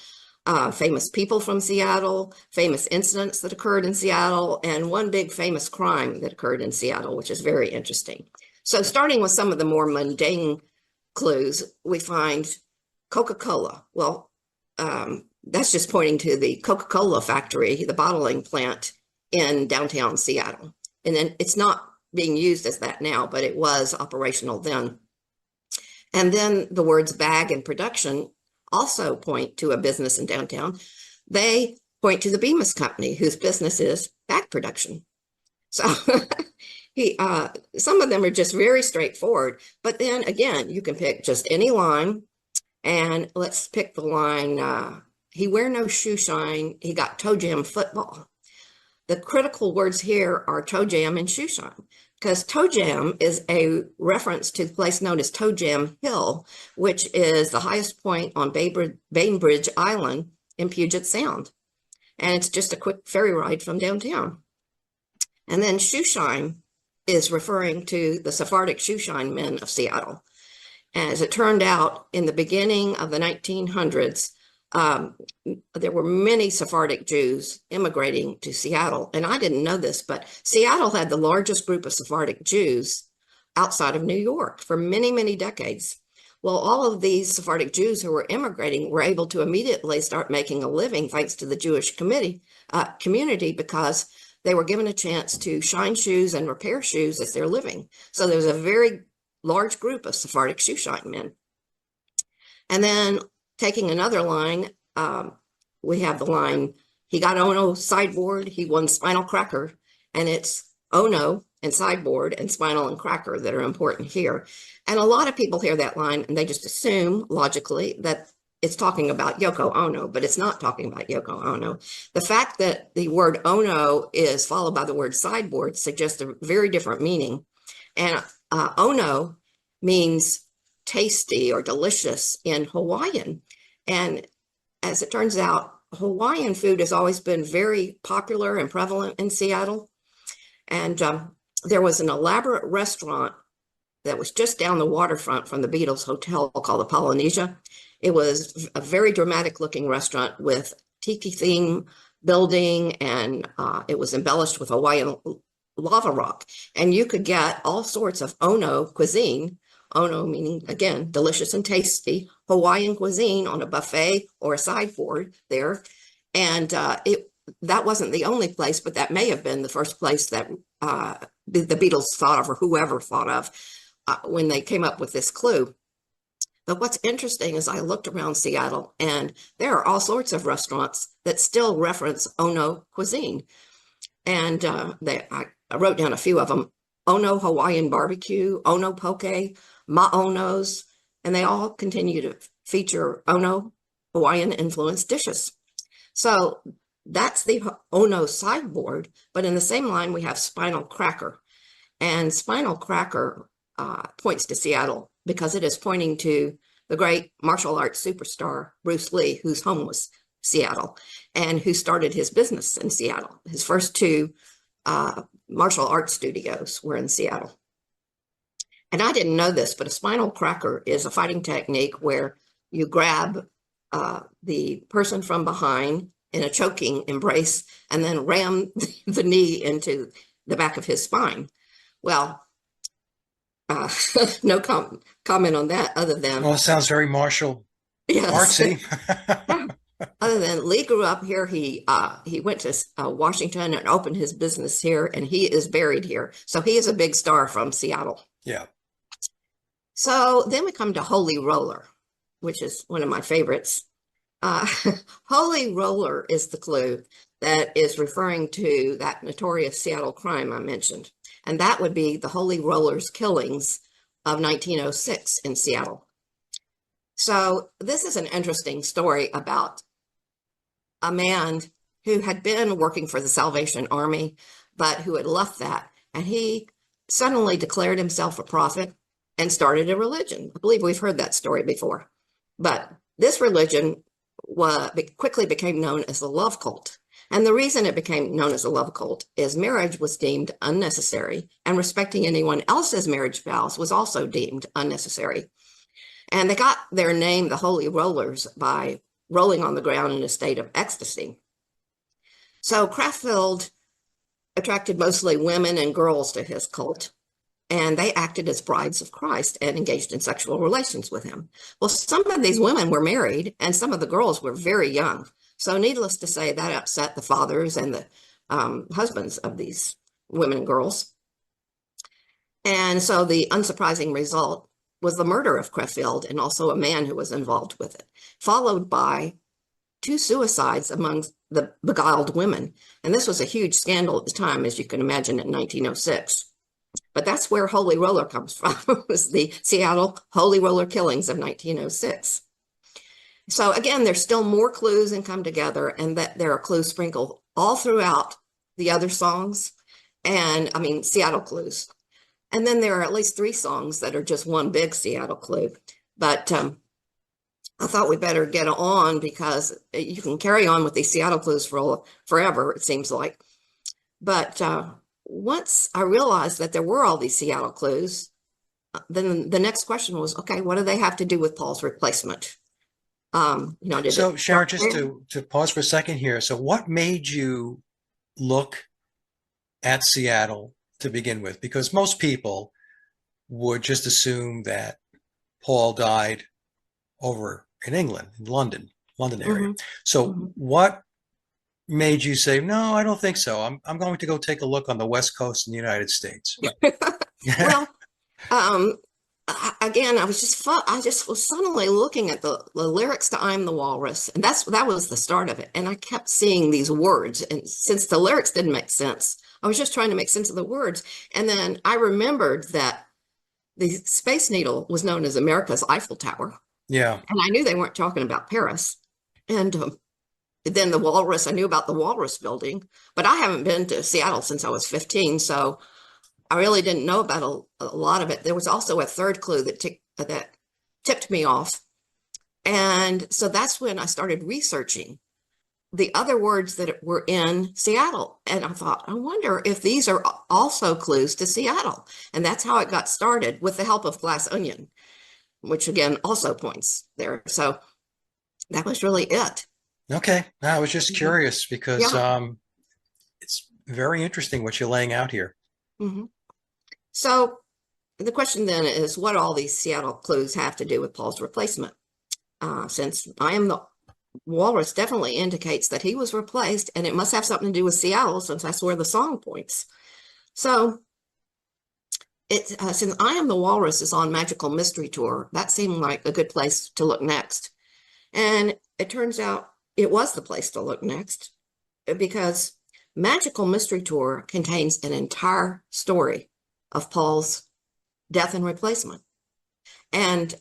famous people from Seattle, famous incidents that occurred in Seattle, and one big famous crime that occurred in Seattle, which is very interesting. So starting with some of the more mundane clues, we find Coca-Cola. Well, that's just pointing to the Coca-Cola factory, the bottling plant in downtown Seattle. And then it's not being used as that now, but it was operational then. And then the words bag and production also point to a business in downtown. They point to the Bemis Company, whose business is bag production. So some of them are just very straightforward. But then again, you can pick just any line. And let's pick the line, he wear no shoe shine, he got toe jam football. The critical words here are toe jam and shoe shine, because toe jam is a reference to the place known as Toe Jam Hill, which is the highest point on Bainbridge Island in Puget Sound. And it's just a quick ferry ride from downtown. And then shoe shine is referring to the Sephardic shoe shine men of Seattle. As it turned out, in the beginning of the 1900s, there were many Sephardic Jews immigrating to Seattle. And I didn't know this, but Seattle had the largest group of Sephardic Jews outside of New York for many, many decades. Well, all of these Sephardic Jews who were immigrating were able to immediately start making a living thanks to the Jewish community, because they were given a chance to shine shoes and repair shoes as their living. So there was a very large group of Sephardic shoe shine men. And then taking another line, we have the line, he got Ono sideboard, he won spinal cracker, and it's Ono and sideboard and spinal and cracker that are important here. And a lot of people hear that line and they just assume logically that it's talking about Yoko Ono, but it's not talking about Yoko Ono. The fact that the word Ono is followed by the word sideboard suggests a very different meaning. And Ono means tasty or delicious in Hawaiian. And as it turns out, Hawaiian food has always been very popular and prevalent in Seattle. And there was an elaborate restaurant that was just down the waterfront from the Beatles Hotel called the Polynesia. It was a very dramatic looking restaurant with tiki theme building, and it was embellished with Hawaiian lava rock. And you could get all sorts of Ono cuisine, Ono meaning, again, delicious and tasty, Hawaiian cuisine on a buffet or a sideboard there. And that wasn't the only place, but that may have been the first place that the Beatles thought of, or whoever thought of, when they came up with this clue. But what's interesting is I looked around Seattle, and there are all sorts of restaurants that still reference Ono cuisine. And I wrote down a few of them: Ono Hawaiian Barbecue, Ono Poke, Ma'onos, and they all continue to feature Ono Hawaiian influenced dishes. So that's the Ono sideboard, but in the same line we have spinal cracker. And spinal cracker points to Seattle because it is pointing to the great martial arts superstar Bruce Lee, whose home was Seattle and who started his business in Seattle. His first two martial arts studios were in Seattle. And I didn't know this, but a spinal cracker is a fighting technique where you grab the person from behind in a choking embrace and then ram the knee into the back of his spine. Well, no comment on that other than... Well, it sounds very martial artsy. Other than Lee grew up here, he went to Washington and opened his business here, and he is buried here. So he is a big star from Seattle. Yeah. So then we come to Holy Roller, which is one of my favorites. Holy Roller is the clue that is referring to that notorious Seattle crime I mentioned. And that would be the Holy Rollers killings of 1906 in Seattle. So this is an interesting story about a man who had been working for the Salvation Army, but who had left that. And he suddenly declared himself a prophet and started a religion. I believe we've heard that story before. But this religion quickly became known as the love cult. And the reason it became known as a love cult is marriage was deemed unnecessary, and respecting anyone else's marriage vows was also deemed unnecessary. And they got their name, the Holy Rollers, by rolling on the ground in a state of ecstasy. So Craftfield attracted mostly women and girls to his cult. and they acted as brides of Christ and engaged in sexual relations with him. Well, some of these women were married, and some of the girls were very young. So needless to say, that upset the fathers and the husbands of these women and girls. And so the unsurprising result was the murder of Crefeld and also a man who was involved with it, followed by 2 suicides among the beguiled women. And this was a huge scandal at the time, as you can imagine, in 1906. But that's where Holy Roller comes from. It was the Seattle Holy Roller killings of 1906. So again, there's still more clues and come together, and that there are clues sprinkled all throughout the other songs, and I mean Seattle clues. And then there are at least 3 songs that are just one big Seattle clue. But I thought we better get on, because you can carry on with these Seattle clues for forever, it seems like. But once I realized that there were all these Seattle clues, then the next question was, okay, what do they have to do with Paul's replacement? So Sharon, just to pause for a second here. So what made you look at Seattle to begin with? Because most people would just assume that Paul died over in England, in London area. Mm-hmm. So what made you say, no, I don't think so. I'm going to go take a look on the West Coast in the United States. Well, again, I just was suddenly looking at the lyrics to "I'm the Walrus," and that was the start of it. And I kept seeing these words, and since the lyrics didn't make sense, I was just trying to make sense of the words. And then I remembered that the Space Needle was known as America's Eiffel Tower. Yeah. And I knew they weren't talking about Paris. And then the Walrus, I knew about the Walrus building, but I haven't been to Seattle since I was 15, so I really didn't know about a lot of it. There was also a third clue that tipped me off. And so that's when I started researching the other words that were in Seattle. And I thought, I wonder if these are also clues to Seattle. And that's how it got started, with the help of Glass Onion, which again also points there. So that was really it. Okay. No, I was just curious, because it's very interesting what you're laying out here. Mm-hmm. So the question then is, what all these Seattle clues have to do with Paul's replacement? Since I am the Walrus definitely indicates that he was replaced, and it must have something to do with Seattle, since that's where the song points. So since I Am the Walrus is on Magical Mystery Tour, that seemed like a good place to look next. And it turns out it was the place to look next, because Magical Mystery Tour contains an entire story of Paul's death and replacement. And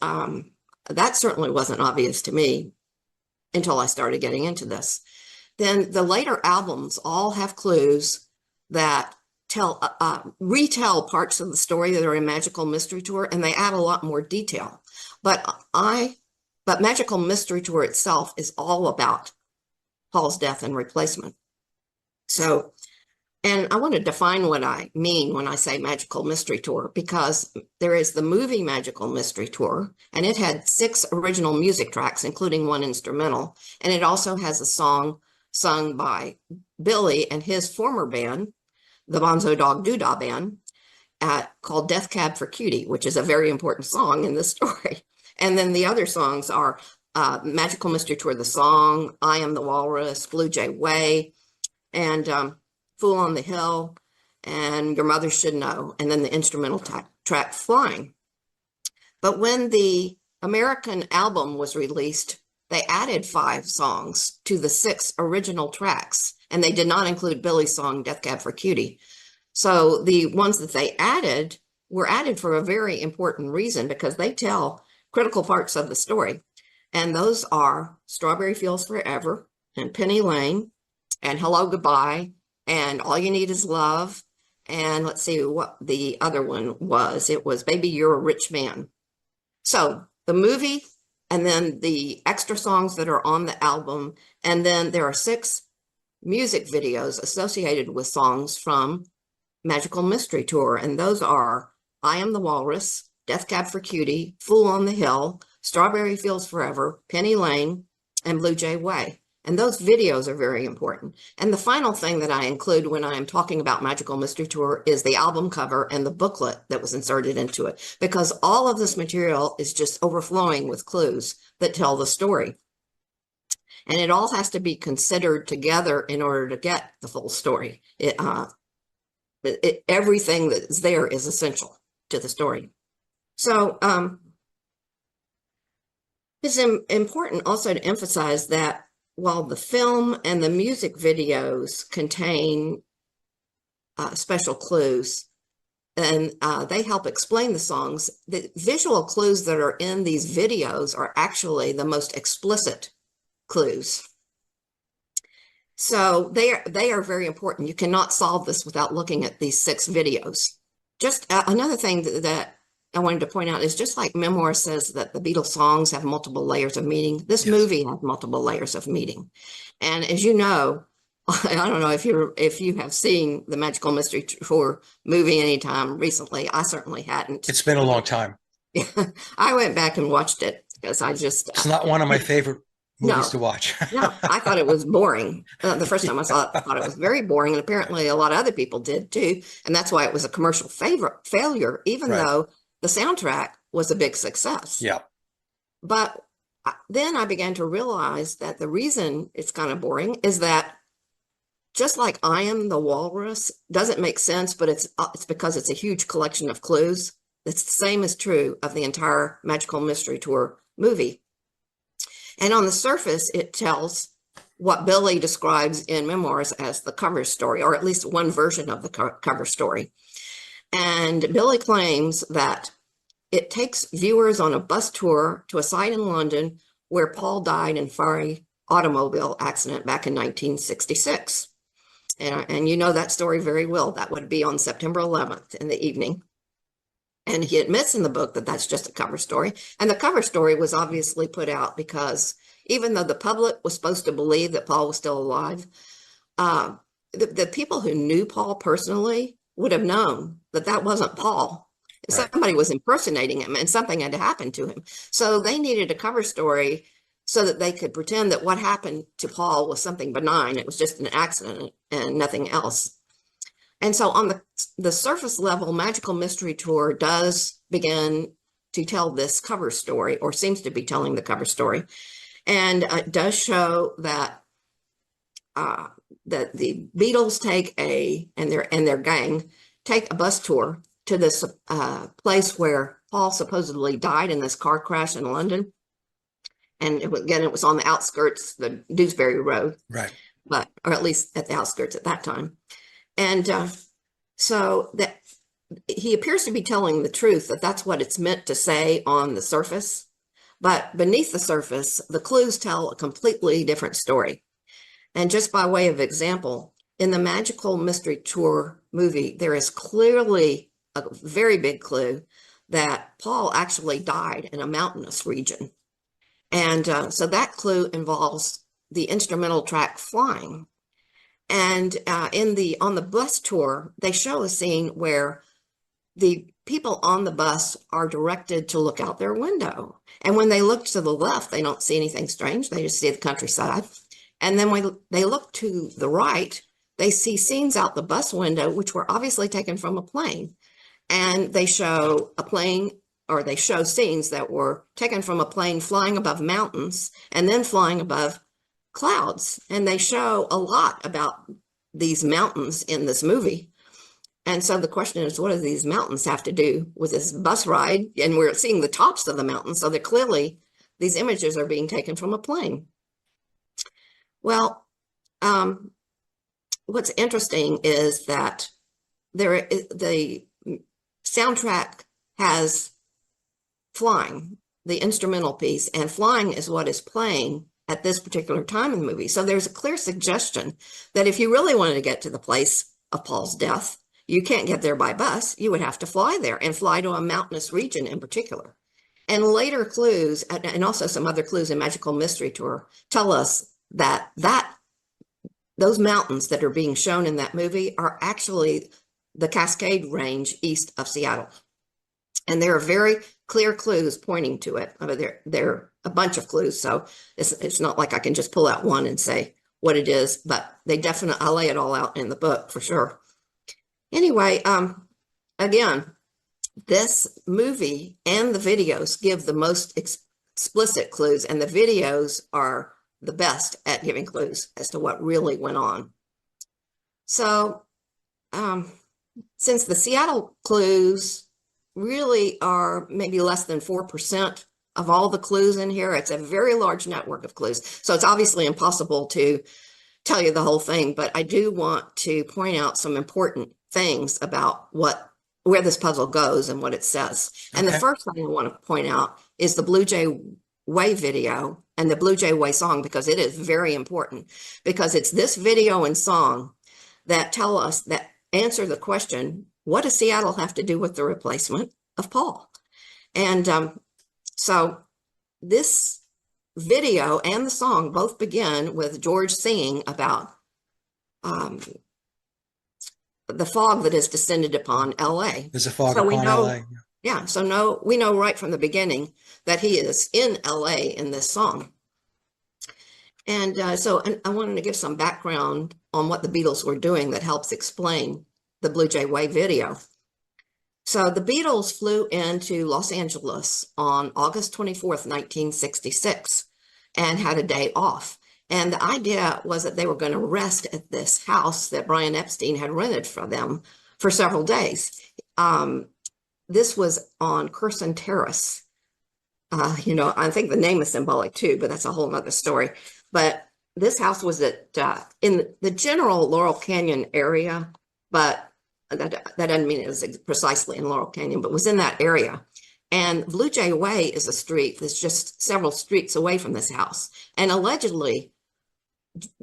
that certainly wasn't obvious to me until I started getting into this. Then the later albums all have clues that retell parts of the story that are in Magical Mystery Tour, and they add a lot more detail. But Magical Mystery Tour itself is all about Paul's death and replacement. So, and I want to define what I mean when I say Magical Mystery Tour, because there is the movie Magical Mystery Tour, and it had 6 original music tracks, including 1 instrumental. And it also has a song sung by Billy and his former band, the Bonzo Dog Doodah Band, called Death Cab for Cutie, which is a very important song in this story. And then the other songs are Magical Mystery Tour, the song, I Am the Walrus, Blue Jay Way, and Fool on the Hill, and Your Mother Should Know, and then the instrumental track Flying. But when the American album was released, they added 5 songs to the 6 original tracks, and they did not include Billy's song Death Cab for Cutie. So the ones that they added were added for a very important reason, because they tell critical parts of the story. And those are Strawberry Fields Forever, and Penny Lane, and Hello Goodbye, and All You Need Is Love. And let's see what the other one was. It was Baby You're a Rich Man. So the movie, and then the extra songs that are on the album. And then there are 6 music videos associated with songs from Magical Mystery Tour. And those are I Am the Walrus, Death Cab for Cutie, Fool on the Hill, Strawberry Fields Forever, Penny Lane, and Blue Jay Way. And those videos are very important. And the final thing that I include when I am talking about Magical Mystery Tour is the album cover and the booklet that was inserted into it, because all of this material is just overflowing with clues that tell the story. And it all has to be considered together in order to get the full story. Everything that's there is essential to the story. So it's important also to emphasize that while the film and the music videos contain special clues and they help explain the songs, the visual clues that are in these videos are actually the most explicit clues. So they are very important. You cannot solve this without looking at these 6 videos. Just another thing that I wanted to point out is, just like Memoir says that the Beatles songs have multiple layers of meaning, this movie has multiple layers of meaning. And as you know, I don't know if you have seen the Magical Mystery Tour movie anytime recently. I certainly hadn't. It's been a long time. I went back and watched it because it's not one of my favorite movies to watch. No, I thought it was boring. The first time I saw it, I thought it was very boring. And apparently a lot of other people did too. And that's why it was a commercial failure, even though the soundtrack was a big success. Yeah. But then I began to realize that the reason it's kind of boring is that, just like I Am the Walrus doesn't make sense, but it's because it's a huge collection of clues. It's the same is true of the entire Magical Mystery Tour movie. And on the surface, it tells what Billy describes in Memoirs as the cover story, or at least one version of the cover story. And Billy claims that it takes viewers on a bus tour to a site in London where Paul died in a fiery automobile accident back in 1966. And you know that story very well. That would be on September 11th in the evening. And he admits in the book that that's just a cover story. And the cover story was obviously put out because even though the public was supposed to believe that Paul was still alive, the people who knew Paul personally would have known that that wasn't Paul. Right. Somebody was impersonating him and something had to happen to him. So they needed a cover story so that they could pretend that what happened to Paul was something benign. It was just an accident and nothing else. And so on the surface level, Magical Mystery Tour does begin to tell this cover story, or seems to be telling the cover story. And it does show that that the Beatles and their gang take a bus tour to this place where Paul supposedly died in this car crash in London. And it was on the outskirts, the Dewsbury Road, right? Or at least at the outskirts at that time. And so that he appears to be telling the truth, that that's what it's meant to say on the surface. But beneath the surface, the clues tell a completely different story. And just by way of example, in the Magical Mystery Tour movie, there is clearly a very big clue that Paul actually died in a mountainous region. And so that clue involves the instrumental track Flying. And on the bus tour, they show a scene where the people on the bus are directed to look out their window. And when they look to the left, they don't see anything strange. They just see the countryside. And then when they look to the right, they see scenes out the bus window, which were obviously taken from a plane. And they show a plane, or they show scenes that were taken from a plane flying above mountains and then flying above clouds. And they show a lot about these mountains in this movie. And so the question is, what do these mountains have to do with this bus ride? And we're seeing the tops of the mountains. So they're clearly, these images are being taken from a plane. Well, what's interesting is that the soundtrack has Flying, the instrumental piece, and Flying is what is playing at this particular time in the movie. So there's a clear suggestion that if you really wanted to get to the place of Paul's death, you can't get there by bus. You would have to fly there, and fly to a mountainous region in particular. And later clues, and also some other clues in Magical Mystery Tour, tell us that those mountains that are being shown in that movie are actually the Cascade Range east of Seattle. And there are very clear clues pointing to it. They're a bunch of clues. So it's not like I can just pull out one and say what it is, but they definitely, I lay it all out in the book for sure. Anyway, again, this movie and the videos give the most explicit clues, and the videos are the best at giving clues as to what really went on. So, since the Seattle clues really are maybe less than 4% of all the clues in here, it's a very large network of clues. So it's obviously impossible to tell you the whole thing, but I do want to point out some important things about where this puzzle goes and what it says. And the first thing I want to point out is the Blue Jay Way video and the Blue Jay Way song, because it is very important, because it's this video and song that tell us, that answer the question, what does Seattle have to do with the replacement of Paul? And so this video and the song both begin with George singing about the fog that has descended upon LA. There's a fog so upon LA. Yeah, so we know right from the beginning that he is in LA in this song. And and I wanted to give some background on what the Beatles were doing that helps explain the Blue Jay Way video. So the Beatles flew into Los Angeles on August 24th, 1966, and had a day off. And the idea was that they were going to rest at this house that Brian Epstein had rented for them for several days. This was on Curson Terrace. I think the name is symbolic too, but that's a whole other story. But this house was in the general Laurel Canyon area, but that doesn't mean it was precisely in Laurel Canyon, but was in that area. And Blue Jay Way is a street that's just several streets away from this house. And allegedly,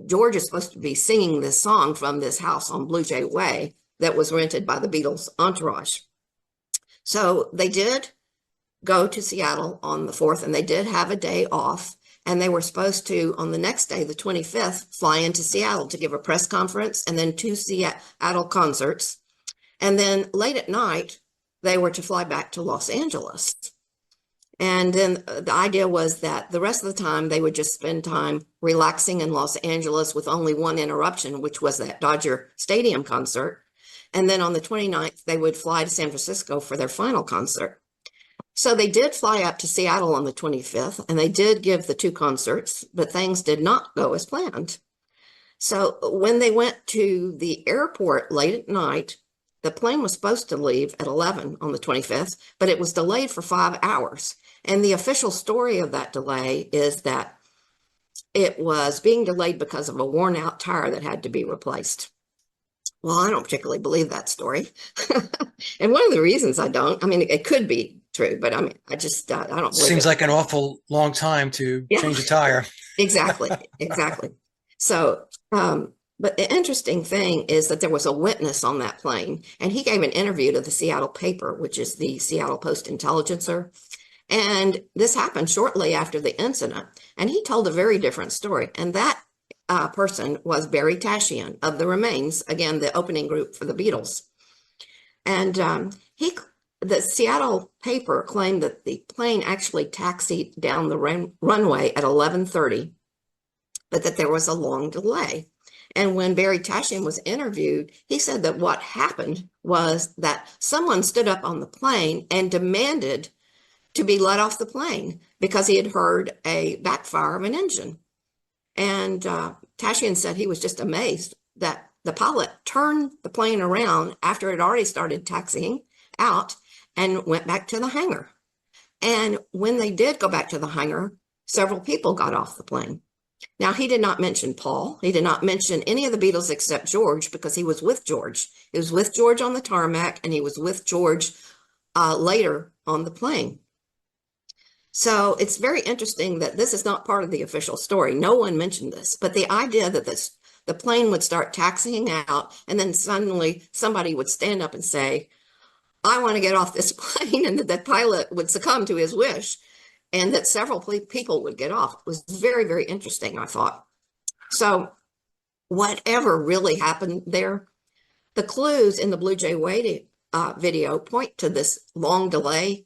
George is supposed to be singing this song from this house on Blue Jay Way that was rented by the Beatles' entourage. So they did go to Seattle on the 4th, and they did have a day off. And they were supposed to, on the next day, the 25th, fly into Seattle to give a press conference and then 2 Seattle concerts. And then late at night, they were to fly back to Los Angeles. And then the idea was that the rest of the time, they would just spend time relaxing in Los Angeles with only one interruption, which was that Dodger Stadium concert. And then on the 29th, they would fly to San Francisco for their final concert. So they did fly up to Seattle on the 25th, and they did give the 2 concerts, but things did not go as planned. So when they went to the airport late at night, the plane was supposed to leave at 11 on the 25th, but it was delayed for 5 hours. And the official story of that delay is that it was being delayed because of a worn out tire that had to be replaced. Well, I don't particularly believe that story. And one of the reasons I don't, it could be true, but I don't believe Seems like an awful long time to change a tire. Exactly. So, but the interesting thing is that there was a witness on that plane, and he gave an interview to the Seattle paper, which is the Seattle Post-Intelligencer. And this happened shortly after the incident. And he told a very different story. And that person was Barry Tashian of the Remains, again, the opening group for the Beatles. And the Seattle paper claimed that the plane actually taxied down the runway at 11:30, but that there was a long delay. And when Barry Tashian was interviewed, he said that what happened was that someone stood up on the plane and demanded to be let off the plane because he had heard a backfire of an engine. And Tashian said he was just amazed that the pilot turned the plane around after it already started taxiing out and went back to the hangar. And when they did go back to the hangar, several people got off the plane. Now, he did not mention Paul. He did not mention any of the Beatles except George, because he was with George. He was with George on the tarmac, and he was with George later on the plane. So it's very interesting that this is not part of the official story. No one mentioned this, but the idea that the plane would start taxiing out, and then suddenly somebody would stand up and say, I want to get off this plane, and that the pilot would succumb to his wish, and that several people would get off. It was very, very interesting, I thought. So whatever really happened there, the clues in the Blue Jay Way video point to this long delay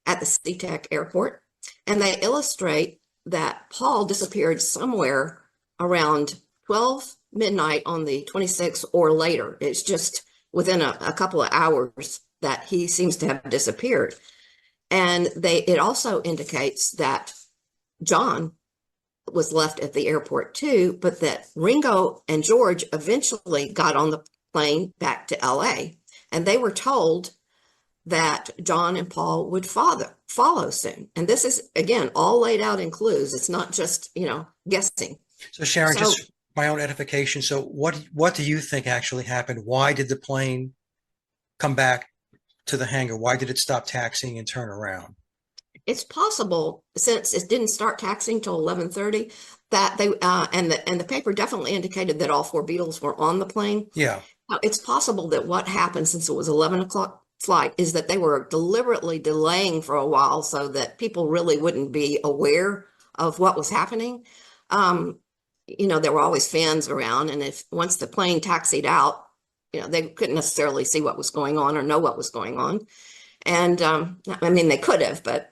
at the SeaTac airport. And they illustrate that Paul disappeared somewhere around 12 midnight on the 26th or later. It's just within a couple of hours that he seems to have disappeared. And it also indicates that John was left at the airport too, but that Ringo and George eventually got on the plane back to LA, and they were told that John and Paul would follow soon. And this is, again, all laid out in clues. It's not just, guessing. So Sharon, just my own edification. So what do you think actually happened? Why did the plane come back to the hangar? Why did it stop taxiing and turn around? It's possible, since it didn't start taxiing till 11:30, that they and the paper definitely indicated that all 4 Beatles were on the plane. Yeah. Now, it's possible that what happened, since it was 11 o'clock flight, is that they were deliberately delaying for a while so that people really wouldn't be aware of what was happening. There were always fans around, and if once the plane taxied out, they couldn't necessarily see what was going on or know what was going on. And they could have, but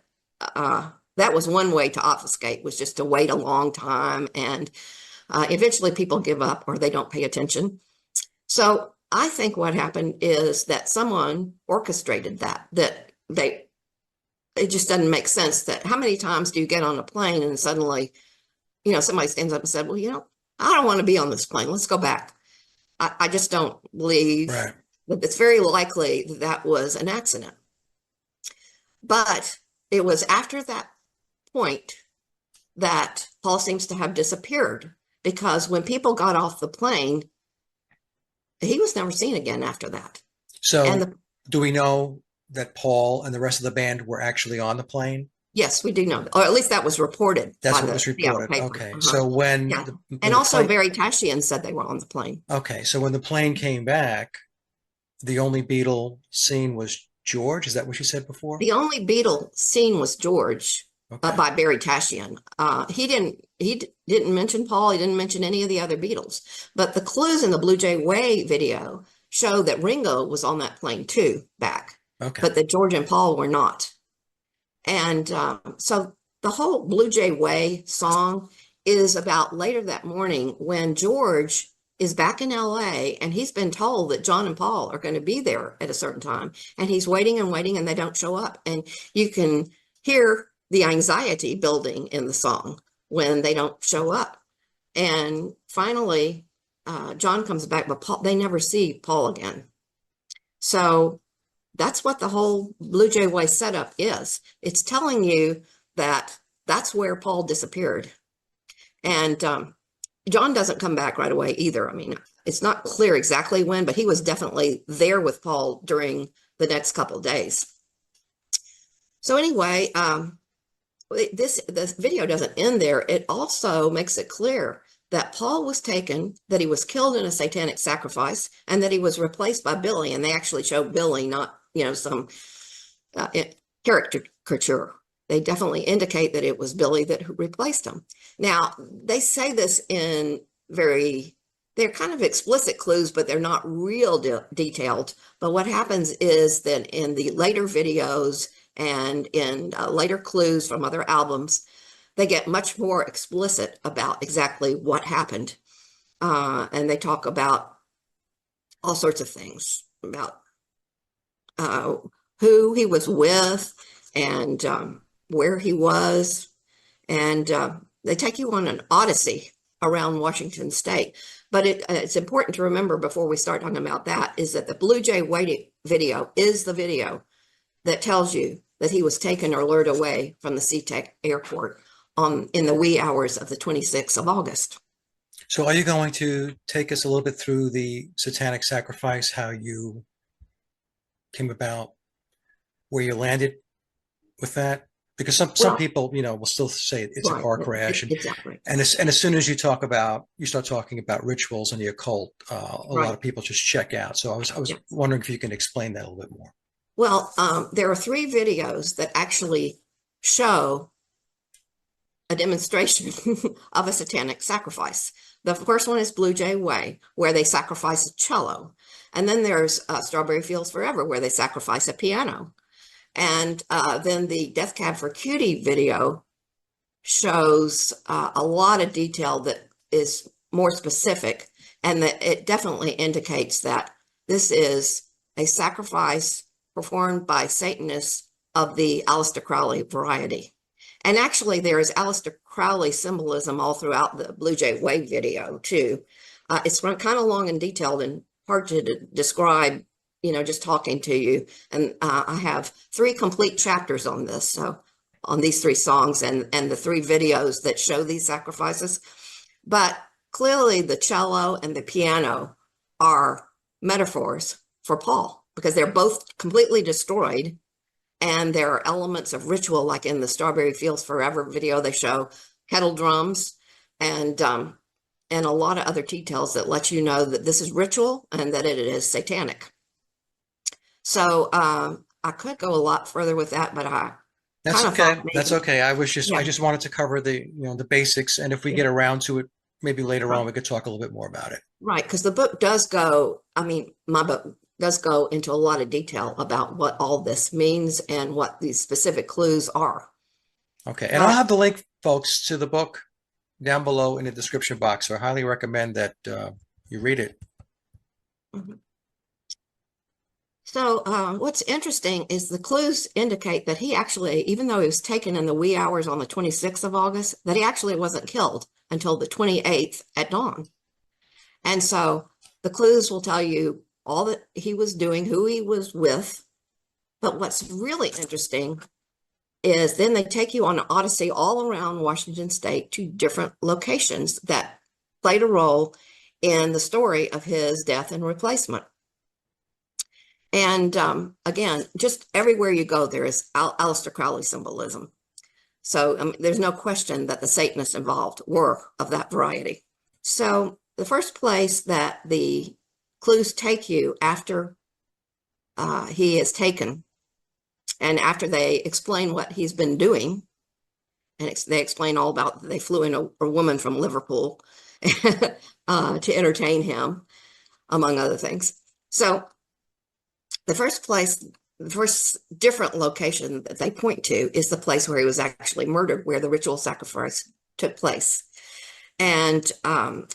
that was one way to obfuscate, was just to wait a long time, and eventually people give up or they don't pay attention. So I think what happened is that someone orchestrated that it just doesn't make sense. That how many times do you get on a plane and suddenly, somebody stands up and said, well, I don't want to be on this plane. Let's go back. I just don't believe that. It's very likely that was an accident. But it was after that point that Paul seems to have disappeared, because when people got off the plane, he was never seen again after that. So do we know that Paul and the rest of the band were actually on the plane? Yes, we do know, or at least that was reported. That's what was reported. Okay. So when and also Barry Tashian said they were on the plane. Okay. So when the plane came back, the only Beatle seen was George. Is that what you said before? The only Beatle seen was George, by Barry Tashian. He didn't mention Paul. He didn't mention any of the other Beatles. But the clues in the Blue Jay Way video show that Ringo was on that plane too back, but that George and Paul were not. And so the whole Blue Jay Way song is about later that morning when George is back in LA, and he's been told that John and Paul are going to be there at a certain time, and he's waiting and waiting, and they don't show up. And you can hear the anxiety building in the song when they don't show up. And finally, John comes back, but they never see Paul again. So that's what the whole Blue Jay Way setup is. It's telling you that that's where Paul disappeared. And John doesn't come back right away either. It's not clear exactly when, but he was definitely there with Paul during the next couple of days. So anyway, this video doesn't end there. It also makes it clear that Paul was taken, that he was killed in a satanic sacrifice, and that he was replaced by Billy. And they actually show Billy, not some caricature. They definitely indicate that it was Billy that replaced him. Now, they say this in they're kind of explicit clues, but they're not real detailed. But what happens is that in the later videos and in later clues from other albums, they get much more explicit about exactly what happened. And they talk about all sorts of things, about who he was with and where he was. And they take you on an odyssey around Washington State. But it's important to remember before we start talking about that is that the Blue Jay Way video is the video that tells you that he was taken or lured away from the SeaTac airport in the wee hours of the 26th of August. So are you going to take us a little bit through the satanic sacrifice, how you came about, where you landed with that? Because some people, will still say it's a car crash. Exactly. And as soon as you start talking about rituals and the occult, a lot of people just check out. So I was wondering if you can explain that a little bit more. Well, there are 3 videos that actually show a demonstration of a satanic sacrifice. The first one is Blue Jay Way, where they sacrifice a cello. And then there's Strawberry Fields Forever, where they sacrifice a piano. And then the Death Cab for Cutie video shows a lot of detail that is more specific, and that it definitely indicates that this is a sacrifice performed by Satanists of the Aleister Crowley variety. And actually, there is Aleister Crowley symbolism all throughout the Blue Jay Wave video, too. It's kind of long and detailed and hard to describe, just talking to you. And I have 3 complete chapters on this, so on these 3 songs and the 3 videos that show these sacrifices. But clearly, the cello and the piano are metaphors for Paul, because they're both completely destroyed. And there are elements of ritual, like in the Strawberry Fields Forever video, they show kettle drums and a lot of other details that let you know that this is ritual and that it is satanic. So I could go a lot further with that, but That's okay. That's okay. I Yeah. just wanted to cover the basics, and if we get around to it, maybe later on we could talk a little bit more about it. Right, because the book does go, my book does go into a lot of detail about what all this means and what these specific clues are. Okay, and I'll have the link, folks, to the book down below in the description box, so I highly recommend that you read it. Mm-hmm. So what's interesting is the clues indicate that he actually, even though he was taken in the wee hours on the 26th of August, that he actually wasn't killed until the 28th at dawn. And so the clues will tell you all that he was doing, who he was with. But what's really interesting is then they take you on an odyssey all around Washington State to different locations that played a role in the story of his death and replacement. And again, just everywhere you go, there is Aleister Crowley symbolism. So there's no question that the Satanists involved were of that variety. So the first place that the clues take you after he is taken, and after they explain what he's been doing, and they explain all about, they flew in a woman from Liverpool to entertain him, among other things. So the first different location that they point to is the place where he was actually murdered, where the ritual sacrifice took place. And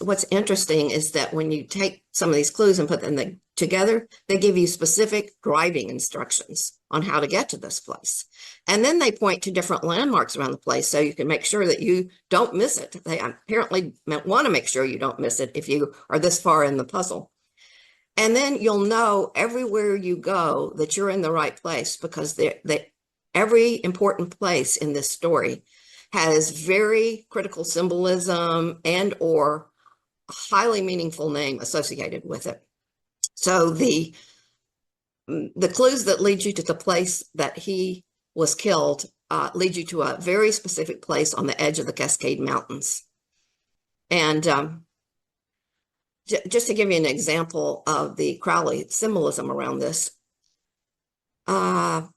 what's interesting is that when you take some of these clues and put them together, they give you specific driving instructions on how to get to this place. And then they point to different landmarks around the place so you can make sure that you don't miss it. They apparently want to make sure you don't miss it if you are this far in the puzzle. And then you'll know everywhere you go that you're in the right place, because every important place in this story has very critical symbolism and or a highly meaningful name associated with it. So the clues that lead you to the place that he was killed lead you to a very specific place on the edge of the Cascade Mountains. And just to give you an example of the Crowley symbolism around this, the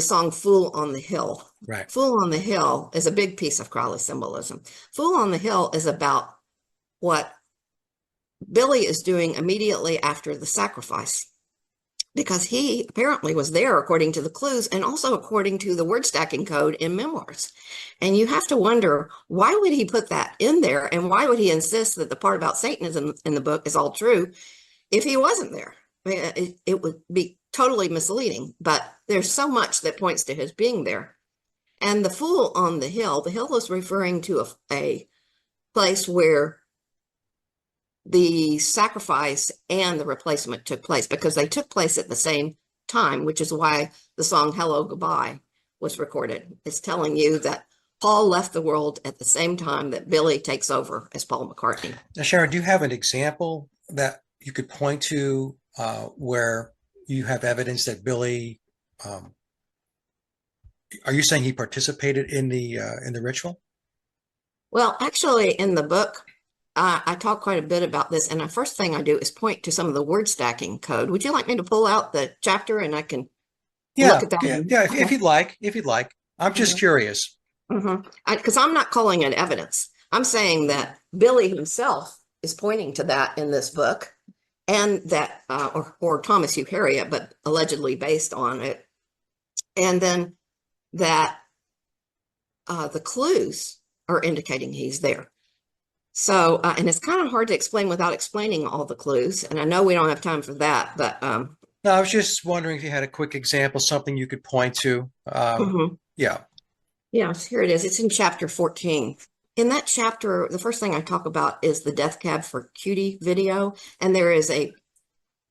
song Fool on the Hill. Right. Fool on the Hill is a big piece of Crowley symbolism. Fool on the Hill is about what Billy is doing immediately after the sacrifice, because he apparently was there according to the clues and also according to the word stacking code in memoirs. And you have to wonder, why would he put that in there? And why would he insist that the part about Satanism in the book is all true if he wasn't there? I mean, it would be totally misleading, but there's so much that points to his being there. And the Fool on the Hill is referring to a place where the sacrifice and the replacement took place, because they took place at the same time, which is why the song Hello Goodbye was recorded. It's telling you that Paul left the world at the same time that Billy takes over as Paul McCartney. Now, Sharon, do you have an example that you could point to where you have evidence that Billy, are you saying he participated in the ritual? Well, actually, in the book, I talk quite a bit about this, and the first thing I do is point to some of the word stacking code. Would you like me to pull out the chapter and I can look at that? Yeah, if you'd like. I'm just curious. Because I'm not calling it evidence. I'm saying that Billy himself is pointing to that in this book, and that, or Thomas Hugh Harriet, but allegedly based on it, And then that the clues are indicating he's there. So, and it's kind of hard to explain without explaining all the clues. And I know we don't have time for that, but No, I was just wondering if you had a quick example, something you could point to. Yeah. Yes, here it is. It's in chapter 14. In that chapter, the first thing I talk about is the Death Cab for Cutie video. And there is a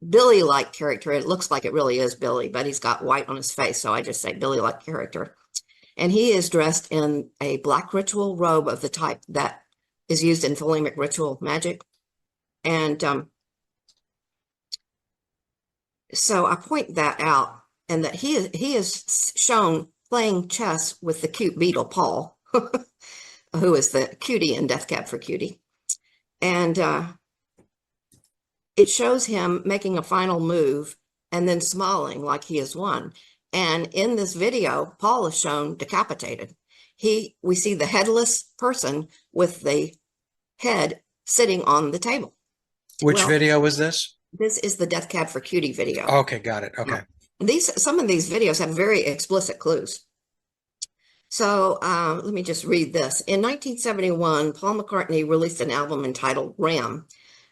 Billy-like character. It looks like it really is Billy, but he's got white on his face. So I just say Billy-like character. And he is dressed in a black ritual robe of the type that is used in Thelemic ritual magic. And so I point that out, and that he is shown playing chess with the cute beetle, Paul, who is the cutie in Death Cab for Cutie. And it shows him making a final move and then smiling like he has won. And in this video, Paul is shown decapitated. We see the headless person with the head sitting on the table. Which video was this? This is the Death Cab for Cutie video. Okay, got it. Okay. Some of these videos have very explicit clues. So let me just read this. In 1971, Paul McCartney released an album entitled Ram,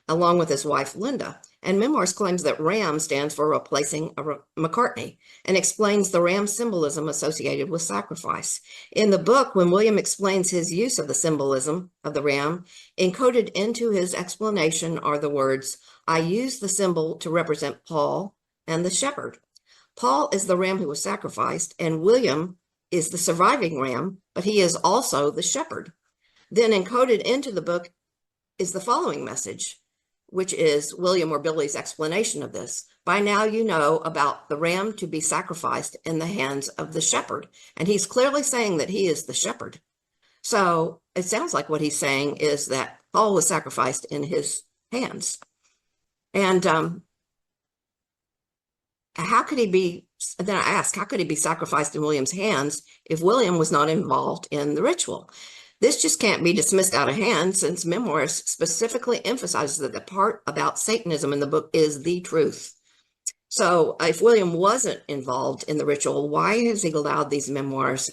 along with his wife, Linda. And Memoirs claims that Ram stands for replacing McCartney and explains the Ram symbolism associated with sacrifice. In the book, when William explains his use of the symbolism of the Ram, encoded into his explanation are the words, "I use the symbol to represent Paul and the shepherd. Paul is the ram who was sacrificed, and William is the surviving ram, but he is also the shepherd." Then encoded into the book is the following message, which is William or Billy's explanation of this. "By now you know about the ram to be sacrificed in the hands of the shepherd." And he's clearly saying that he is the shepherd. So it sounds like what he's saying is that Paul was sacrificed in his hands. And how could he be, then I asked, how could he be sacrificed in William's hands if William was not involved in the ritual? This just can't be dismissed out of hand, since Memoirs specifically emphasizes that the part about Satanism in the book is the truth. So if William wasn't involved in the ritual, why has he allowed these memoirs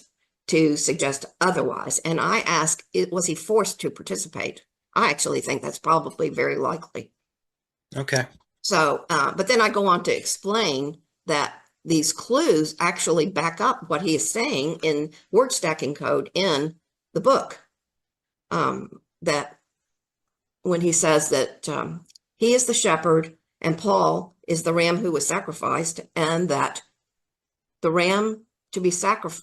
to suggest otherwise? And I ask, was he forced to participate? I actually think that's probably very likely. Okay. So, but then I go on to explain that these clues actually back up what he is saying in word stacking code in the book. That when he says that he is the shepherd and Paul is the ram who was sacrificed, and that the ram to be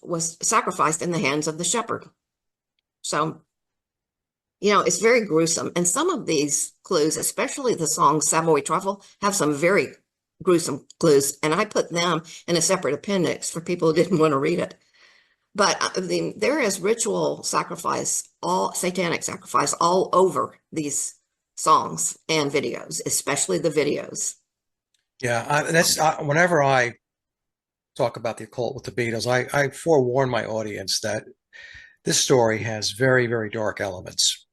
was sacrificed in the hands of the shepherd. So, you know, it's very gruesome. And some of these clues, especially the song Savoy Truffle, have some very gruesome clues. And I put them in a separate appendix for people who didn't want to read it. But there is ritual sacrifice, all satanic sacrifice all over these songs and videos, especially the videos. Yeah, whenever I talk about the occult with the Beatles, I forewarn my audience that this story has very, very dark elements.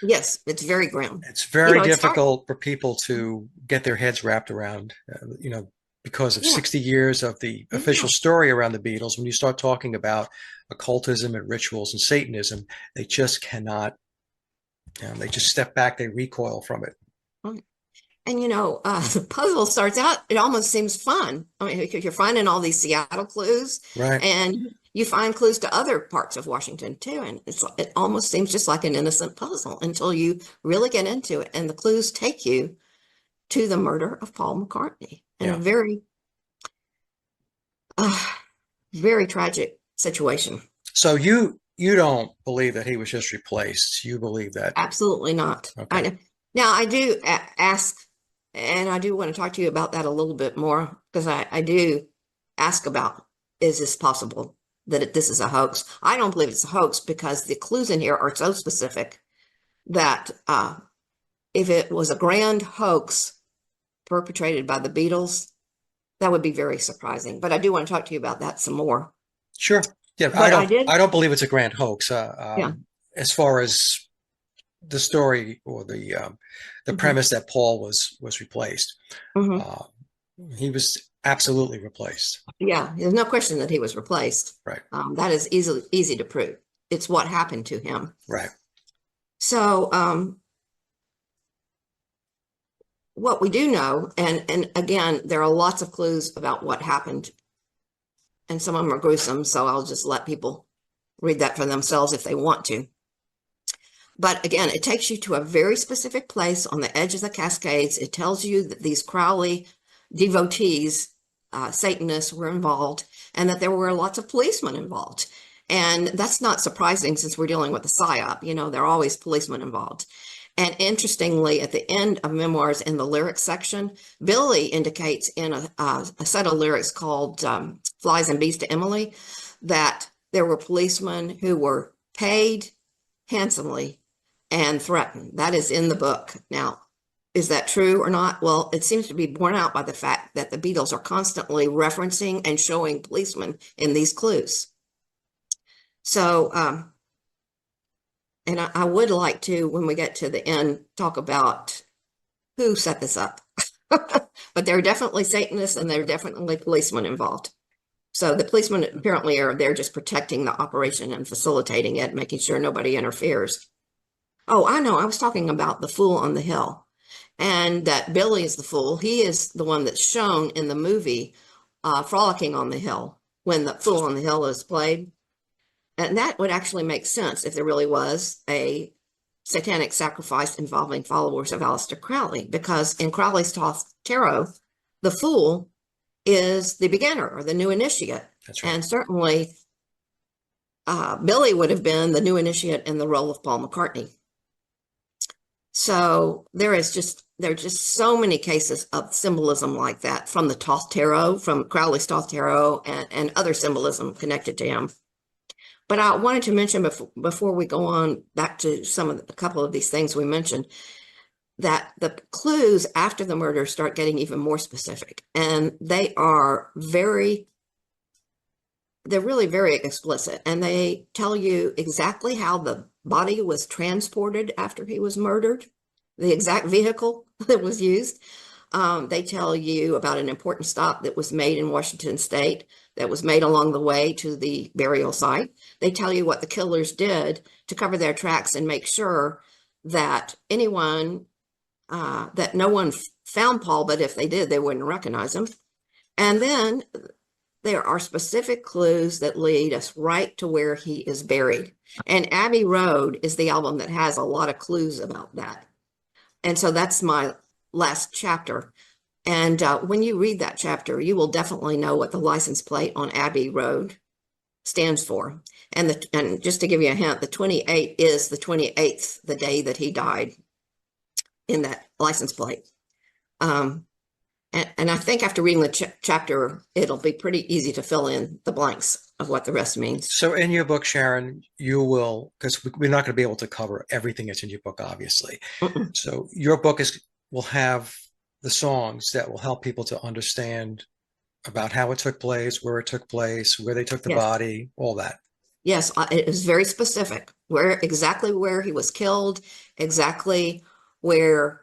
Yes, it's very grim. It's very difficult for people to get their heads wrapped around, because of 60 years of the official story around the Beatles. When you start talking about occultism and rituals and Satanism, they just cannot, they just step back, they recoil from it. And, the puzzle starts out, it almost seems fun. I mean, you're finding all these Seattle clues, right? And you find clues to other parts of Washington too. And it almost seems just like an innocent puzzle until you really get into it. And the clues take you to the murder of Paul McCartney in a very, very tragic situation. So you don't believe that he was just replaced. You believe that? Absolutely not. Okay. Now, I do ask, and I do want to talk to you about that a little bit more, because I do ask about, is this possible that this is a hoax? I don't believe it's a hoax, because the clues in here are so specific that if it was a grand hoax perpetrated by the Beatles, that would be very surprising. But I do want to talk to you about that some more. Sure. Yeah, I don't believe it's a grand hoax. As far as the story or the premise that Paul was replaced, he was absolutely replaced. Yeah, there's no question that he was replaced. Right. That is easy to prove. It's what happened to him. Right. So what we do know, and again, there are lots of clues about what happened, and some of them are gruesome, so I'll just let people read that for themselves if they want to. But again, it takes you to a very specific place on the edge of the Cascades. It tells you that these Crowley devotees, Satanists, were involved, and that there were lots of policemen involved. And that's not surprising since we're dealing with a psyop. You know, there are always policemen involved. And interestingly, at the end of memoirs in the lyrics section, Billy indicates in a set of lyrics called Flies and Bees to Emily that there were policemen who were paid handsomely and threatened. That is in the book. Now, is that true or not? Well, it seems to be borne out by the fact that the Beatles are constantly referencing and showing policemen in these clues. So, and I would like to, when we get to the end, talk about who set this up. But there are definitely Satanists and there are definitely policemen involved. So the policemen apparently are there just protecting the operation and facilitating it, making sure nobody interferes. Oh, I know. I was talking about the fool on the hill, and that Billy is the fool. He is the one that's shown in the movie Frolicking on the Hill when the fool on the hill is played. And that would actually make sense if there really was a satanic sacrifice involving followers of Aleister Crowley, because in Crowley's tarot, the fool is the beginner or the new initiate. That's right. And certainly Billy would have been the new initiate in the role of Paul McCartney. So there are just so many cases of symbolism like that from the Thoth Tarot, from Crowley's Thoth Tarot, and other symbolism connected to him. But I wanted to mention before we go on back to a couple of these things we mentioned, that the clues after the murder start getting even more specific, and they're really very explicit, and they tell you exactly how the body was transported after he was murdered, the exact vehicle that was used. They tell you about an important stop that was made in Washington State that was made along the way to the burial site. They tell you what the killers did to cover their tracks and make sure that that no one found Paul, but if they did, they wouldn't recognize him. And then there are specific clues that lead us right to where he is buried. And Abbey Road is the album that has a lot of clues about that. And so that's my last chapter. And when you read that chapter, you will definitely know what the license plate on Abbey Road stands for. And just to give you a hint, the 28 is the 28th, the day that he died, in that license plate. And I think after reading the chapter, it'll be pretty easy to fill in the blanks of what the rest means. So in your book, Sharon, you will, because we're not going to be able to cover everything that's in your book, obviously. So your book will have the songs that will help people to understand about how it took place, where it took place, where they took the body, all that. Yes, it is very specific, exactly where he was killed, exactly where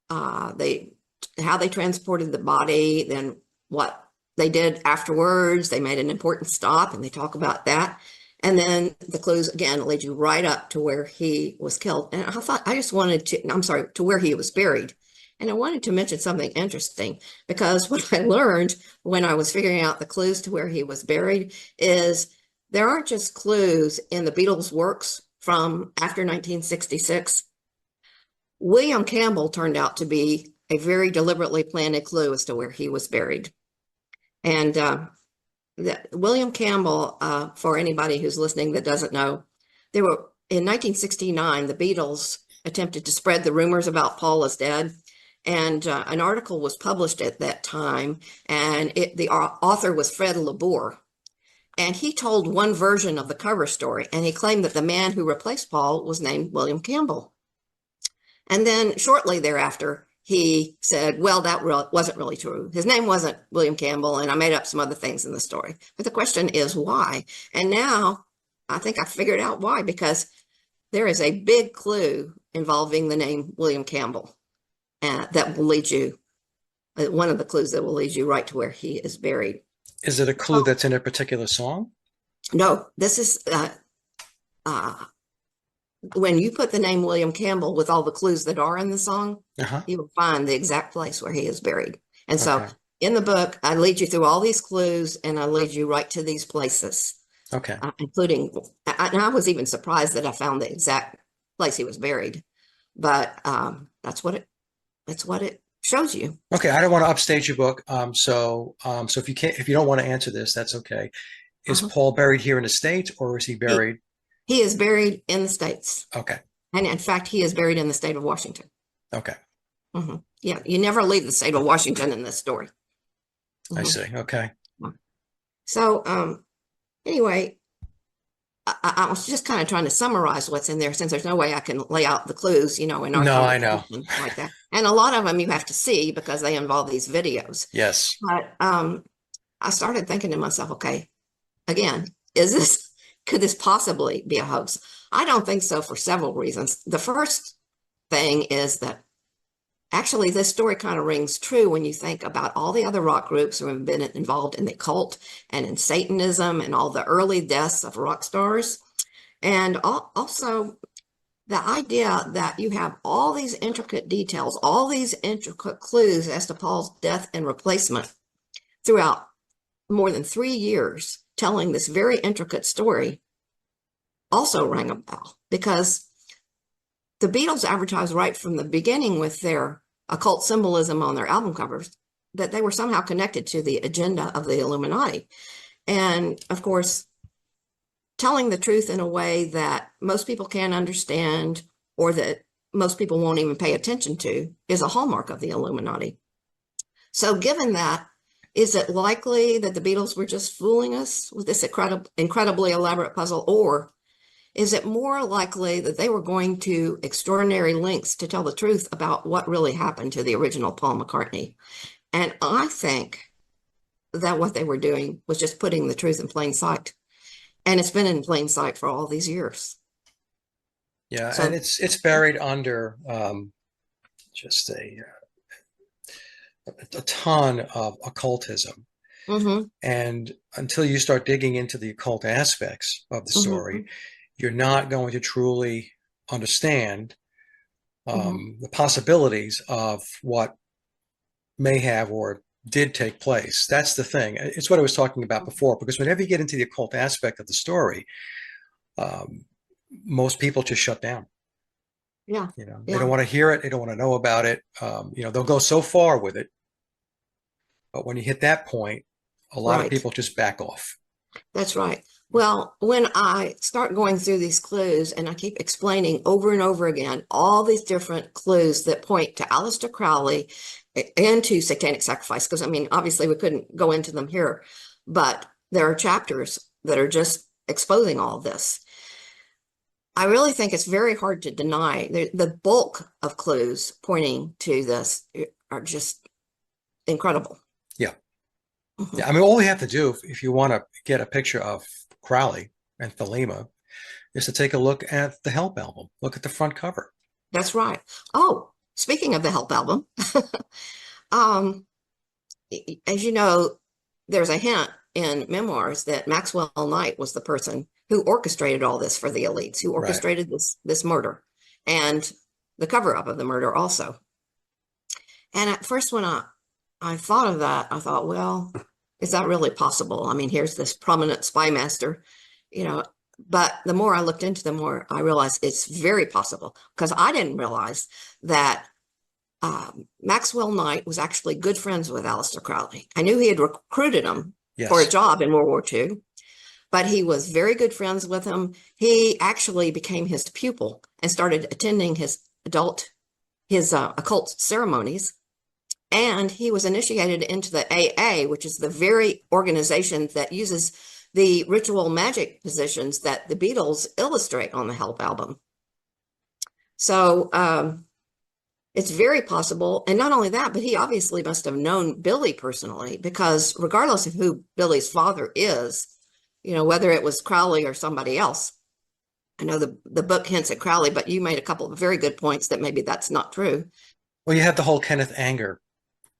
how they transported the body, then what they did afterwards. They made an important stop and they talk about that. And then the clues again lead you right up to where he was killed. And to where he was buried. And I wanted to mention something interesting, because what I learned when I was figuring out the clues to where he was buried is there aren't just clues in the Beatles' works from after 1966. William Campbell turned out to be a very deliberately planted clue as to where he was buried. And William Campbell, for anybody who's listening that doesn't know, in 1969, the Beatles attempted to spread the rumors about Paul as dead. And an article was published at that time, and the author was Fred LeBour. And he told one version of the cover story, and he claimed that the man who replaced Paul was named William Campbell. And then shortly thereafter, he said, well, that wasn't really true. His name wasn't William Campbell, and I made up some other things in the story. But the question is why? And now I think I figured out why, because there is a big clue involving the name William Campbell that will lead you one of the clues that will lead you right to where he is buried. Is it a clue that's in a particular song? No, this is when you put the name William Campbell with all the clues that are in the song, you will find the exact place where he is buried. And so in the book, I lead you through all these clues and I lead you right to these places. Okay. Including, and I was even surprised that I found the exact place he was buried, but that's what it shows you. Okay, I don't want to upstage your book, so if you don't want to answer this, that's okay. Is Paul buried here in the States, or is he buried? He is buried in the States. Okay. And in fact, he is buried in the state of Washington. Okay. Yeah, you never leave the state of Washington in this story. I see. Okay. So anyway, I was just kind of trying to summarize what's in there, since there's no way I can lay out the clues, in our I know. like that. And a lot of them you have to see because they involve these videos. Yes. But I started thinking to myself, okay, again, could this possibly be a hoax? I don't think so, for several reasons. The first thing is that actually this story kind of rings true when you think about all the other rock groups who have been involved in the cult and in Satanism and all the early deaths of rock stars. And also the idea that you have all these intricate details, all these intricate clues as to Paul's death and replacement throughout more than 3 years, telling this very intricate story, also rang a bell, because the Beatles advertised right from the beginning with their occult symbolism on their album covers that they were somehow connected to the agenda of the Illuminati. And of course, telling the truth in a way that most people can't understand, or that most people won't even pay attention to, is a hallmark of the Illuminati. So given that, is it likely that the Beatles were just fooling us with this incredibly elaborate puzzle? Or is it more likely that they were going to extraordinary lengths to tell the truth about what really happened to the original Paul McCartney? And I think that what they were doing was just putting the truth in plain sight. And it's been in plain sight for all these years. Yeah, so, and it's buried under just a ton of occultism. And until you start digging into the occult aspects of the story, you're not going to truly understand the possibilities of what may have or did take place. That's the thing. It's what I was talking about before, because whenever you get into the occult aspect of the story, most people just shut down. Yeah. They don't want to hear it. They don't want to know about it. They'll go so far with it. But when you hit that point, a lot of people just back off. That's right. Well, when I start going through these clues and I keep explaining over and over again all these different clues that point to Aleister Crowley and to satanic sacrifice, because I mean, obviously we couldn't go into them here, but there are chapters that are just exposing all of this. I really think it's very hard to deny. The bulk of clues pointing to this are just incredible. Yeah. Yeah. I mean, all we have to do if you want to get a picture of Crowley and Thelema is to take a look at the Help album. Look at the front cover. That's right. Oh, speaking of the Help album, as you know, there's a hint in memoirs that Maxwell Knight was the person who orchestrated all this for the elites, who orchestrated this murder and the cover-up of the murder also. And at first, when I thought of that, I thought, well, is that really possible? I mean, here's this prominent spy master, but the more I looked into the more I realized it's very possible, because I didn't realize that Maxwell Knight was actually good friends with Aleister Crowley. I knew he had recruited him for a job in World War II, but he was very good friends with him. He actually became his pupil and started attending his occult ceremonies. And he was initiated into the AA, which is the very organization that uses the ritual magic positions that the Beatles illustrate on the Help album. So it's very possible. And not only that, but he obviously must have known Billy personally, because regardless of who Billy's father is, whether it was Crowley or somebody else, I know the book hints at Crowley, but you made a couple of very good points that maybe that's not true. Well, you have the whole Kenneth Anger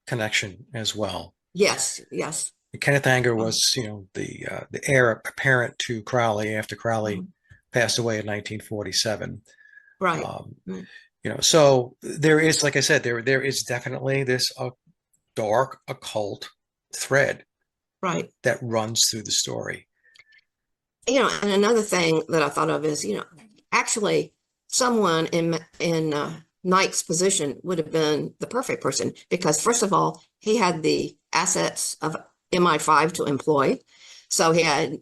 connection as well. Yes, yes. Kenneth Anger was, the heir apparent to Crowley after Crowley passed away in 1947. Right. So there is, like I said, there is definitely this dark occult thread, right, that runs through the story. And another thing that I thought of is, actually someone in Knight's position would have been the perfect person because, first of all, he had the assets of MI5 to employ, so he had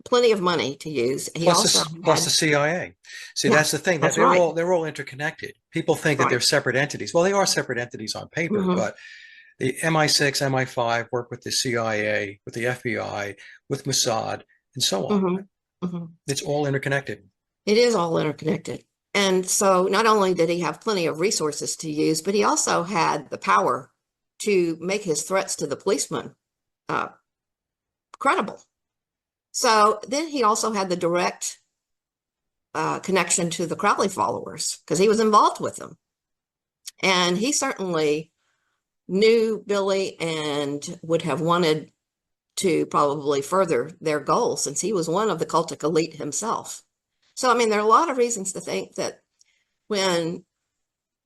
plenty of money to use. He plus also plus had, the CIA. See, yeah, that's the thing, that that's right. they're all interconnected. People think that they're separate entities. Well, they are separate entities on paper, but the MI6, MI5 work with the CIA, with the FBI, with Mossad, and so on. It's all interconnected. It is all interconnected. And so not only did he have plenty of resources to use, but he also had the power to make his threats to the policemen credible. So then he also had the direct connection to the Crowley followers because he was involved with them. And he certainly knew Billy and would have wanted to probably further their goals since he was one of the cultic elite himself. So, I mean, there are a lot of reasons to think that when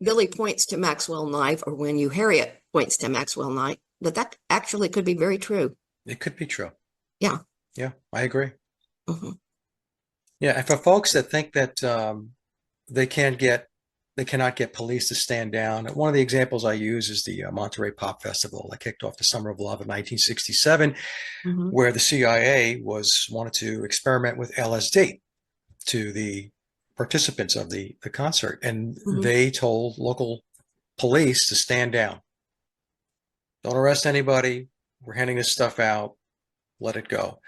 Billy points to Maxwell Knight or when you Harriet points to Maxwell Knight, that actually could be very true. It could be true. Yeah. Yeah, I agree. Yeah, and for folks that think that they cannot get police to stand down, one of the examples I use is the Monterey Pop Festival that kicked off the Summer of Love in 1967, where the CIA wanted to experiment with LSD to the participants of the concert, and they told local police to stand down. Don't arrest anybody. We're handing this stuff out. Let it go.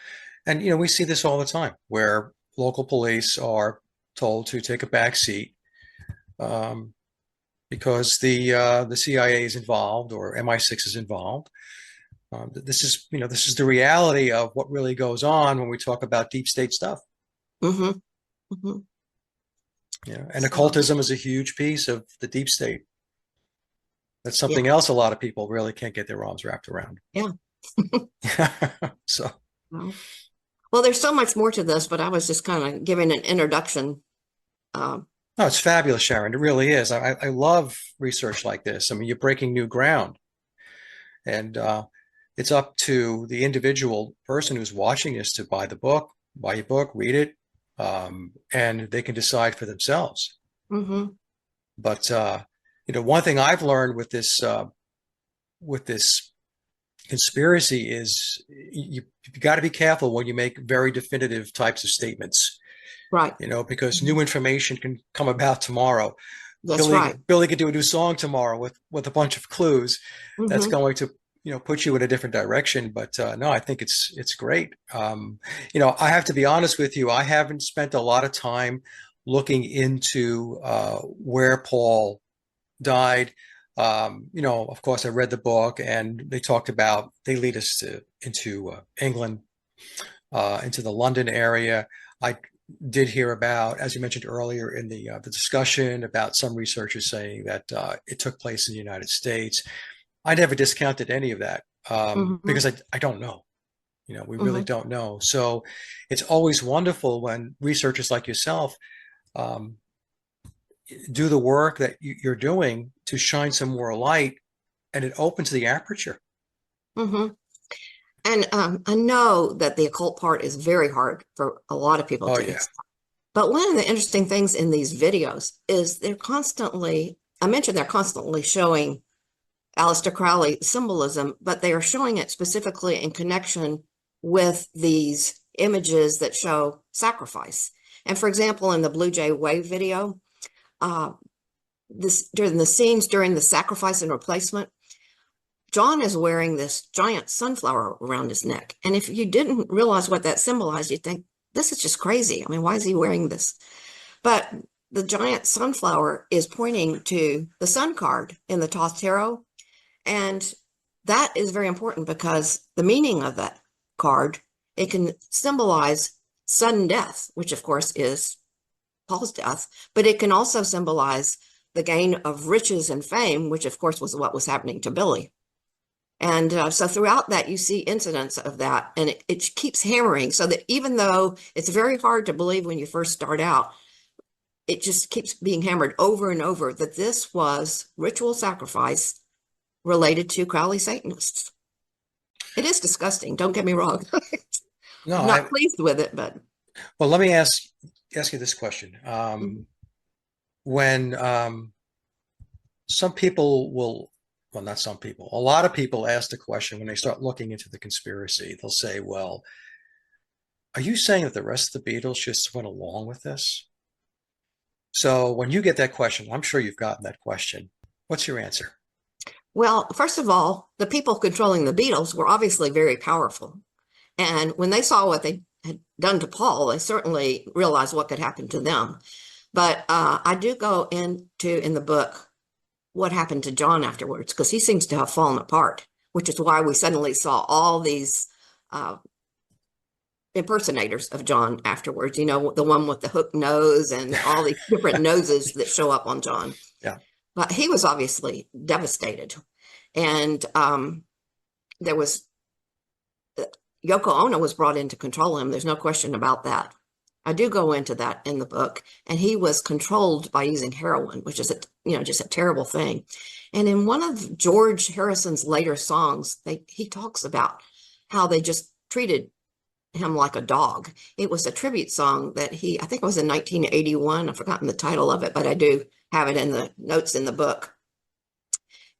And we see this all the time where local police are told to take a back seat because the CIA is involved or MI6 is involved. This is the reality of what really goes on when we talk about deep state stuff. And occultism is a huge piece of the deep state. That's something else a lot of people really can't get their arms wrapped around. Yeah. So. Well, there's so much more to this, but I was just kind of giving an introduction. No, it's fabulous, Sharon. It really is. I love research like this. I mean, you're breaking new ground. And it's up to the individual person who's watching this to buy your book, read it, and they can decide for themselves. But, one thing I've learned with this conspiracy is you got to be careful when you make very definitive types of statements. Right. Because new information can come about tomorrow. That's right. Billy could do a new song tomorrow with a bunch of clues that's going to, put you in a different direction. But no, I think it's great. I have to be honest with you. I haven't spent a lot of time looking into where Paul died. Of course, I read the book and they lead us into England, into the London area. I did hear about, as you mentioned earlier in the discussion, about some researchers saying that it took place in the United States. I never discounted any of that because I don't know. We really don't know. So it's always wonderful when researchers like yourself do the work that you're doing to shine some more light, and it opens the aperture. And I know that the occult part is very hard for a lot of people to accept. But one of the interesting things in these videos is they're constantly showing Aleister Crowley symbolism, but they are showing it specifically in connection with these images that show sacrifice. And for example, in the Blue Jay Wave video, during the scenes during the sacrifice and replacement, John is wearing this giant sunflower around his neck. And if you didn't realize what that symbolized, you'd think, this is just crazy. I mean, why is he wearing this? But the giant sunflower is pointing to the sun card in the Thoth Tarot. And that is very important because the meaning of that card, it can symbolize sudden death, which of course is Paul's death, but it can also symbolize the gain of riches and fame, which of course was what was happening to Billy. And so throughout that, you see incidents of that, and it keeps hammering, so that even though it's very hard to believe when you first start out, it just keeps being hammered over and over that this was ritual sacrifice related to Crowley Satanists. It is disgusting, don't get me wrong. No, I'm not pleased with it, but. Well, let me ask you this question. When some people will, well, not some people, a lot of people ask the question when they start looking into the conspiracy, they'll say, well, are you saying that the rest of the Beatles just went along with this? So when you get that question, I'm sure you've gotten that question. What's your answer? Well, first of all, the people controlling the Beatles were obviously very powerful. And when they saw what they had done to Paul, they certainly realized what could happen to them. But I do go into, in the book, what happened to John afterwards, because he seems to have fallen apart, which is why we suddenly saw all these impersonators of John afterwards, you know, the one with the hook nose and all these different noses that show up on John. Yeah. But he was obviously devastated. And there was, Yoko Ono was brought in to control him. There's no question about that. I do go into that in the book, and he was controlled by using heroin, which is just a terrible thing. And in one of George Harrison's later songs, he talks about how they just treated him like a dog. It was a tribute song that I think it was in 1981. I've forgotten the title of it, but I do have it in the notes in the book.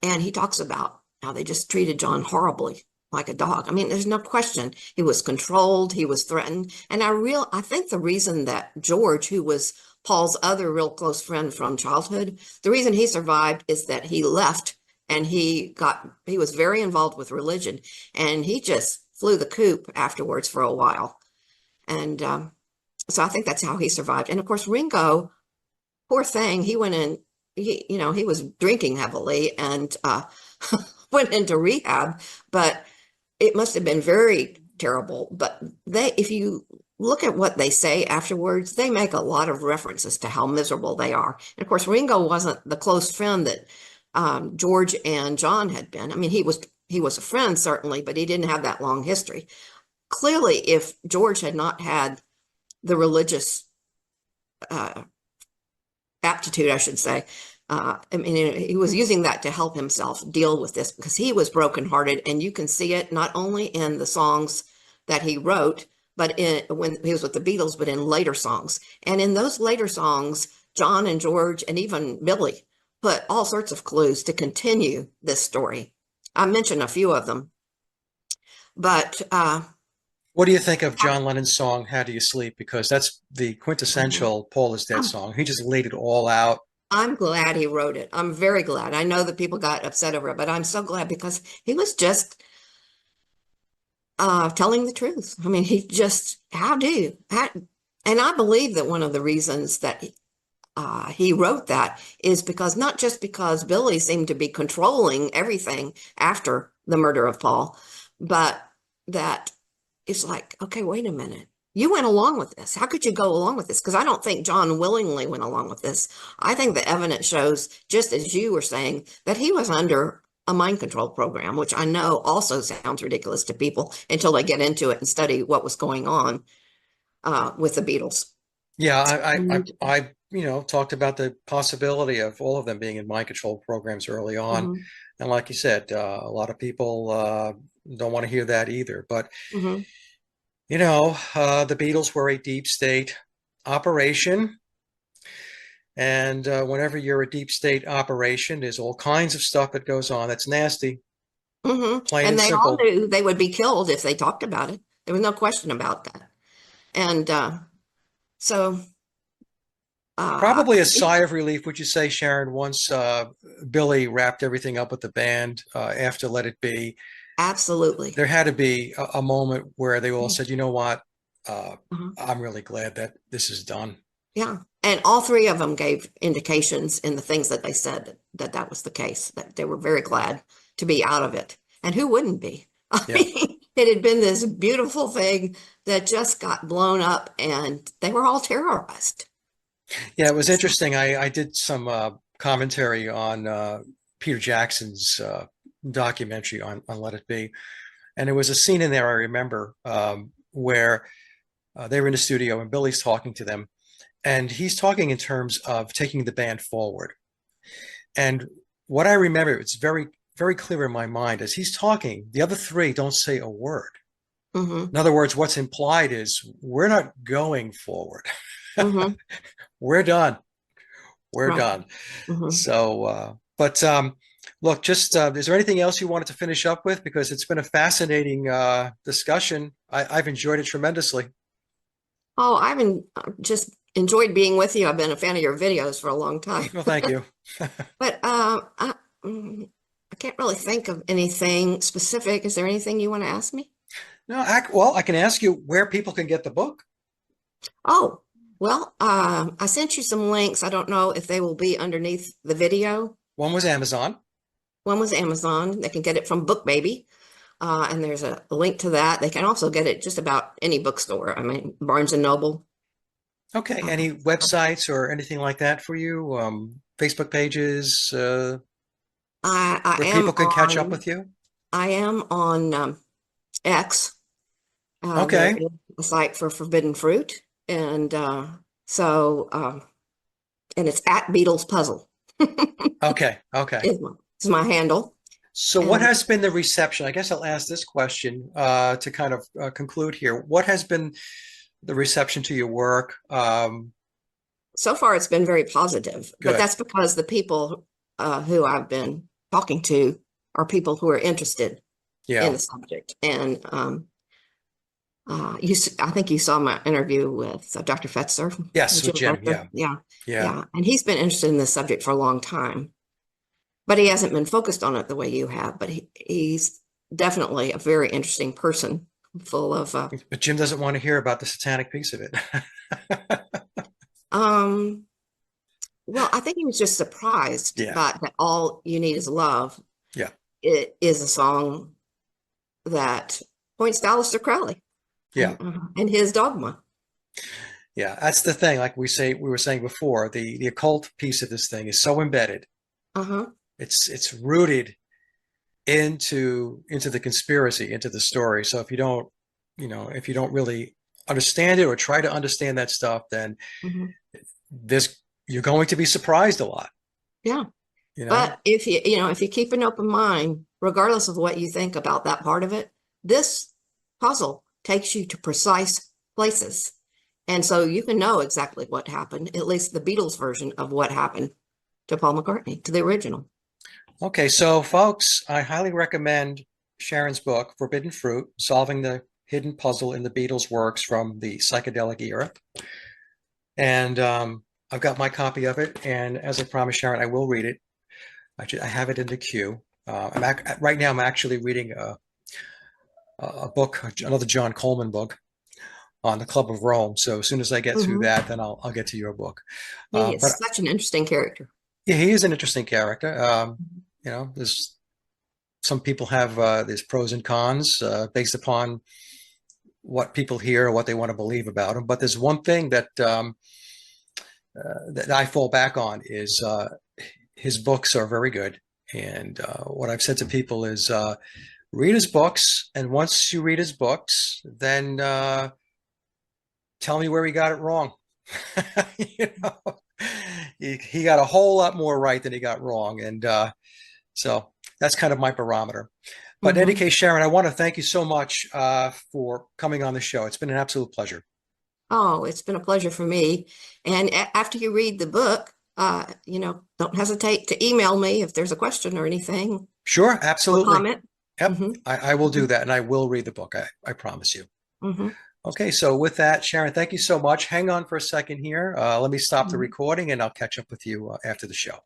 And he talks about how they just treated John horribly, like a dog. I mean, there's no question. He was controlled, he was threatened. And I think the reason that George, who was Paul's other real close friend from childhood, the reason he survived is that he left, and he was very involved with religion, and he just flew the coop afterwards for a while. And so I think that's how he survived. And of course, Ringo, poor thing, he went in, he was drinking heavily and went into rehab, but it must have been very terrible. But if you look at what they say afterwards, they make a lot of references to how miserable they are. And of course, Ringo wasn't the close friend that George and John had been. I mean, he was a friend, certainly, but he didn't have that long history. Clearly, if George had not had the religious aptitude, I should say, I mean, he was using that to help himself deal with this, because he was brokenhearted, and you can see it not only in the songs that he wrote, but when he was with the Beatles, but in later songs. And in those later songs, John and George and even Billy put all sorts of clues to continue this story. I mentioned a few of them, but what do you think of John Lennon's song, How Do You Sleep? Because that's the quintessential Paul is Dead song. He just laid it all out. I'm glad he wrote it. I'm very glad. I know that people got upset over it, but I'm so glad, because he was just telling the truth. I mean, he just, and I believe that one of the reasons that he wrote that is not just because Billy seemed to be controlling everything after the murder of Paul, but that it's like, okay, wait a minute. You went along with this. How could you go along with this? Because I don't think John willingly went along with this. I think the evidence shows, just as you were saying, that he was under a mind control program, which I know also sounds ridiculous to people until they get into it and study what was going on with the Beatles. Yeah, I talked about the possibility of all of them being in mind control programs early on. Mm-hmm. And like you said, a lot of people don't want to hear that either. But Mm-hmm. The Beatles were a deep state operation. And whenever you're a deep state operation, there's all kinds of stuff that goes on that's nasty. Mm-hmm. Plain And and they simple. all knew they would be killed if they talked about it. There was no question about that. And so probably a sigh of relief, would you say, Sharon, once Billy wrapped everything up with the band after Let It Be? Absolutely. There had to be a moment where they all said, you know what, Mm-hmm. I'm really glad that this is done. Yeah. And all three of them gave indications in the things that they said that was the case, that they were very glad to be out of it. And who wouldn't be? I mean, it had been this beautiful thing that just got blown up, and they were all terrorized. Yeah, it was interesting. I did some commentary on Peter Jackson's documentary on Let It Be. And there was a scene in there I remember where they were in the studio and Billy's talking to them. And he's talking in terms of taking the band forward. And what I remember, it's very, very clear in my mind, as he's talking, the other three don't say a word. Mm-hmm. In other words, what's implied is we're not going forward. Mm-hmm. We're done. We're Right. done. Mm-hmm. So, look, just is there anything else you wanted to finish up with? Because it's been a fascinating discussion. I've enjoyed it tremendously. Oh, just enjoyed being with you. I've been a fan of your videos for a long time. Well, thank you. But I can't really think of anything specific. Is there anything you want to ask me? No, well, I can ask you where people can get the book. Oh, well, I sent you some links. I don't know if they will be underneath the video. One was Amazon. One was Amazon. They can get it from BookBaby. And there's a link to that. They can also get it just about any bookstore. I mean, Barnes and Noble. Okay. Any websites or anything like that for you? Facebook pages I where am people can catch up on, with you? I am on X. There Okay. is a site for Forbidden Fruit. And and it's at Beatles Puzzle. Okay. Okay. Is my handle. So And what has been the reception? I guess I'll ask this question to kind of conclude here. What has been the reception to your work? so far, it's been very positive, but Good. that's because the people who I've been talking to are people who are interested in Yeah. the subject. And I think you saw my interview with Dr. Fetzer. Yes, with Jim. Fetzer. Yeah. Yeah. And he's been interested in this subject for a long time, but he hasn't been focused on it the way you have. But he's definitely a very interesting person, full of But Jim doesn't want to hear about the satanic piece of it. well, I think he was just surprised Yeah. by that All You Need Is Love. Yeah. It is a song that points to Aleister Crowley. Yeah. And his dogma. Yeah. That's the thing. Like we were saying before, the occult piece of this thing is so embedded. Uh-huh. It's rooted into the conspiracy, into the story. So if you don't really understand it or try to understand that stuff, then you're going to be surprised a lot. Yeah. You know? But if you keep an open mind, regardless of what you think about that part of it, this puzzle takes you to precise places. And so you can know exactly what happened, at least the Beatles version of what happened to Paul McCartney, to the original. Okay, so folks, I highly recommend Sharon's book, Forbidden Fruit, Solving the Hidden Puzzle in the Beatles Works from the Psychedelic Era. And I've got my copy of it. And as I promised Sharon, I will read it. I have it in the queue. Right now, I'm actually reading a book, another John Coleman book on the Club of Rome. So as soon as I get through that, then I'll get to your book. He is such an interesting character. Yeah, he is an interesting character. There's some people have there's pros and cons based upon what people hear or what they want to believe about him. But there's one thing that that I fall back on is his books are very good. And what I've said to people is read his books. And once you read his books, then tell me where he got it wrong. He got a whole lot more right than he got wrong. And so that's kind of my barometer. But in any case, Sharon, I want to thank you so much for coming on the show. It's been an absolute pleasure. Oh, it's been a pleasure for me. And after you read the book, don't hesitate to email me if there's a question or anything. Sure, absolutely. Or comment. Yep, I will do that, and I will read the book. I promise you. Okay, so with that, Sharon, thank you so much. Hang on for a second here. Let me stop the recording, and I'll catch up with you after the show.